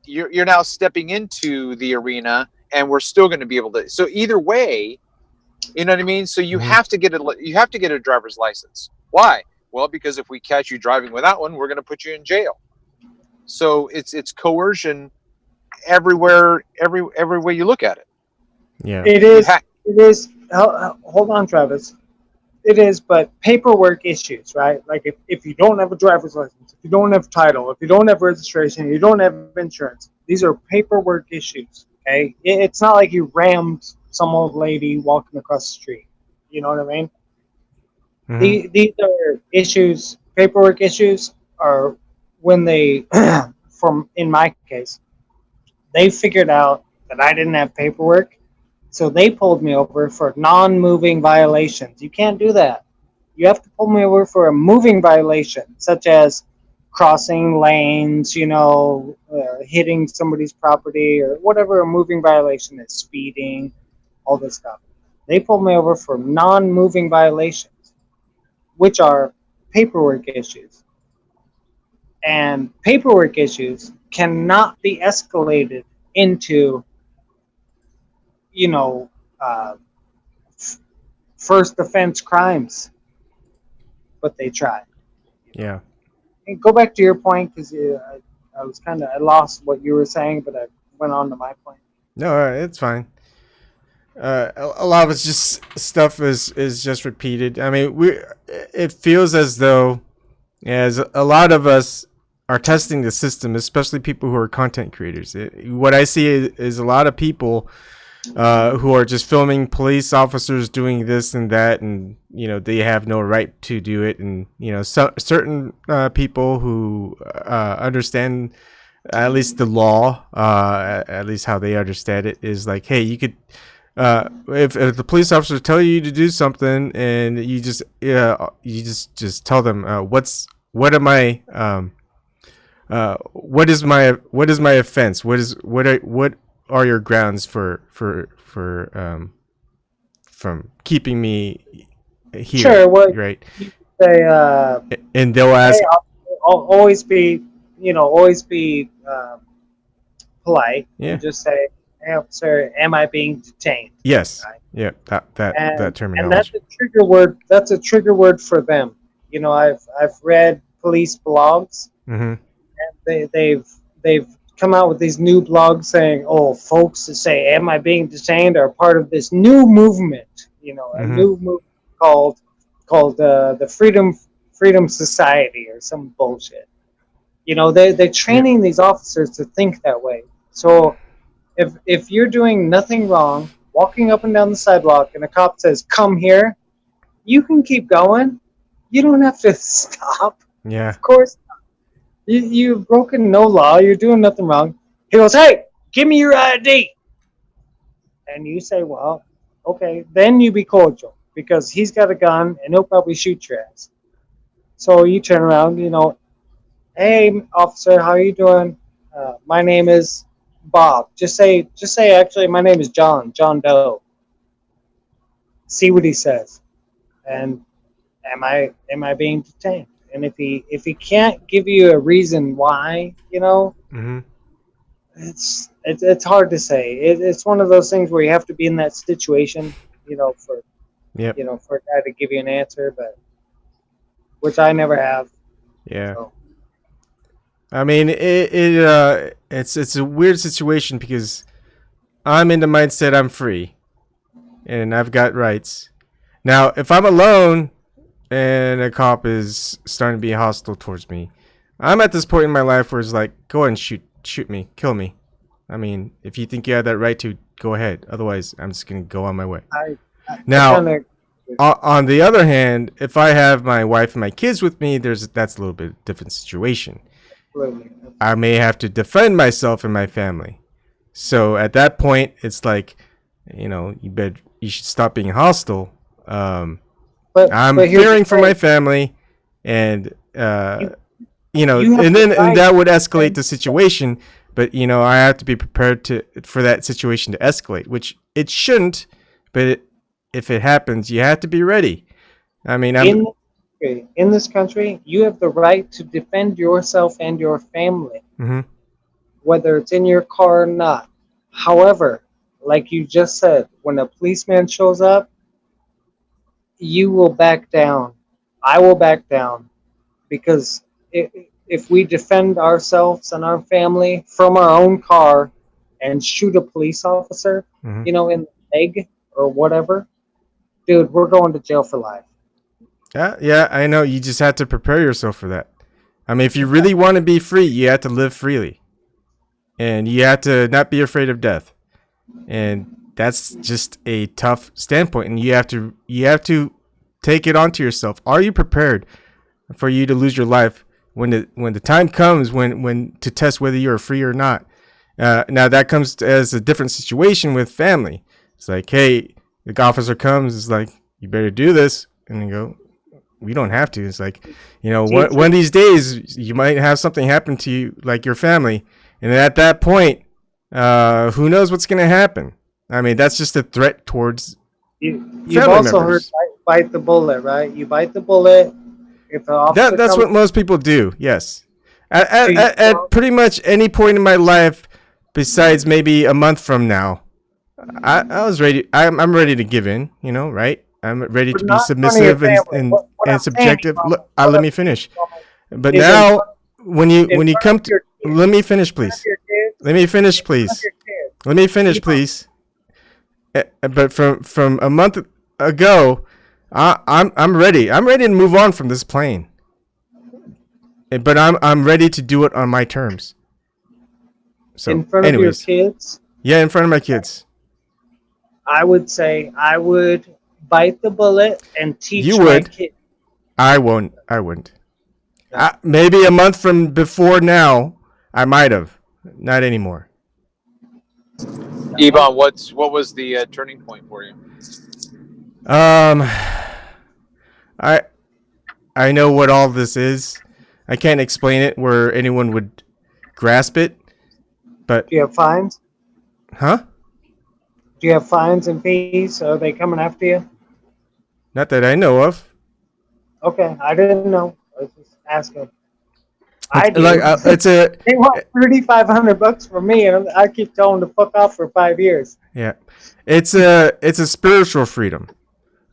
B: you're now stepping into the arena, and we're still going to be able to. So either way, you know what I mean? So you have to get a driver's license. Why? Well, because if we catch you driving without one, we're going to put you in jail. So it's coercion everywhere, every way you look at it.
A: Yeah.
C: It is. Hold on, Travis. It is, but paperwork issues, right? Like if you don't have a driver's license, if you don't have title, if you don't have registration, you don't have insurance, these are paperwork issues, okay? It's not like you rammed some old lady walking across the street. You know what I mean?
A: Mm-hmm.
C: These are issues, paperwork issues are when they, in my case, they figured out that I didn't have paperwork. So they pulled me over for non-moving violations. You can't do that. You have to pull me over for a moving violation, such as crossing lanes, hitting somebody's property, or whatever a moving violation is, speeding, all this stuff. They pulled me over for non-moving violations, which are paperwork issues. And paperwork issues cannot be escalated into first offense crimes, but they try.
A: Yeah.
C: And go back to your point, because I lost what you were saying, but I went on to my point.
A: No, it's fine. A lot of it's just stuff is just repeated. I mean, it feels as though, as a lot of us are testing the system, especially people who are content creators. What I see is a lot of people who are just filming police officers doing this and that, and they have no right to do it. And certain people who understand at least the law, at least how they understand it, is like, hey, you could. If the police officers tell you to do something, and you just tell them what is my offense? What are your grounds for from keeping me here?
C: Sure. What
A: right?
C: you say?
A: And they'll ask,
C: Hey, always be, always be polite,
A: yeah,
C: and just say, "Hey, officer, am I being detained?"
A: yes,
C: Right?
A: yeah, that
C: And
A: terminology.
C: that's a trigger word. That's a trigger word for them. I've read police blogs.
A: Mm-hmm.
C: They've come out with these new blogs saying, "Oh, folks that say, am I being detained?" are part of this new movement. A
A: Mm-hmm.
C: new movement called the Freedom Society or some bullshit. They're
A: Yeah.
C: training these officers to think that way. So if you're doing nothing wrong, walking up and down the sidewalk, and a cop says, "Come here," you can keep going. You don't have to stop.
A: Yeah.
C: Of course, you've broken no law. You're doing nothing wrong. He goes, "Hey, give me your ID." And you say, "Well, okay." Then you be cordial because he's got a gun and he'll probably shoot your ass. So you turn around, "Hey, officer, how are you doing? My name is Bob." Just say, actually, my name is John Doe. See what he says. And am I being detained? And if he can't give you a reason why,
A: Mm-hmm.
C: it's hard to say. It's one of those things where you have to be in that situation, for
A: Yep.
C: for a guy to give you an answer, but which I never have.
A: Yeah.
C: So.
A: I mean, it's a weird situation because I'm in the mindset I'm free and I've got rights. Now, if I'm alone and a cop is starting to be hostile towards me, I'm at this point in my life where it's like, go ahead and shoot me, kill me. I mean, if you think you have that right to, go ahead. Otherwise, I'm just gonna go on my way.
C: I
A: Now,
C: kind of
A: on the other hand, if I have my wife and my kids with me, that's a little bit different situation. I may have to defend myself and my family. So at that point, it's like, you should stop being hostile. I'm
C: but here's the
A: fearing for my
C: thing.
A: family, and
C: You have
A: and
C: the
A: then
C: right
A: that would
C: to
A: escalate
C: defend
A: the
C: yourself.
A: situation. But I have to be prepared for that situation to escalate, which it shouldn't. But if it happens, you have to be ready. I mean,
C: In this country, you have the right to defend yourself and your family,
A: mm-hmm,
C: whether it's in your car or not. However, like you just said, when a policeman shows up, you will back down. I will back down because if we defend ourselves and our family from our own car and shoot a police officer,
A: mm-hmm.
C: in the leg or whatever, dude, we're going to jail for life.
A: Yeah, I know. You just have to prepare yourself for that. I mean, if you really want to be free, you have to live freely, and you have to not be afraid of death. And that's just a tough standpoint, and you have to take it onto yourself. Are you prepared for you to lose your life when the time comes when to test whether you're free or not? Now that comes as a different situation with family. It's like, hey, the officer comes, it's like, you better do this, and you go, we don't have to. It's like, one of these days you might have something happen to you, like your family, and at that point, who knows what's going to happen? I mean, that's just a threat towards
C: You've
A: family
C: also heard
A: members.
C: bite the bullet, right? You bite the bullet. If the officer
A: That's
C: comes,
A: what most people do. Yes,
C: to you,
A: at pretty much any point in my life, besides maybe a month from now, I was ready. I'm ready to give in. Right? I'm ready
C: but
A: to be
C: not in front of your
A: submissive and
C: family.
A: and,
C: What
A: and
C: I'm saying,
A: subjective.
C: Emo,
A: Look,
C: what
A: let
C: I'm
A: me
C: saying,
A: finish.
C: Emo,
A: But
C: is
A: now, when you
C: in front
A: come
C: of
A: to,
C: your kids,
A: let me finish,
C: in front of
A: please.
C: your kids,
A: Let me finish,
C: in front of
A: please.
C: your kids.
A: Let me finish,
C: Emo,
A: please. But from a month ago, I'm ready. I'm ready to move on from this plane. but I'm ready to do it on my terms. So,
C: In front of your
A: anyways,
C: kids,
A: yeah, in front of my kids.
C: I would say I would bite the bullet and
A: You
C: teach my
A: would.
C: kid.
A: I won't. I wouldn't.
C: No.
A: Maybe a month from before now, I might have. Not anymore.
B: Ebon, what was the turning point for you?
A: I I know what all this is. I can't explain it where anyone would grasp it. But
C: Do you have fines?
A: huh?
C: Do you have fines and fees? Are they coming after you?
A: Not that I know of.
C: Okay, I didn't know. I was just asking. I do.
A: Like it's a
C: They want $3,500 from me, and I keep telling them to fuck off for 5 years.
A: yeah. It's a spiritual freedom.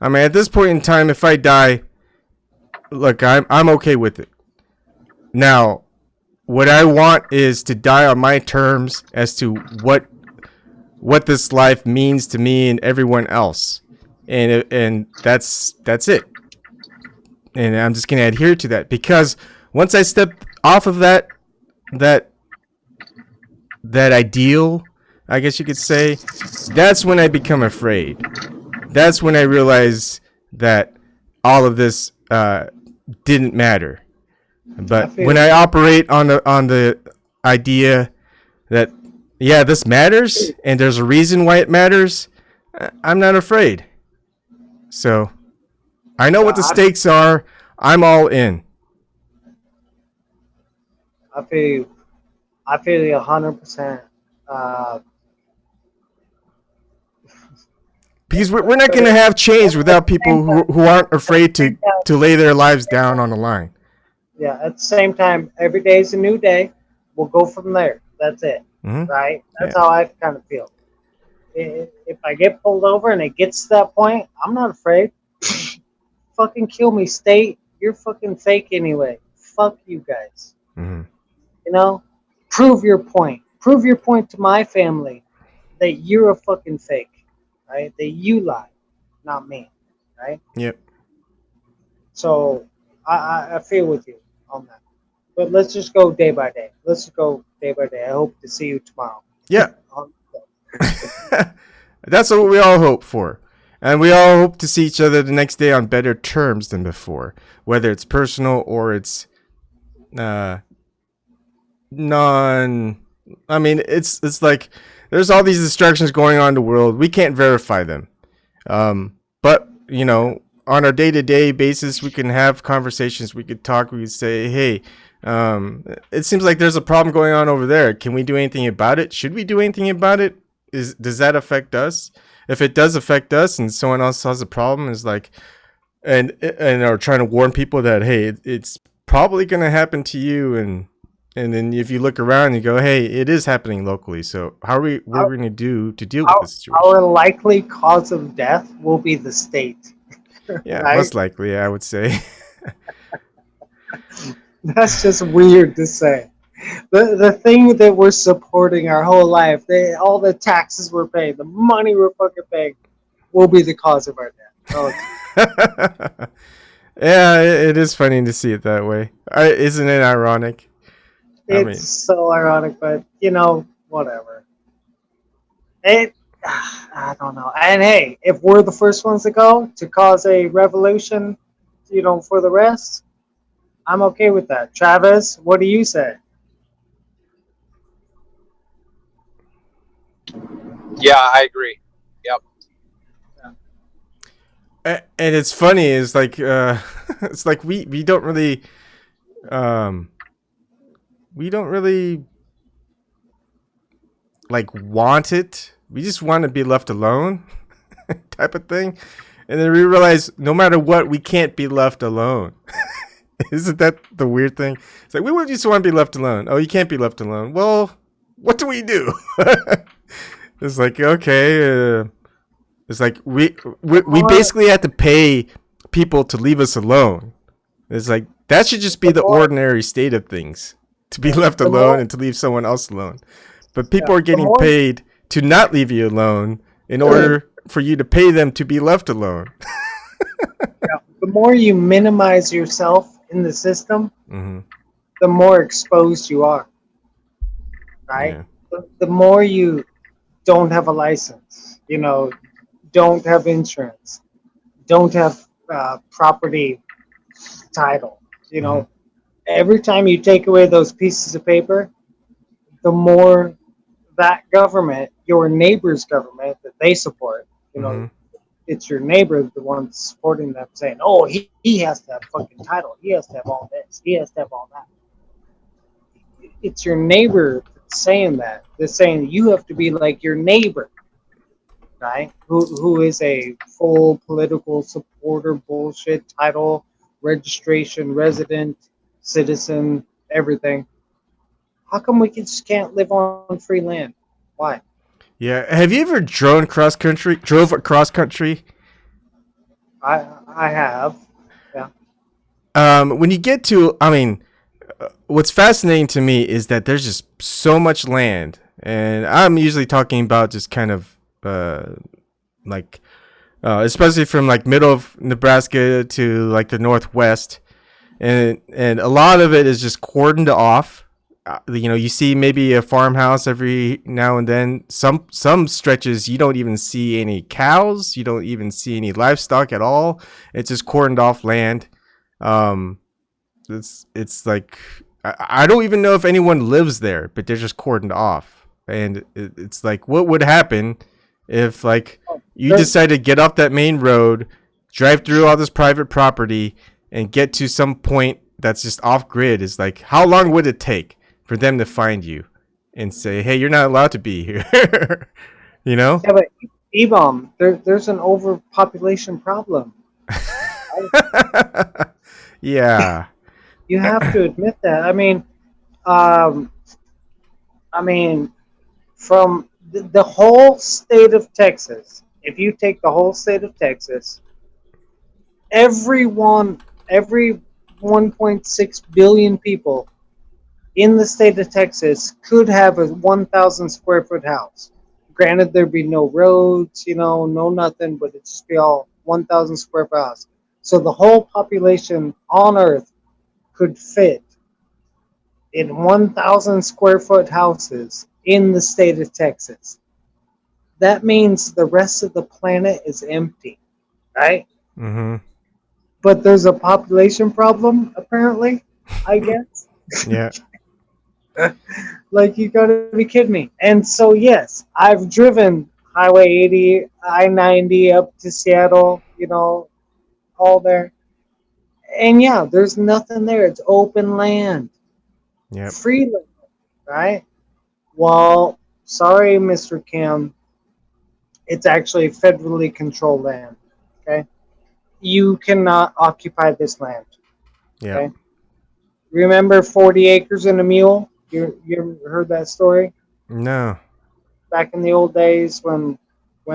A: I mean, at this point in time, if I die, look, I'm okay with it. Now, what I want is to die on my terms as to what this life means to me and everyone else, and that's it. And I'm just gonna adhere to that, because once I step off of that ideal, I guess you could say, that's when I become afraid. That's when I realize that all of this didn't matter. But when I operate on the idea that, yeah, this matters and there's a reason why it matters, I'm not afraid. So I know what the stakes are. I'm all in.
C: I feel you 100%.
A: Because we're not going to have change without people who aren't afraid to lay their lives down on the line.
C: Yeah, at the same time, every day is a new day. We'll go from there. That's it.
A: Mm-hmm.
C: Right? That's how I kind of feel. If I get pulled over and it gets to that point, I'm not afraid. Fucking kill me, state. You're fucking fake anyway. Fuck you guys.
A: Mm-hmm.
C: You know? Prove your point. Prove your point to my family that you're a fucking fake. Right? That you lie, not me. Right?
A: Yep.
C: So I feel with you on that. But let's just go day by day. Let's just go day by day. I hope to see you tomorrow.
A: Yeah. That's what we all hope for. And we all hope to see each other the next day on better terms than before. Whether it's personal or it's non... I mean, it's like there's all these distractions going on in the world. We can't verify them. But, you know, on our day-to-day basis, we can have conversations. We could talk. We could say, hey, it seems like there's a problem going on over there. Can we do anything about it? Should we do anything about it? Does that affect us? If it does affect us and someone else has a problem, is like, and are trying to warn people that, hey, it's probably going to happen to you. And then if you look around, you go, hey, it is happening locally. So what are we going to do to deal with this situation?
C: Our likely cause of death will be the state.
A: Yeah,
C: right?
A: Most likely, I would say.
C: That's just weird to say. The thing that we're supporting our whole life, all the taxes we're paying, the money we're fucking paying, will be the cause of our death. Oh,
A: yeah, it is funny to see it that way. Isn't it ironic?
C: It's so ironic, but, you know, whatever. I don't know. And hey, if we're the first ones to go to cause a revolution, you know, for the rest, I'm okay with that. Travis, what do you say?
B: Yeah, I agree. Yep.
A: And it's funny, is like it's like we don't really like want it. We just want to be left alone type of thing. And then we realize no matter what, we can't be left alone. Isn't that the weird thing? It's like, we just want to be left alone. Oh, you can't be left alone. Well, what do we do? It's like, okay. It's like we basically have to pay people to leave us alone. It's like, that should just be the ordinary state of things. To be left alone and to leave someone else alone. But people are getting paid to not leave you alone in order for you to pay them to be left alone.
C: The more you minimize yourself in the system, the more exposed you are, right?
A: Yeah.
C: The more you don't have a license, you know, don't have insurance, don't have property title, you
A: Hmm.
C: know, every time you take away those pieces of paper, the more that government, your neighbor's government that they support, you know,
A: Hmm.
C: it's your neighbor, the one supporting them, saying, "Oh, he has to have fucking title. He has to have all this. He has to have all that." It's your neighbor that's saying that. They're saying you have to be like your neighbor, right? Who is a full political supporter, bullshit title, registration, resident, citizen, everything. How come we just can't live on free land? Why?
A: Yeah. Have you ever drove across country?
C: I have. Yeah.
A: When you get to, I mean, what's fascinating to me is that there's just so much land, and I'm usually talking about just kind of like, especially from like middle of Nebraska to like the northwest, and a lot of it is just cordoned off. You know, you see maybe a farmhouse every now and then. Some stretches you don't even see any cows. You don't even see any livestock at all. It's just cordoned off land. Um, it's like I don't even know if anyone lives there, but they're just cordoned off. And it's like, what would happen if like you
C: There,
A: decide to get off that main road, drive through all this private property, and get to some point that's just off grid? Is like, how long would it take for them to find you and say, hey, you're not allowed to be here? You know?
C: yeah, but EBOM, there's an overpopulation problem.
A: Yeah.
C: You have to admit that. Um, I mean, from the whole state of Texas, if you take the whole state of Texas, every 1.6 billion people in the state of Texas could have a 1,000 square foot house. Granted, there'd be no roads, you know, no nothing, but it'd just be all 1,000 square foot house. So the whole population on Earth could fit in 1,000 square foot houses in the state of Texas. That means the rest of the planet is empty, right?
A: Mm-hmm.
C: But there's a population problem, apparently, I guess.
A: Yeah.
C: Like, you gotta be kidding me. And so, yes, I've driven Highway 80, I 90 up to Seattle, you know, all there. And yeah, there's nothing there. It's open land,
A: Yep.
C: free land, right? Well, sorry, Mr. Kim, it's actually federally controlled land. Okay, you cannot occupy this land.
A: Yep.
C: Okay, remember 40 acres and a mule? You ever heard that story?
A: No.
C: Back in the old days when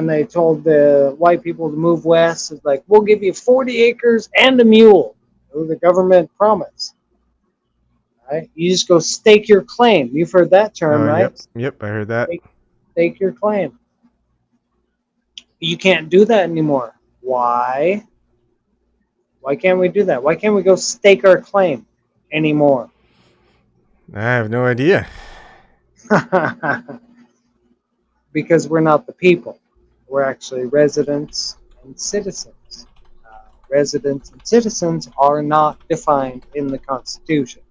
C: they told the white people to move west, it's like, we'll give you 40 acres and a mule. It was a government promise. Right? You just go stake your claim. You've heard that term,
A: Oh,
C: right?
A: yep. Yep. I heard that.
C: Stake your claim. You can't do that anymore. Why? Why can't we do that? Why can't we go stake our claim anymore?
A: I have no idea.
C: Because we're not the people. We're actually residents and citizens. Residents and citizens are not defined in the Constitution.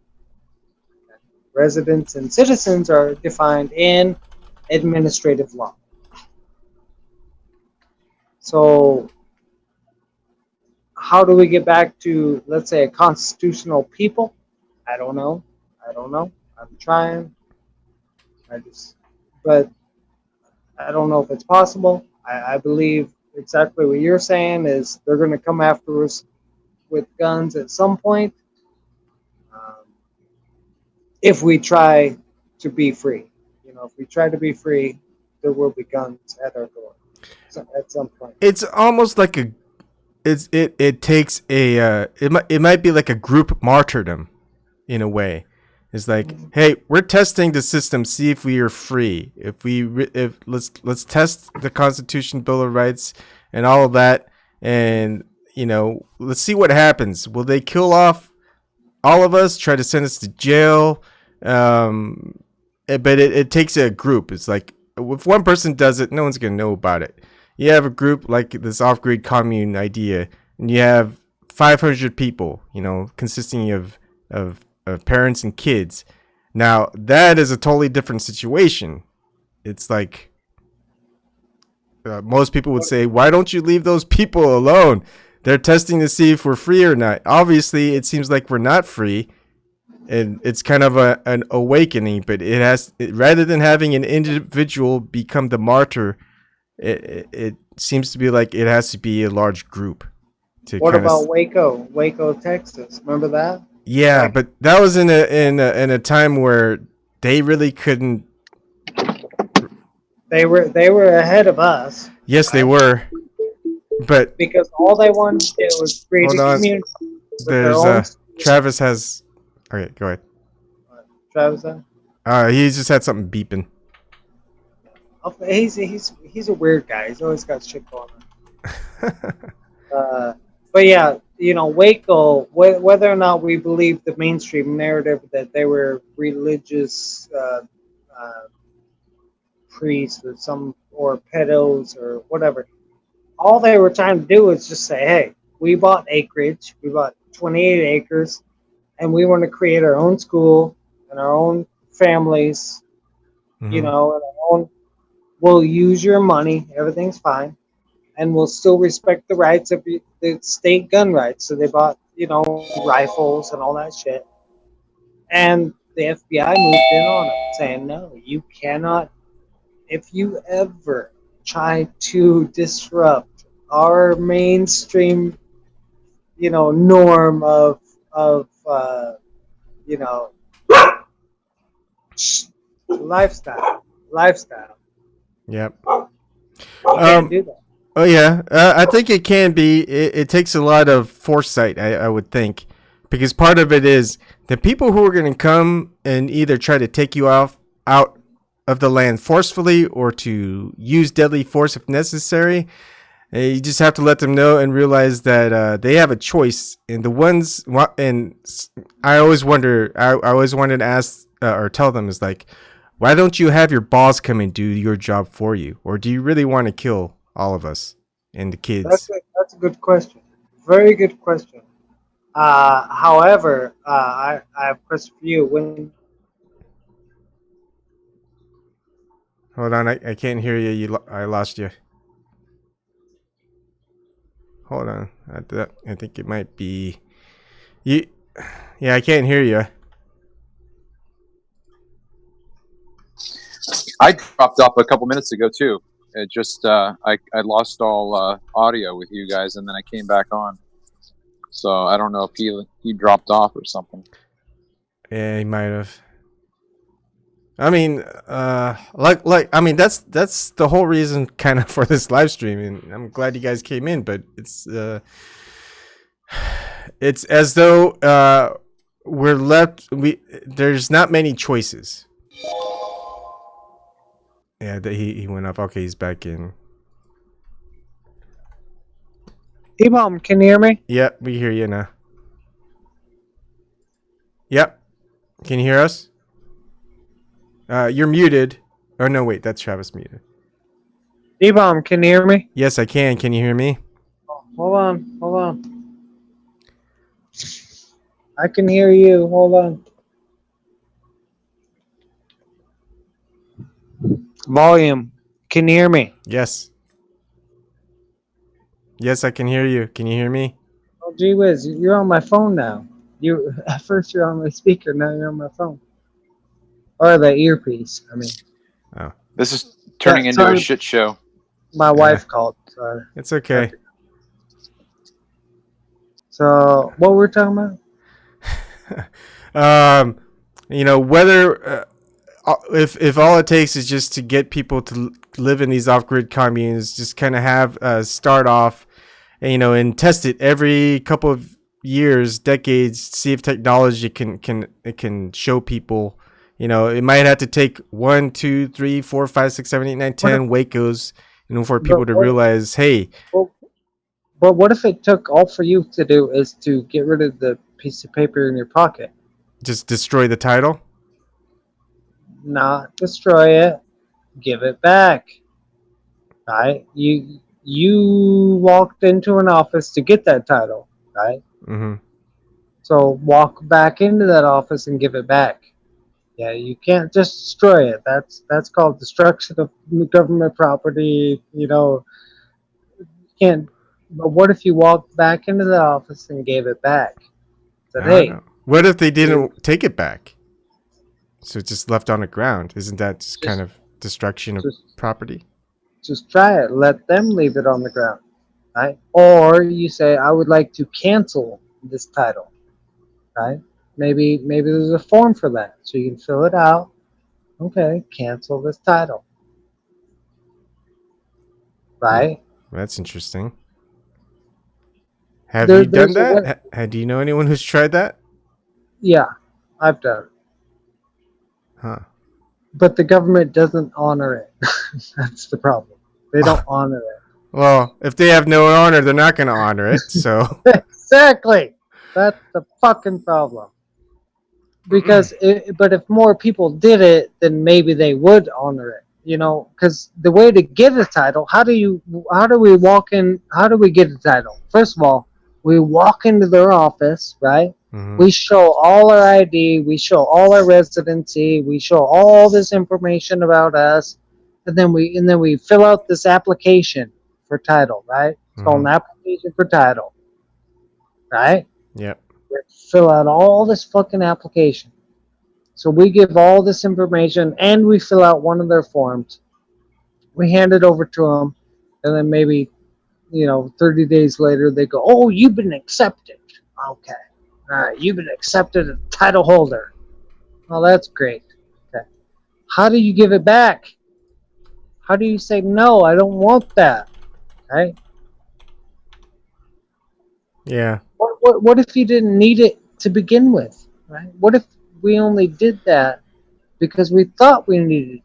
C: Residents and citizens are defined in administrative law. So, how do we get back to, let's say, a constitutional people? I don't know. I don't know. I'm trying. But I don't know if it's possible. I believe exactly what you're saying is they're going to come after us with guns at some point. Um, if we try to be free, you know, if we try to be free, there will be guns at our door at some point.
A: It's almost like a it takes a it might be like a group martyrdom in a way. It's like, hey, we're testing the system, see if we are free. If let's test the Constitution, Bill of Rights, and all of that, and you know, let's see what happens. Will they kill off all of us, try to send us to jail. But it takes a group. It's like if one person does it, no one's gonna know about it. You have a group like this off-grid commune idea, and you have 500 people, consisting of parents and kids. Now that is a totally different situation. It's like most people would say, why don't you leave those people alone? They're testing to see if we're free or not. Obviously, it seems like we're not free, and it's kind of an awakening. But rather than having an individual become the martyr, it seems to be like it has to be a large group.
C: What about Waco, Texas? Remember that?
A: Yeah, like, but that was in a time where they really couldn't.
C: They were ahead of us.
A: Yes, right? They were. But
C: because all they wanted to do was create a community.
A: There's Travis has. Okay, go ahead.
C: Travis.
A: He just had something beeping.
C: He's a weird guy. He's always got shit going on. But yeah, Waco. Whether or not we believe the mainstream narrative that they were religious priests or pedos or whatever. All they were trying to do was just say, hey, we bought acreage. We bought 28 acres, and we want to create our own school and our own families, and our own. We'll use your money. Everything's fine. And we'll still respect the rights of the state gun rights. So they bought, rifles and all that shit. And the FBI moved in on it, saying, no, you cannot. If you ever try to disrupt our mainstream, norm of lifestyle.
A: Yep.
C: Can't do that.
A: Oh yeah, I think it can be. It takes a lot of foresight, I would think, because part of it is the people who are going to come and either try to take you out of the land forcefully or to use deadly force if necessary. You just have to let them know and realize that they have a choice. And the ones, and I always wonder, I always wanted to ask or tell them is like, why don't you have your boss come and do your job for you? Or do you really want to kill all of us and the kids?
C: That's a good question. Very good question. However, I have a question for you.
A: Hold on, I can't hear you. I lost you. Hold on, I think it might be you. Yeah, I can't hear you.
B: I dropped off a couple minutes ago too. It just I lost all audio with you guys, and then I came back on. So I don't know if he dropped off or something.
A: Yeah, he might have. I mean, I mean, that's the whole reason kind of for this live stream, and I'm glad you guys came in. But it's as though we're left. There's not many choices. Yeah, he went off. Okay, he's back in.
C: T-Bomb, can you hear me?
A: Yep, we hear you now. Yep, can you hear us? You're muted. Oh no, wait, that's Travis muted.
C: D-Bomb, can you hear me?
A: Yes, I can. Can you hear me?
C: Hold on. I can hear you. Hold on. Volume. Can you hear me?
A: Yes. Yes, I can hear you. Can you hear me?
C: Oh, gee whiz, you're on my phone now. At first you're on my speaker, now you're on my phone. Or the earpiece, I mean.
A: Oh.
B: This is turning into a shit show.
C: My wife called. Sorry.
A: It's okay.
C: So, what were we talking
A: about? Whether if all it takes is just to get people to live in these off-grid communes, just kind of have start off, and test it every couple of years, decades, see if technology can show people. It might have to take 1, 2, 3, 4, 5, 6, 7, 8, 9, 10 Wacos, for people to realize, hey.
C: But what if it took all for you to do is to get rid of the piece of paper in your pocket.
A: Just destroy the title?
C: Not destroy it. Give it back. Right? You walked into an office to get that title, right?
A: Mm-hmm.
C: So walk back into that office and give it back. Yeah, you can't just destroy it. That's called destruction of government property. You can't. But what if you walked back into the office and gave it back? Said,
A: I don't
C: hey,
A: know. What if they didn't take it back? So it's just left on the ground. Isn't that just kind
C: just
A: of destruction of
C: just
A: property?
C: just try it. Let them leave it on the ground, right? Or you say, I would like to cancel this title, right? Maybe there's a form for that, so you can fill it out. Okay, cancel this title, right?
A: That's interesting. Have
C: There,
A: you done
C: there's a way.
A: that? Do you know anyone who's tried that?
C: Yeah, I've done it,
A: Huh.
C: but the government doesn't honor it. That's the problem. They don't honor
A: Well, if they have no honor, they're not going to honor it. So,
C: it. Exactly. That's the fucking problem. But if more people did it, then maybe they would honor it. Because the way to get a title, how do we walk in? How do we get a title? First of all, we walk into their office, right?
A: mhm.
C: We show all our ID, we show all our residency, we show all this information about us, and then we fill out this application for title, right? It's called an application for title, right?
A: Yep.
C: We fill out all this fucking application. So we give all this information and we fill out one of their forms. We hand it over to them, and then maybe 30 days later they go, "Oh, you've been accepted." Okay, all right, you've been accepted as title holder. Oh, that's great. Okay, how do you give it back? How do you say no? I don't want that. Right?
A: Yeah.
C: What if you didn't need it to begin with? Right? What if we only did that because we thought we needed?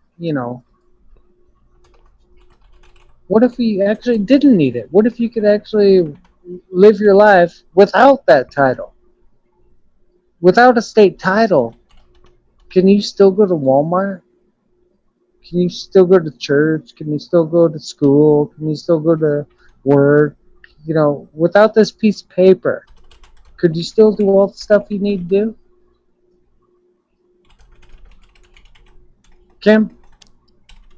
C: What if you actually didn't need it? What if you could actually live your life without that title? Without a state title, can you still go to Walmart? Can you still go to church? Can you still go to school? Can you still go to work? Without this piece of paper, could you still do all the stuff you need to do? Kim?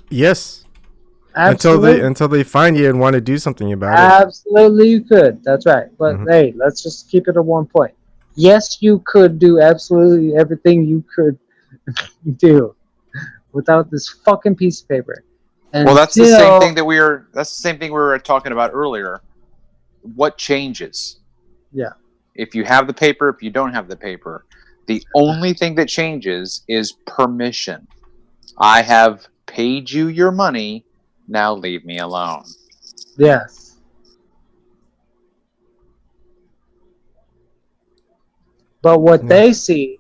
A: Yes.
C: Absolutely.
A: Until they find you and want to do something about it.
C: Absolutely, you could. That's right. But hey, let's just keep it at one point. Yes, you could do absolutely everything you could do without this fucking piece of paper.
B: Well, that's the same thing that's the same thing we were talking about earlier. What changes?
C: Yeah.
B: If you have the paper, if you don't have the paper, the only thing that changes is permission. I have paid you your money. Now leave me alone.
C: Yes. But what they see,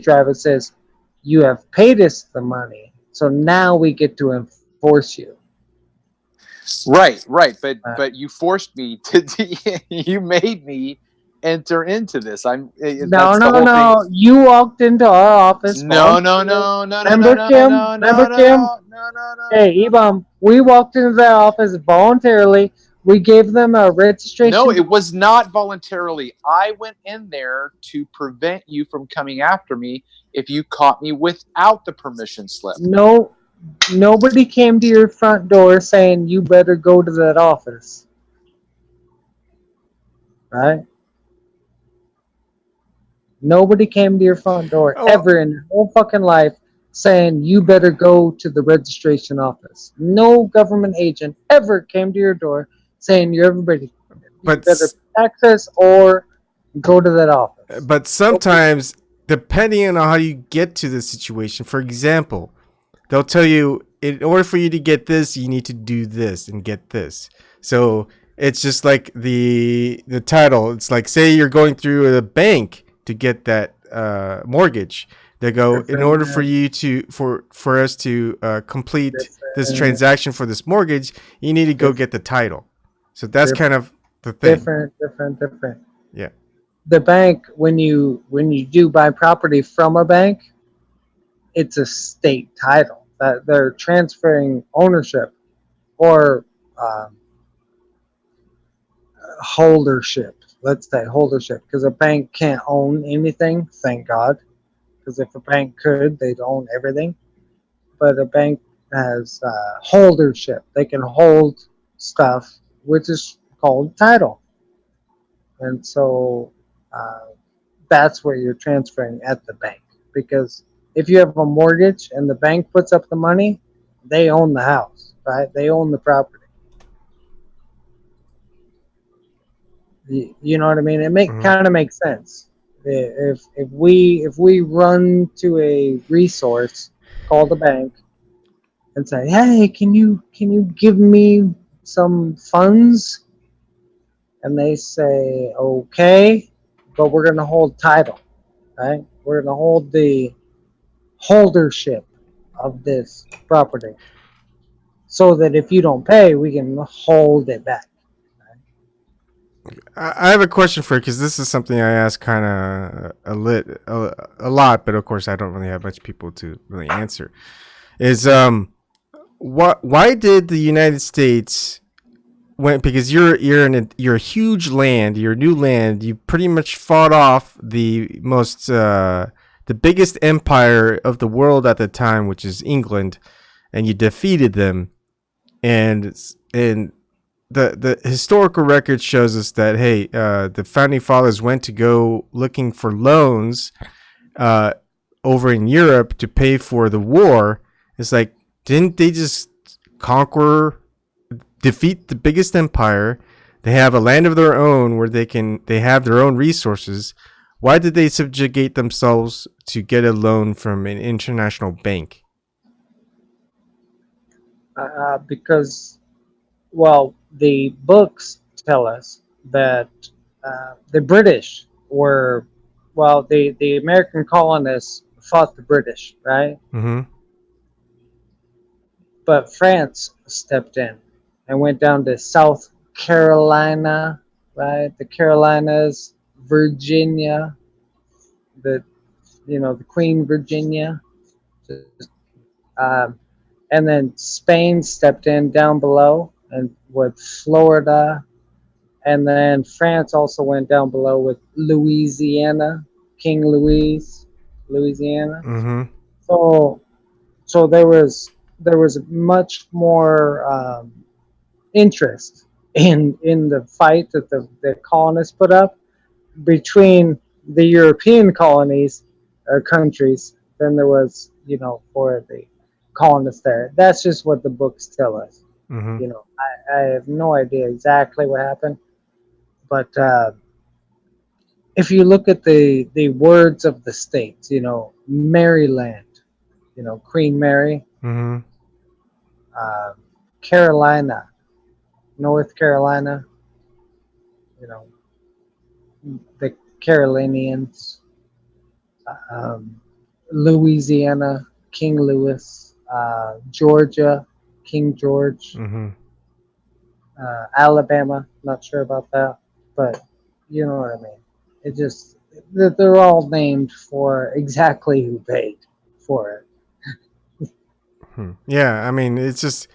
C: Travis, is you have paid us the money, so now we get to enforce you.
B: Right. But you forced me to. You made me enter into this.
C: No. You walked into our office.
B: No.
C: Remember, Kim? Hey, Ebam, we walked into their office voluntarily. We gave them a registration.
B: No, it was not voluntarily. I went in there to prevent you from coming after me if you caught me without the permission slip.
C: No, nobody came to your front door saying you better go to that office. Right? Nobody came to your front door ever in your whole fucking life saying you better go to the registration office. No government agent ever came to your door saying you better access or go to that office.
A: But sometimes, depending on how you get to the situation, for example, they'll tell you, in order for you to get this, you need to do this and get this. So it's just like the title. It's like, say you're going through a bank to get that mortgage. They go, in order for you to for us to complete this transaction for this mortgage, you need to go get the title. So that's kind of the thing.
C: Different.
A: Yeah.
C: the bank, when you do buy property from a bank, it's a state title that they're transferring ownership or um, holdership. Let's say holdership, because a bank can't own anything. Thank God, because if a bank could, they'd own everything. But a bank has holdership. They can hold stuff, which is called title. And so that's where you're transferring at the bank. Because if you have a mortgage and the bank puts up the money, they own the house, right? They own the property. You know what I mean? It
A: Mhm.
C: kind of makes sense. If we run to a resource called a bank and say, "Hey, can you give me some funds?" And they say, "Okay, but we're going to hold title, right? We're going to hold the holdership of this property, so that if you don't pay, we can hold it back."
A: I have a question for you because this is something I ask kind of a lot, but of course I don't really have much people to really answer. Is what why did the United States went because you're a huge land, you're new land, you pretty much fought off the biggest empire of the world at the time, which is England, and you defeated them, and the historical record shows us that hey, the founding fathers went to go looking for loans uh, over in Europe to pay for the war. It's like, didn't they just conquer, defeat the biggest empire? They have a land of their own where they have their own resources. Why did they subjugate themselves to get a loan from an international bank?
C: Because, well, the books tell us that the British were, well, the American colonists fought the British, right?
A: Mm-hmm.
C: But France stepped in and went down to South Carolina, right? The Carolinas, Virginia, the the Queen Virginia, um, and then Spain stepped in down below and with Florida, and then France also went down below with Louisiana, King Louis, Louisiana.
A: Mm-hmm.
C: So there was much more interest in the fight that the colonists put up between the European colonies or countries than there was, for the colonists there. That's just what the books tell us.
A: Mm-hmm.
C: I have no idea exactly what happened, but if you look at the words of the states, Maryland, Queen Mary,
A: Mm-hmm.
C: uh, Carolina, North Carolina, you know, the Carolinians, um, Louisiana, King Louis, Georgia, King George,
A: Mm-hmm.
C: Alabama. Not sure about that, but you know what I mean. It just they're all named for exactly who paid for it.
A: Yeah, I mean, it's just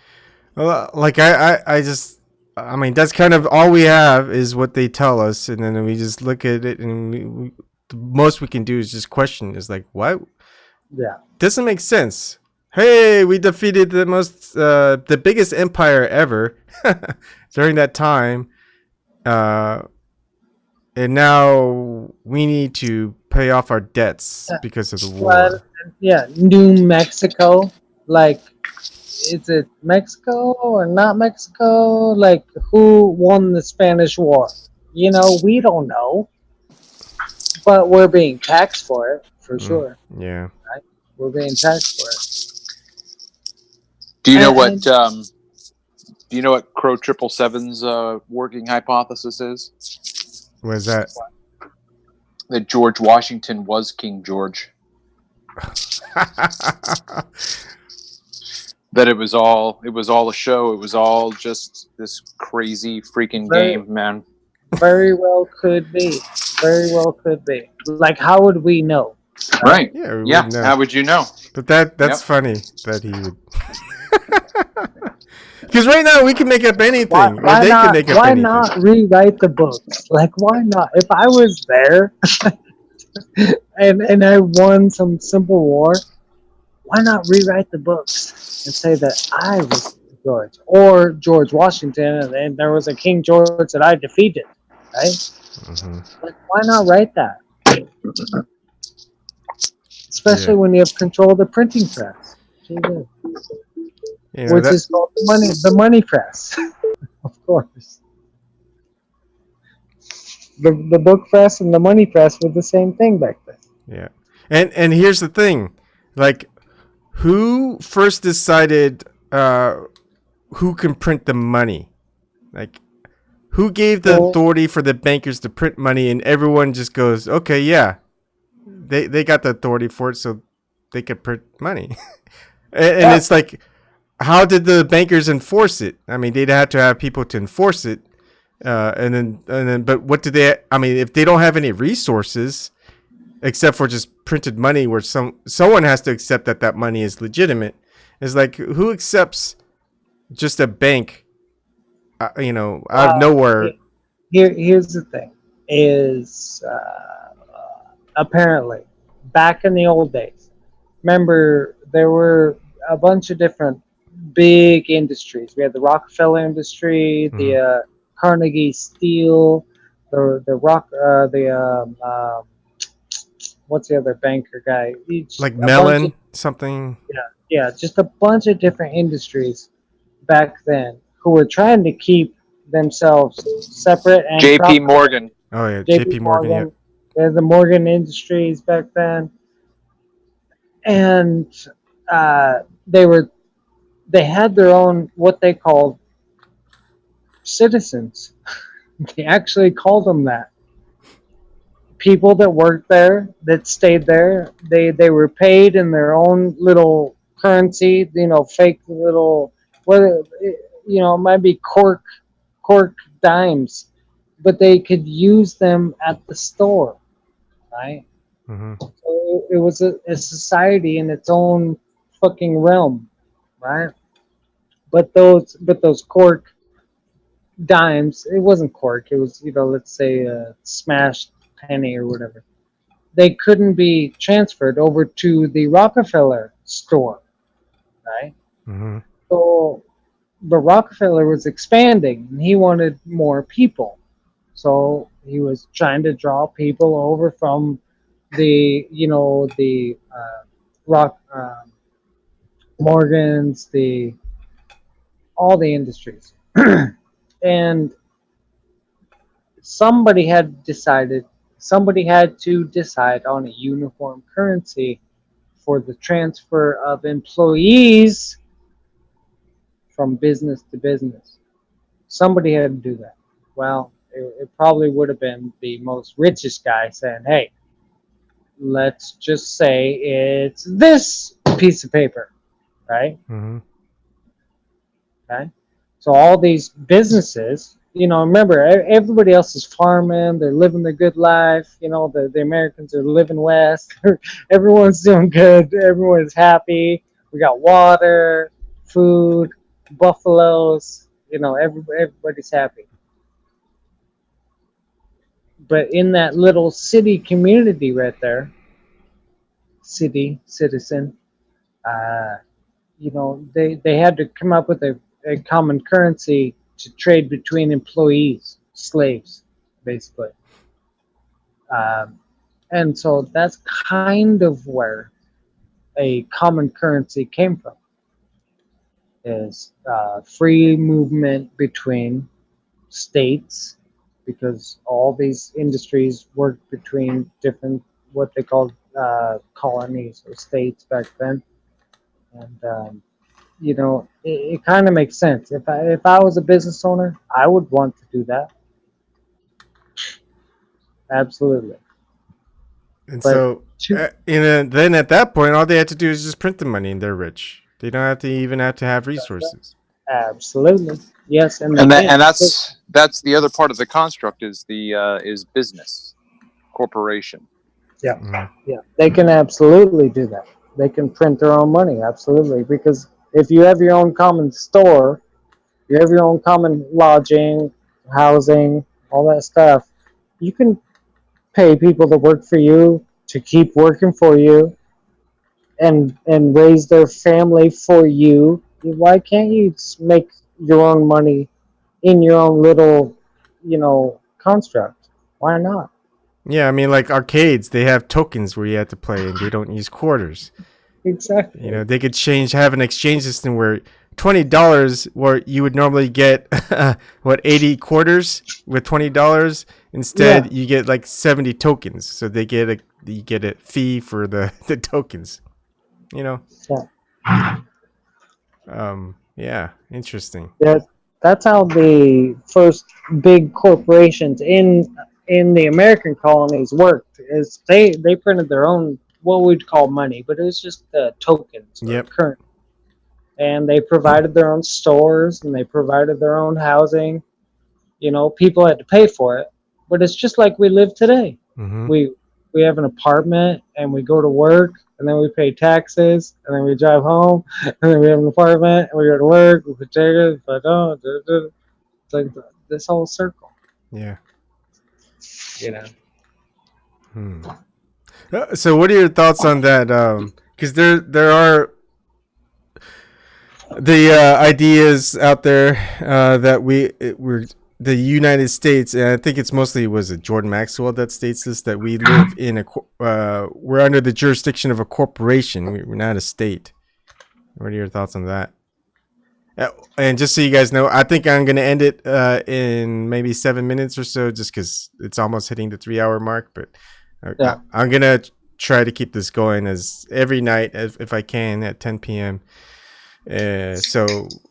A: like I just I mean that's kind of all we have is what they tell us, and then we just look at it, and the most we can do is just question. Is like, what
C: Yeah,
A: doesn't make sense? Hey, we defeated the biggest empire ever during that time, uh, and now we need to pay off our debts because of the
C: but
A: war.
C: yeah, New Mexico, like, is it Mexico or not Mexico? Like, who won the Spanish War? We don't know, but we're being taxed for it for
A: Mm,
C: sure.
A: yeah.
C: Right? We're being taxed for it.
B: Do you know what?
C: And
B: Do you know what Crow 777's working hypothesis is?
A: What is that?
B: That George Washington was King George. That it was all a show. It was all just this crazy freaking
C: very,
B: game, man.
C: Very well could be. Very well could be. Like, how would we know?
D: Right.
A: Yeah, we
D: Yeah.
A: would know.
D: How would you know?
A: But that's
D: Yep.
A: funny that he would. Because right now we can make up
C: Why,
A: anything, or
C: why
A: they can
C: not?
A: make up
C: Why
A: anything.
C: not rewrite the books? Like, why not? If I was there and I won some simple war, why not rewrite the books and say that I was George or George Washington, and there was a King George that I defeated, right?
A: Hmm.
C: Like, why not write that? Especially
A: Yeah,
C: when you have control of the printing press. Jesus.
A: you know
C: Which
A: that.
C: is called the money press, of course. The book press and the money press were the same thing back then.
A: Yeah, and here's the thing, like, who first decided who can print the money? Like, who gave the
C: Well,
A: authority for the bankers to print money, and everyone just goes, okay, yeah, they got the authority for it, so they could print money. and
C: yeah,
A: it's like, how did the bankers enforce it? I mean, they'd have to have people to enforce it. But what do they? I mean, if they don't have any resources except for just printed money, where someone has to accept that money is legitimate. It's like, who accepts just a bank, out of
C: well,
A: nowhere?
C: here's the thing: is apparently back in the old days. Remember, there were a bunch of different big industries. We had the Rockefeller industry,
A: Mhm.
C: the Carnegie Steel, the rock, the what's the other banker guy? Each
A: Like
C: a bunch of
A: melon something.
C: yeah, just a bunch of different industries back then who were trying to keep themselves separate and
D: J.P.
C: profitable.
D: Morgan.
A: Oh yeah,
C: J.P.
A: J.P. Morgan. Yeah.
C: Morgan, the Morgan Industries back then, and uh, they were they had their own what they called citizens. They actually called them that. People that worked there, that stayed there, they were paid in their own little currency, fake little, whether it might be cork dimes, but they could use them at the store, right?
A: Hmm.
C: So it was a society in its own fucking realm, right? But those cork dimes, it wasn't cork, it was, let's say a smashed penny or whatever. They couldn't be transferred over to the Rockefeller store, right?
A: Hmm.
C: So the Rockefeller was expanding and he wanted more people. So he was trying to draw people over from the rock Morgans, the all the industries. And somebody had to decide on a uniform currency for the transfer of employees from business to business. Somebody had to do that. Well, it probably would have been the most richest guy saying, hey, let's just say it's this piece of paper, right?
A: Hmm.
C: Okay. So all these businesses, remember, everybody else is farming, they're living their good life. The Americans are living west. Everyone's doing good. Everyone's happy. We got water, food, buffaloes. Everybody's happy. But in that little city community right there, citizen, uh, they had to come up with a common currency to trade between employees, slaves, basically. Um, and so that's kind of where a common currency came from, is free movement between states, because all these industries worked between different, what they called colonies or states back then. And it kind of makes sense. If I was a business owner, I would want to do that. Absolutely.
A: And
C: But
A: so, then at that point, all they had to do is just print the money, and they're rich. They don't have to have resources.
C: absolutely, yes, and they
D: And that,
C: can't.
D: and that's
B: that's the other part of the construct is is business, corporation.
C: Yeah,
A: Mhm.
C: yeah, they can absolutely do that. They can print their own money, absolutely. Because if you have your own common store, you have your own common lodging, housing, all that stuff, you can pay people to work for you, to keep working for you, and raise their family for you. Why can't you make your own money in your own little, construct? Why not?
A: Yeah, I mean, like arcades, they have tokens where you have to play, and they don't use quarters. You know,
C: Exactly.
A: they could have an exchange system where $20, where you would normally get 80 quarters with $20.
C: Yeah.
A: Instead, you get like 70 tokens, so you get a fee for the the tokens. You know,
C: Yeah.
A: yeah, interesting.
C: Yeah, that's how the first big corporations in the American colonies worked. Is they printed their own what we'd call money, but it was just tokens or
A: Yep.
C: current, and they provided their own stores and they provided their own housing. People had to pay for it, but it's just like we live today.
A: Mm-hmm.
C: We have an apartment and we go to work and then we pay taxes and then we drive home and then we have an apartment and we go to work, we pay taxes, but it's like this whole circle,
A: Yeah.
C: you know.
A: Hmm. So, what are your thoughts on that? Because there are the ideas out there that we're the United States, and I think it's mostly was it Jordan Maxwell that states this, that we live in we're under the jurisdiction of a corporation. We're not a state. What are your thoughts on that? And just so you guys know, I think I'm gonna end it in maybe 7 minutes or so, just because it's almost hitting the 3 hour mark. But
C: Yeah.
A: I'm gonna try to keep this going as every night if I can at 10 p.m. So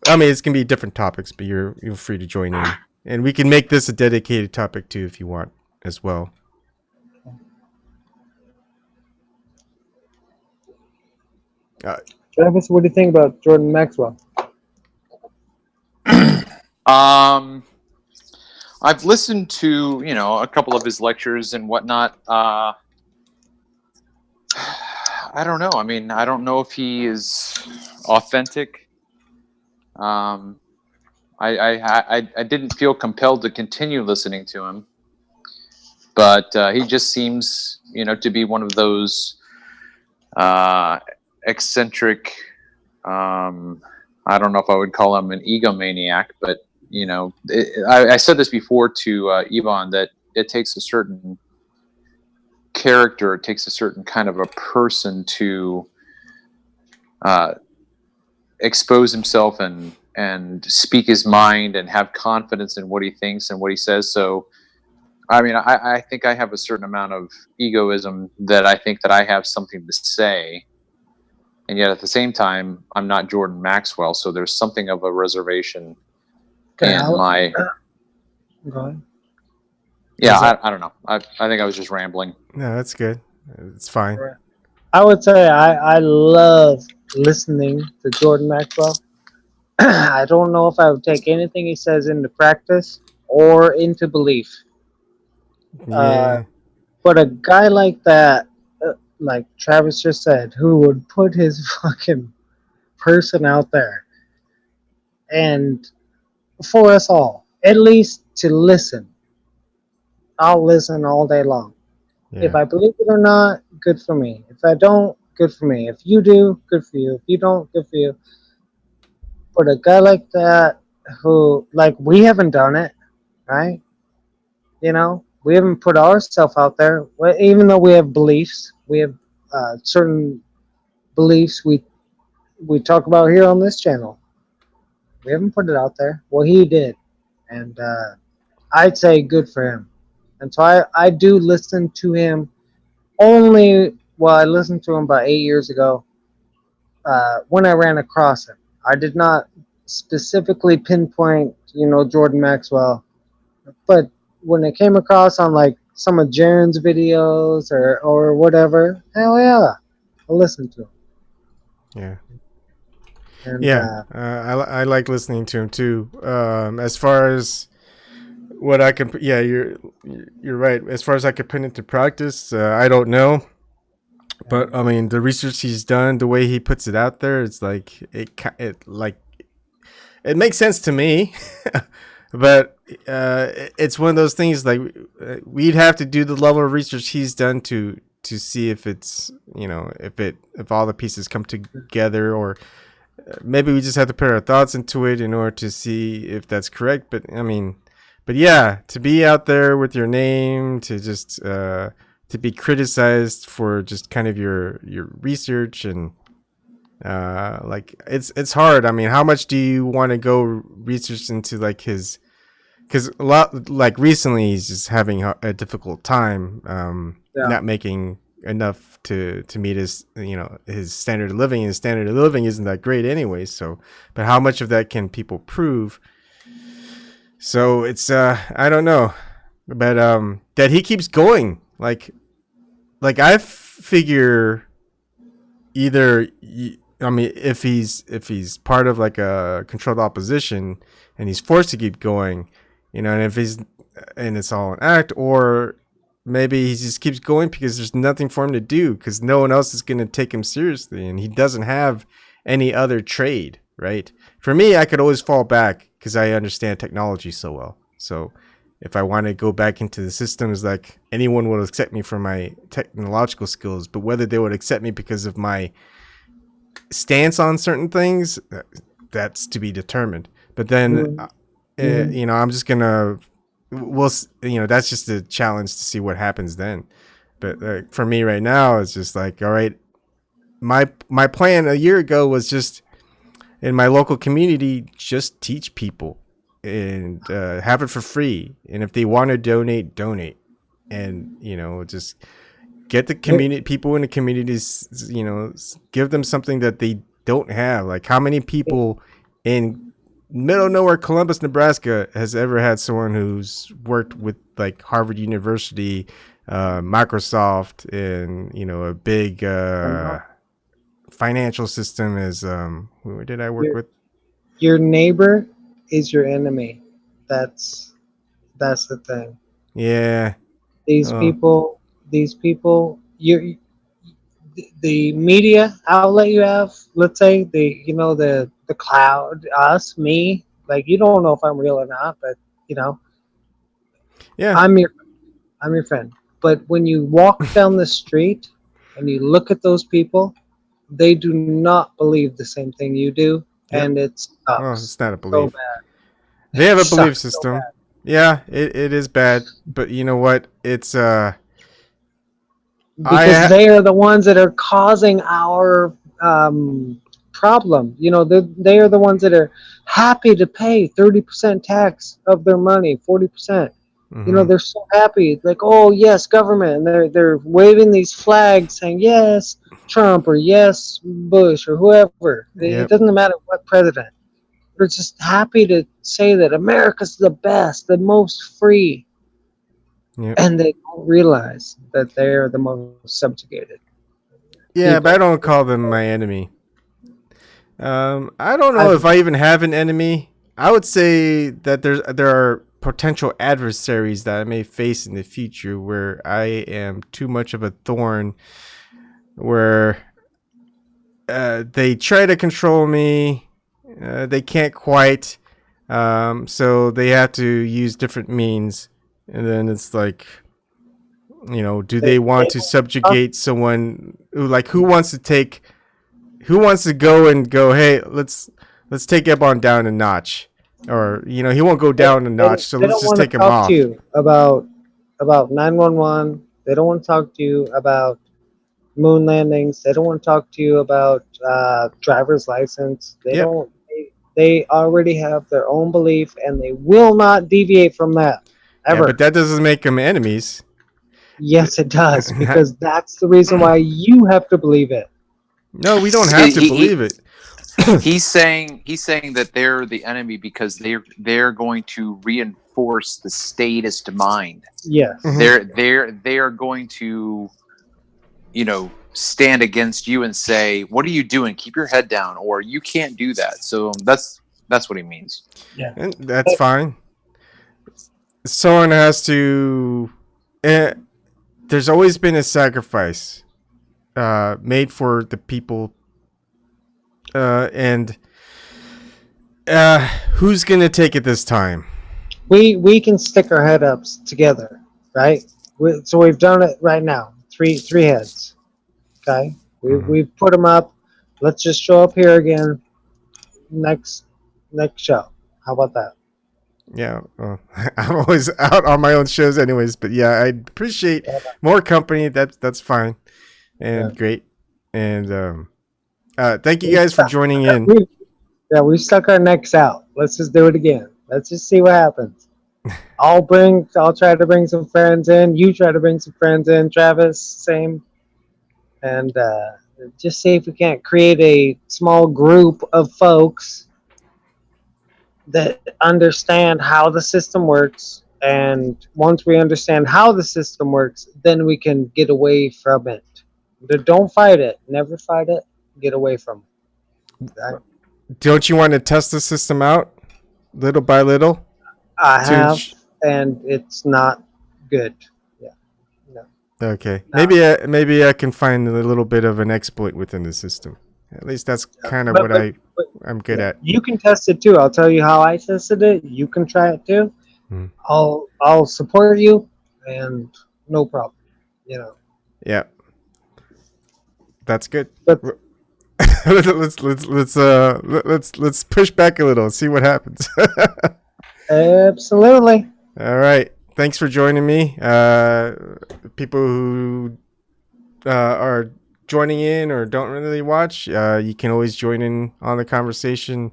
A: I mean, it's gonna be different topics, but you're free to join in, and we can make this a dedicated topic too if you want as well.
C: Travis, what do you think about Jordan Maxwell?
B: I've listened to a couple of his lectures and whatnot. I don't know. I mean, I don't know if he is authentic. I didn't feel compelled to continue listening to him, but he just seems to be one of those eccentric. I don't know if I would call him an egomaniac, but I said this before to Yvonne, that it takes a certain character, it takes a certain kind of a person to expose himself and speak his mind and have confidence in what he thinks and what he says. So, I mean, I think I have a certain amount of egoism that I think that I have something to say. And yet at the same time, I'm not Jordan Maxwell. So there's something of a reservation in my...
C: Go ahead.
B: Yeah, I don't know. I think I was just rambling.
A: No, that's good. It's fine.
C: I would say I love listening to Jordan Maxwell. I don't know if I would take anything he says into practice or into belief.
A: Yeah.
C: But a guy like that, like Travis just said, who would put his fucking person out there and for us all, at least to listen. I'll listen all day long.
A: Yeah.
C: If I believe it or not, good for me. If I don't, good for me. If you do, good for you. If you don't, good for you. But a guy like that who, like, we haven't done it, right? We haven't put ourselves out there. Even though we have beliefs, we have certain beliefs we talk about here on this channel. We haven't put it out there. Well, he did. And I'd say good for him. And so I do listen to him only, well, I listened to him about 8 years ago when I ran across him. I did not specifically pinpoint, Jordan Maxwell, but when it came across on like some of Jaren's videos or whatever, hell yeah, I listened to him.
A: Yeah.
C: And
A: Yeah. I like listening to him too. As far as what I can, yeah, you're right. As far as I could put into practice, I don't know. But I mean, the research he's done, the way he puts it out there, it's like it makes sense to me. But it's one of those things like we'd have to do the level of research he's done to see if it's, you know, if all the pieces come together, or maybe we just have to put our thoughts into it in order to see if that's correct. But I mean, but yeah, to be out there with your name, to just to be criticized for just kind of your research, and like it's hard. I mean, how much do you want to go research into like his? Because a lot, like recently, he's just having a difficult time, not making enough to meet his, you know, his standard of living. His standard of living isn't that great anyway. So, but how much of that can people prove? So it's I don't know, but that he keeps going. Like I figure either I mean, if he's part of like a controlled opposition and he's forced to keep going, you know, and if he's, and it's all an act, or maybe he just keeps going because there's nothing for him to do because no one else is going to take him seriously, and he doesn't have any other trade, right? For me, I could always fall back because I understand technology so well. So if I want to go back into the systems, like anyone will accept me for my technological skills, but whether they would accept me because of my stance on certain things, that's to be determined. But then, you know, I'm just gonna, you know, that's just a challenge to see what happens then. But for me right now, it's just like, all right, my plan a year ago was just in my local community, just teach people and have it for free. And if they want to donate, and you know, just get the community, people in the communities, you know, give them something that they don't have. Like, how many people in middle of nowhere Columbus, Nebraska has ever had someone who's worked with like Harvard University, Microsoft, and, you know, a big financial system is who did I work with?
C: Your neighbor is your enemy. That's the thing.
A: Yeah.
C: These people, the media outlet you have, let's say the cloud, us, me, like, you don't know if I'm real or not, but you know,
A: Yeah.
C: I'm your friend. But when you walk down the street and you look at those people, they do not believe the same thing you do, and it sucks.
A: Well, it's not a
C: So
A: belief.
C: bad.
A: They have a belief
C: Sucks so
A: system.
C: bad.
A: Yeah, it is bad, but you know what? It's
C: Because they are the ones that are causing our problem. You know, they are the ones that are happy to pay 30% tax of their money, 40%. You know, they're so happy, like, oh yes, government, and they're waving these flags saying yes, Trump, or yes, Bush, or whoever. It doesn't matter what president. They're just happy to say that America's the best, the most free. And they don't realize that they're the most subjugated.
A: Yeah,
C: People.
A: but I don't call them my enemy. I don't know if I even have an enemy. I would say that there are potential adversaries that I may face in the future where I am too much of a thorn, where they try to control me. They can't quite, so they have to use different means. And then it's like, you know, do they want to subjugate someone who, like, who wants to go and go, hey, let's take Ebon down a notch, or, you know, he won't go down a notch, so let's just take him off.
C: They don't want to talk to you about 911. They don't want to talk to you about moon landings. They don't want to talk to you about driver's license. They don't. They already have their own belief, and they will not deviate from that ever.
A: Yeah, but that doesn't make them enemies.
C: Yes, it does, because that's the reason why you have to believe it.
A: No, we don't have to believe it.
B: He's saying that they're the enemy because they're going to reinforce the statist mind.
C: Yes.
B: They are going to, you know, stand against you and say, what are you doing? Keep your head down, or you can't do that. So that's what he means.
C: Yeah.
A: And that's fine. someone has to. There's always been a sacrifice made for the people, and who's gonna take it this time?
C: We can stick our head ups together, right? So we've done it right now. Three heads. Okay, we've put them up. Let's just show up here again next show. How about that?
A: Yeah, I'm always out on my own shows, anyways. But yeah, I appreciate more company. That's fine and
C: Yeah.
A: great. And thank you guys for joining in.
C: We stuck our necks out. Let's just do it again. Let's just see what happens. I'll try to bring some friends in. You try to bring some friends in. Travis, same. And just see if we can't create a small group of folks that understand how the system works. And once we understand how the system works, then we can get away from it. Don't fight it. Never fight it. Get away from it. Okay?
A: Don't you want to test the system out little by little?
C: I have, and it's not good. Yeah. No.
A: Okay. Maybe I can find a little bit of an exploit within the system. At least that's kind of what I'm good at.
C: You can test it too. I'll tell you how I tested it. You can try it too. I'll support you, and no problem.
A: Yeah. That's good.
C: But
A: let's push back a little and see what happens.
C: absolutely.
A: All right. Thanks for joining me. People who are joining in or don't really watch, you can always join in on the conversation.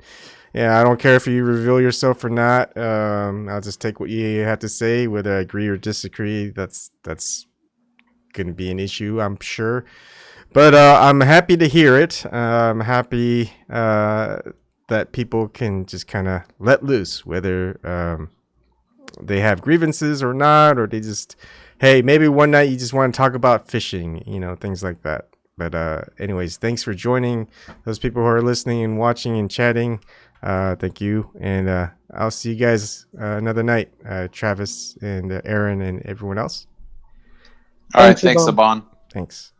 A: Yeah, I don't care if you reveal yourself or not. I'll just take what you have to say, whether I agree or disagree. That's going to be an issue, I'm sure. But I'm happy to hear it. I'm happy that people can just kind of let loose, whether they have grievances or not, or they just, hey, maybe one night you just want to talk about fishing, things like that. But anyways, thanks for joining. Those people who are listening and watching and chatting, thank you. And I'll see you guys another night, Travis and Aaron and everyone else.
B: All right. Thanks, Saban.
A: Thanks.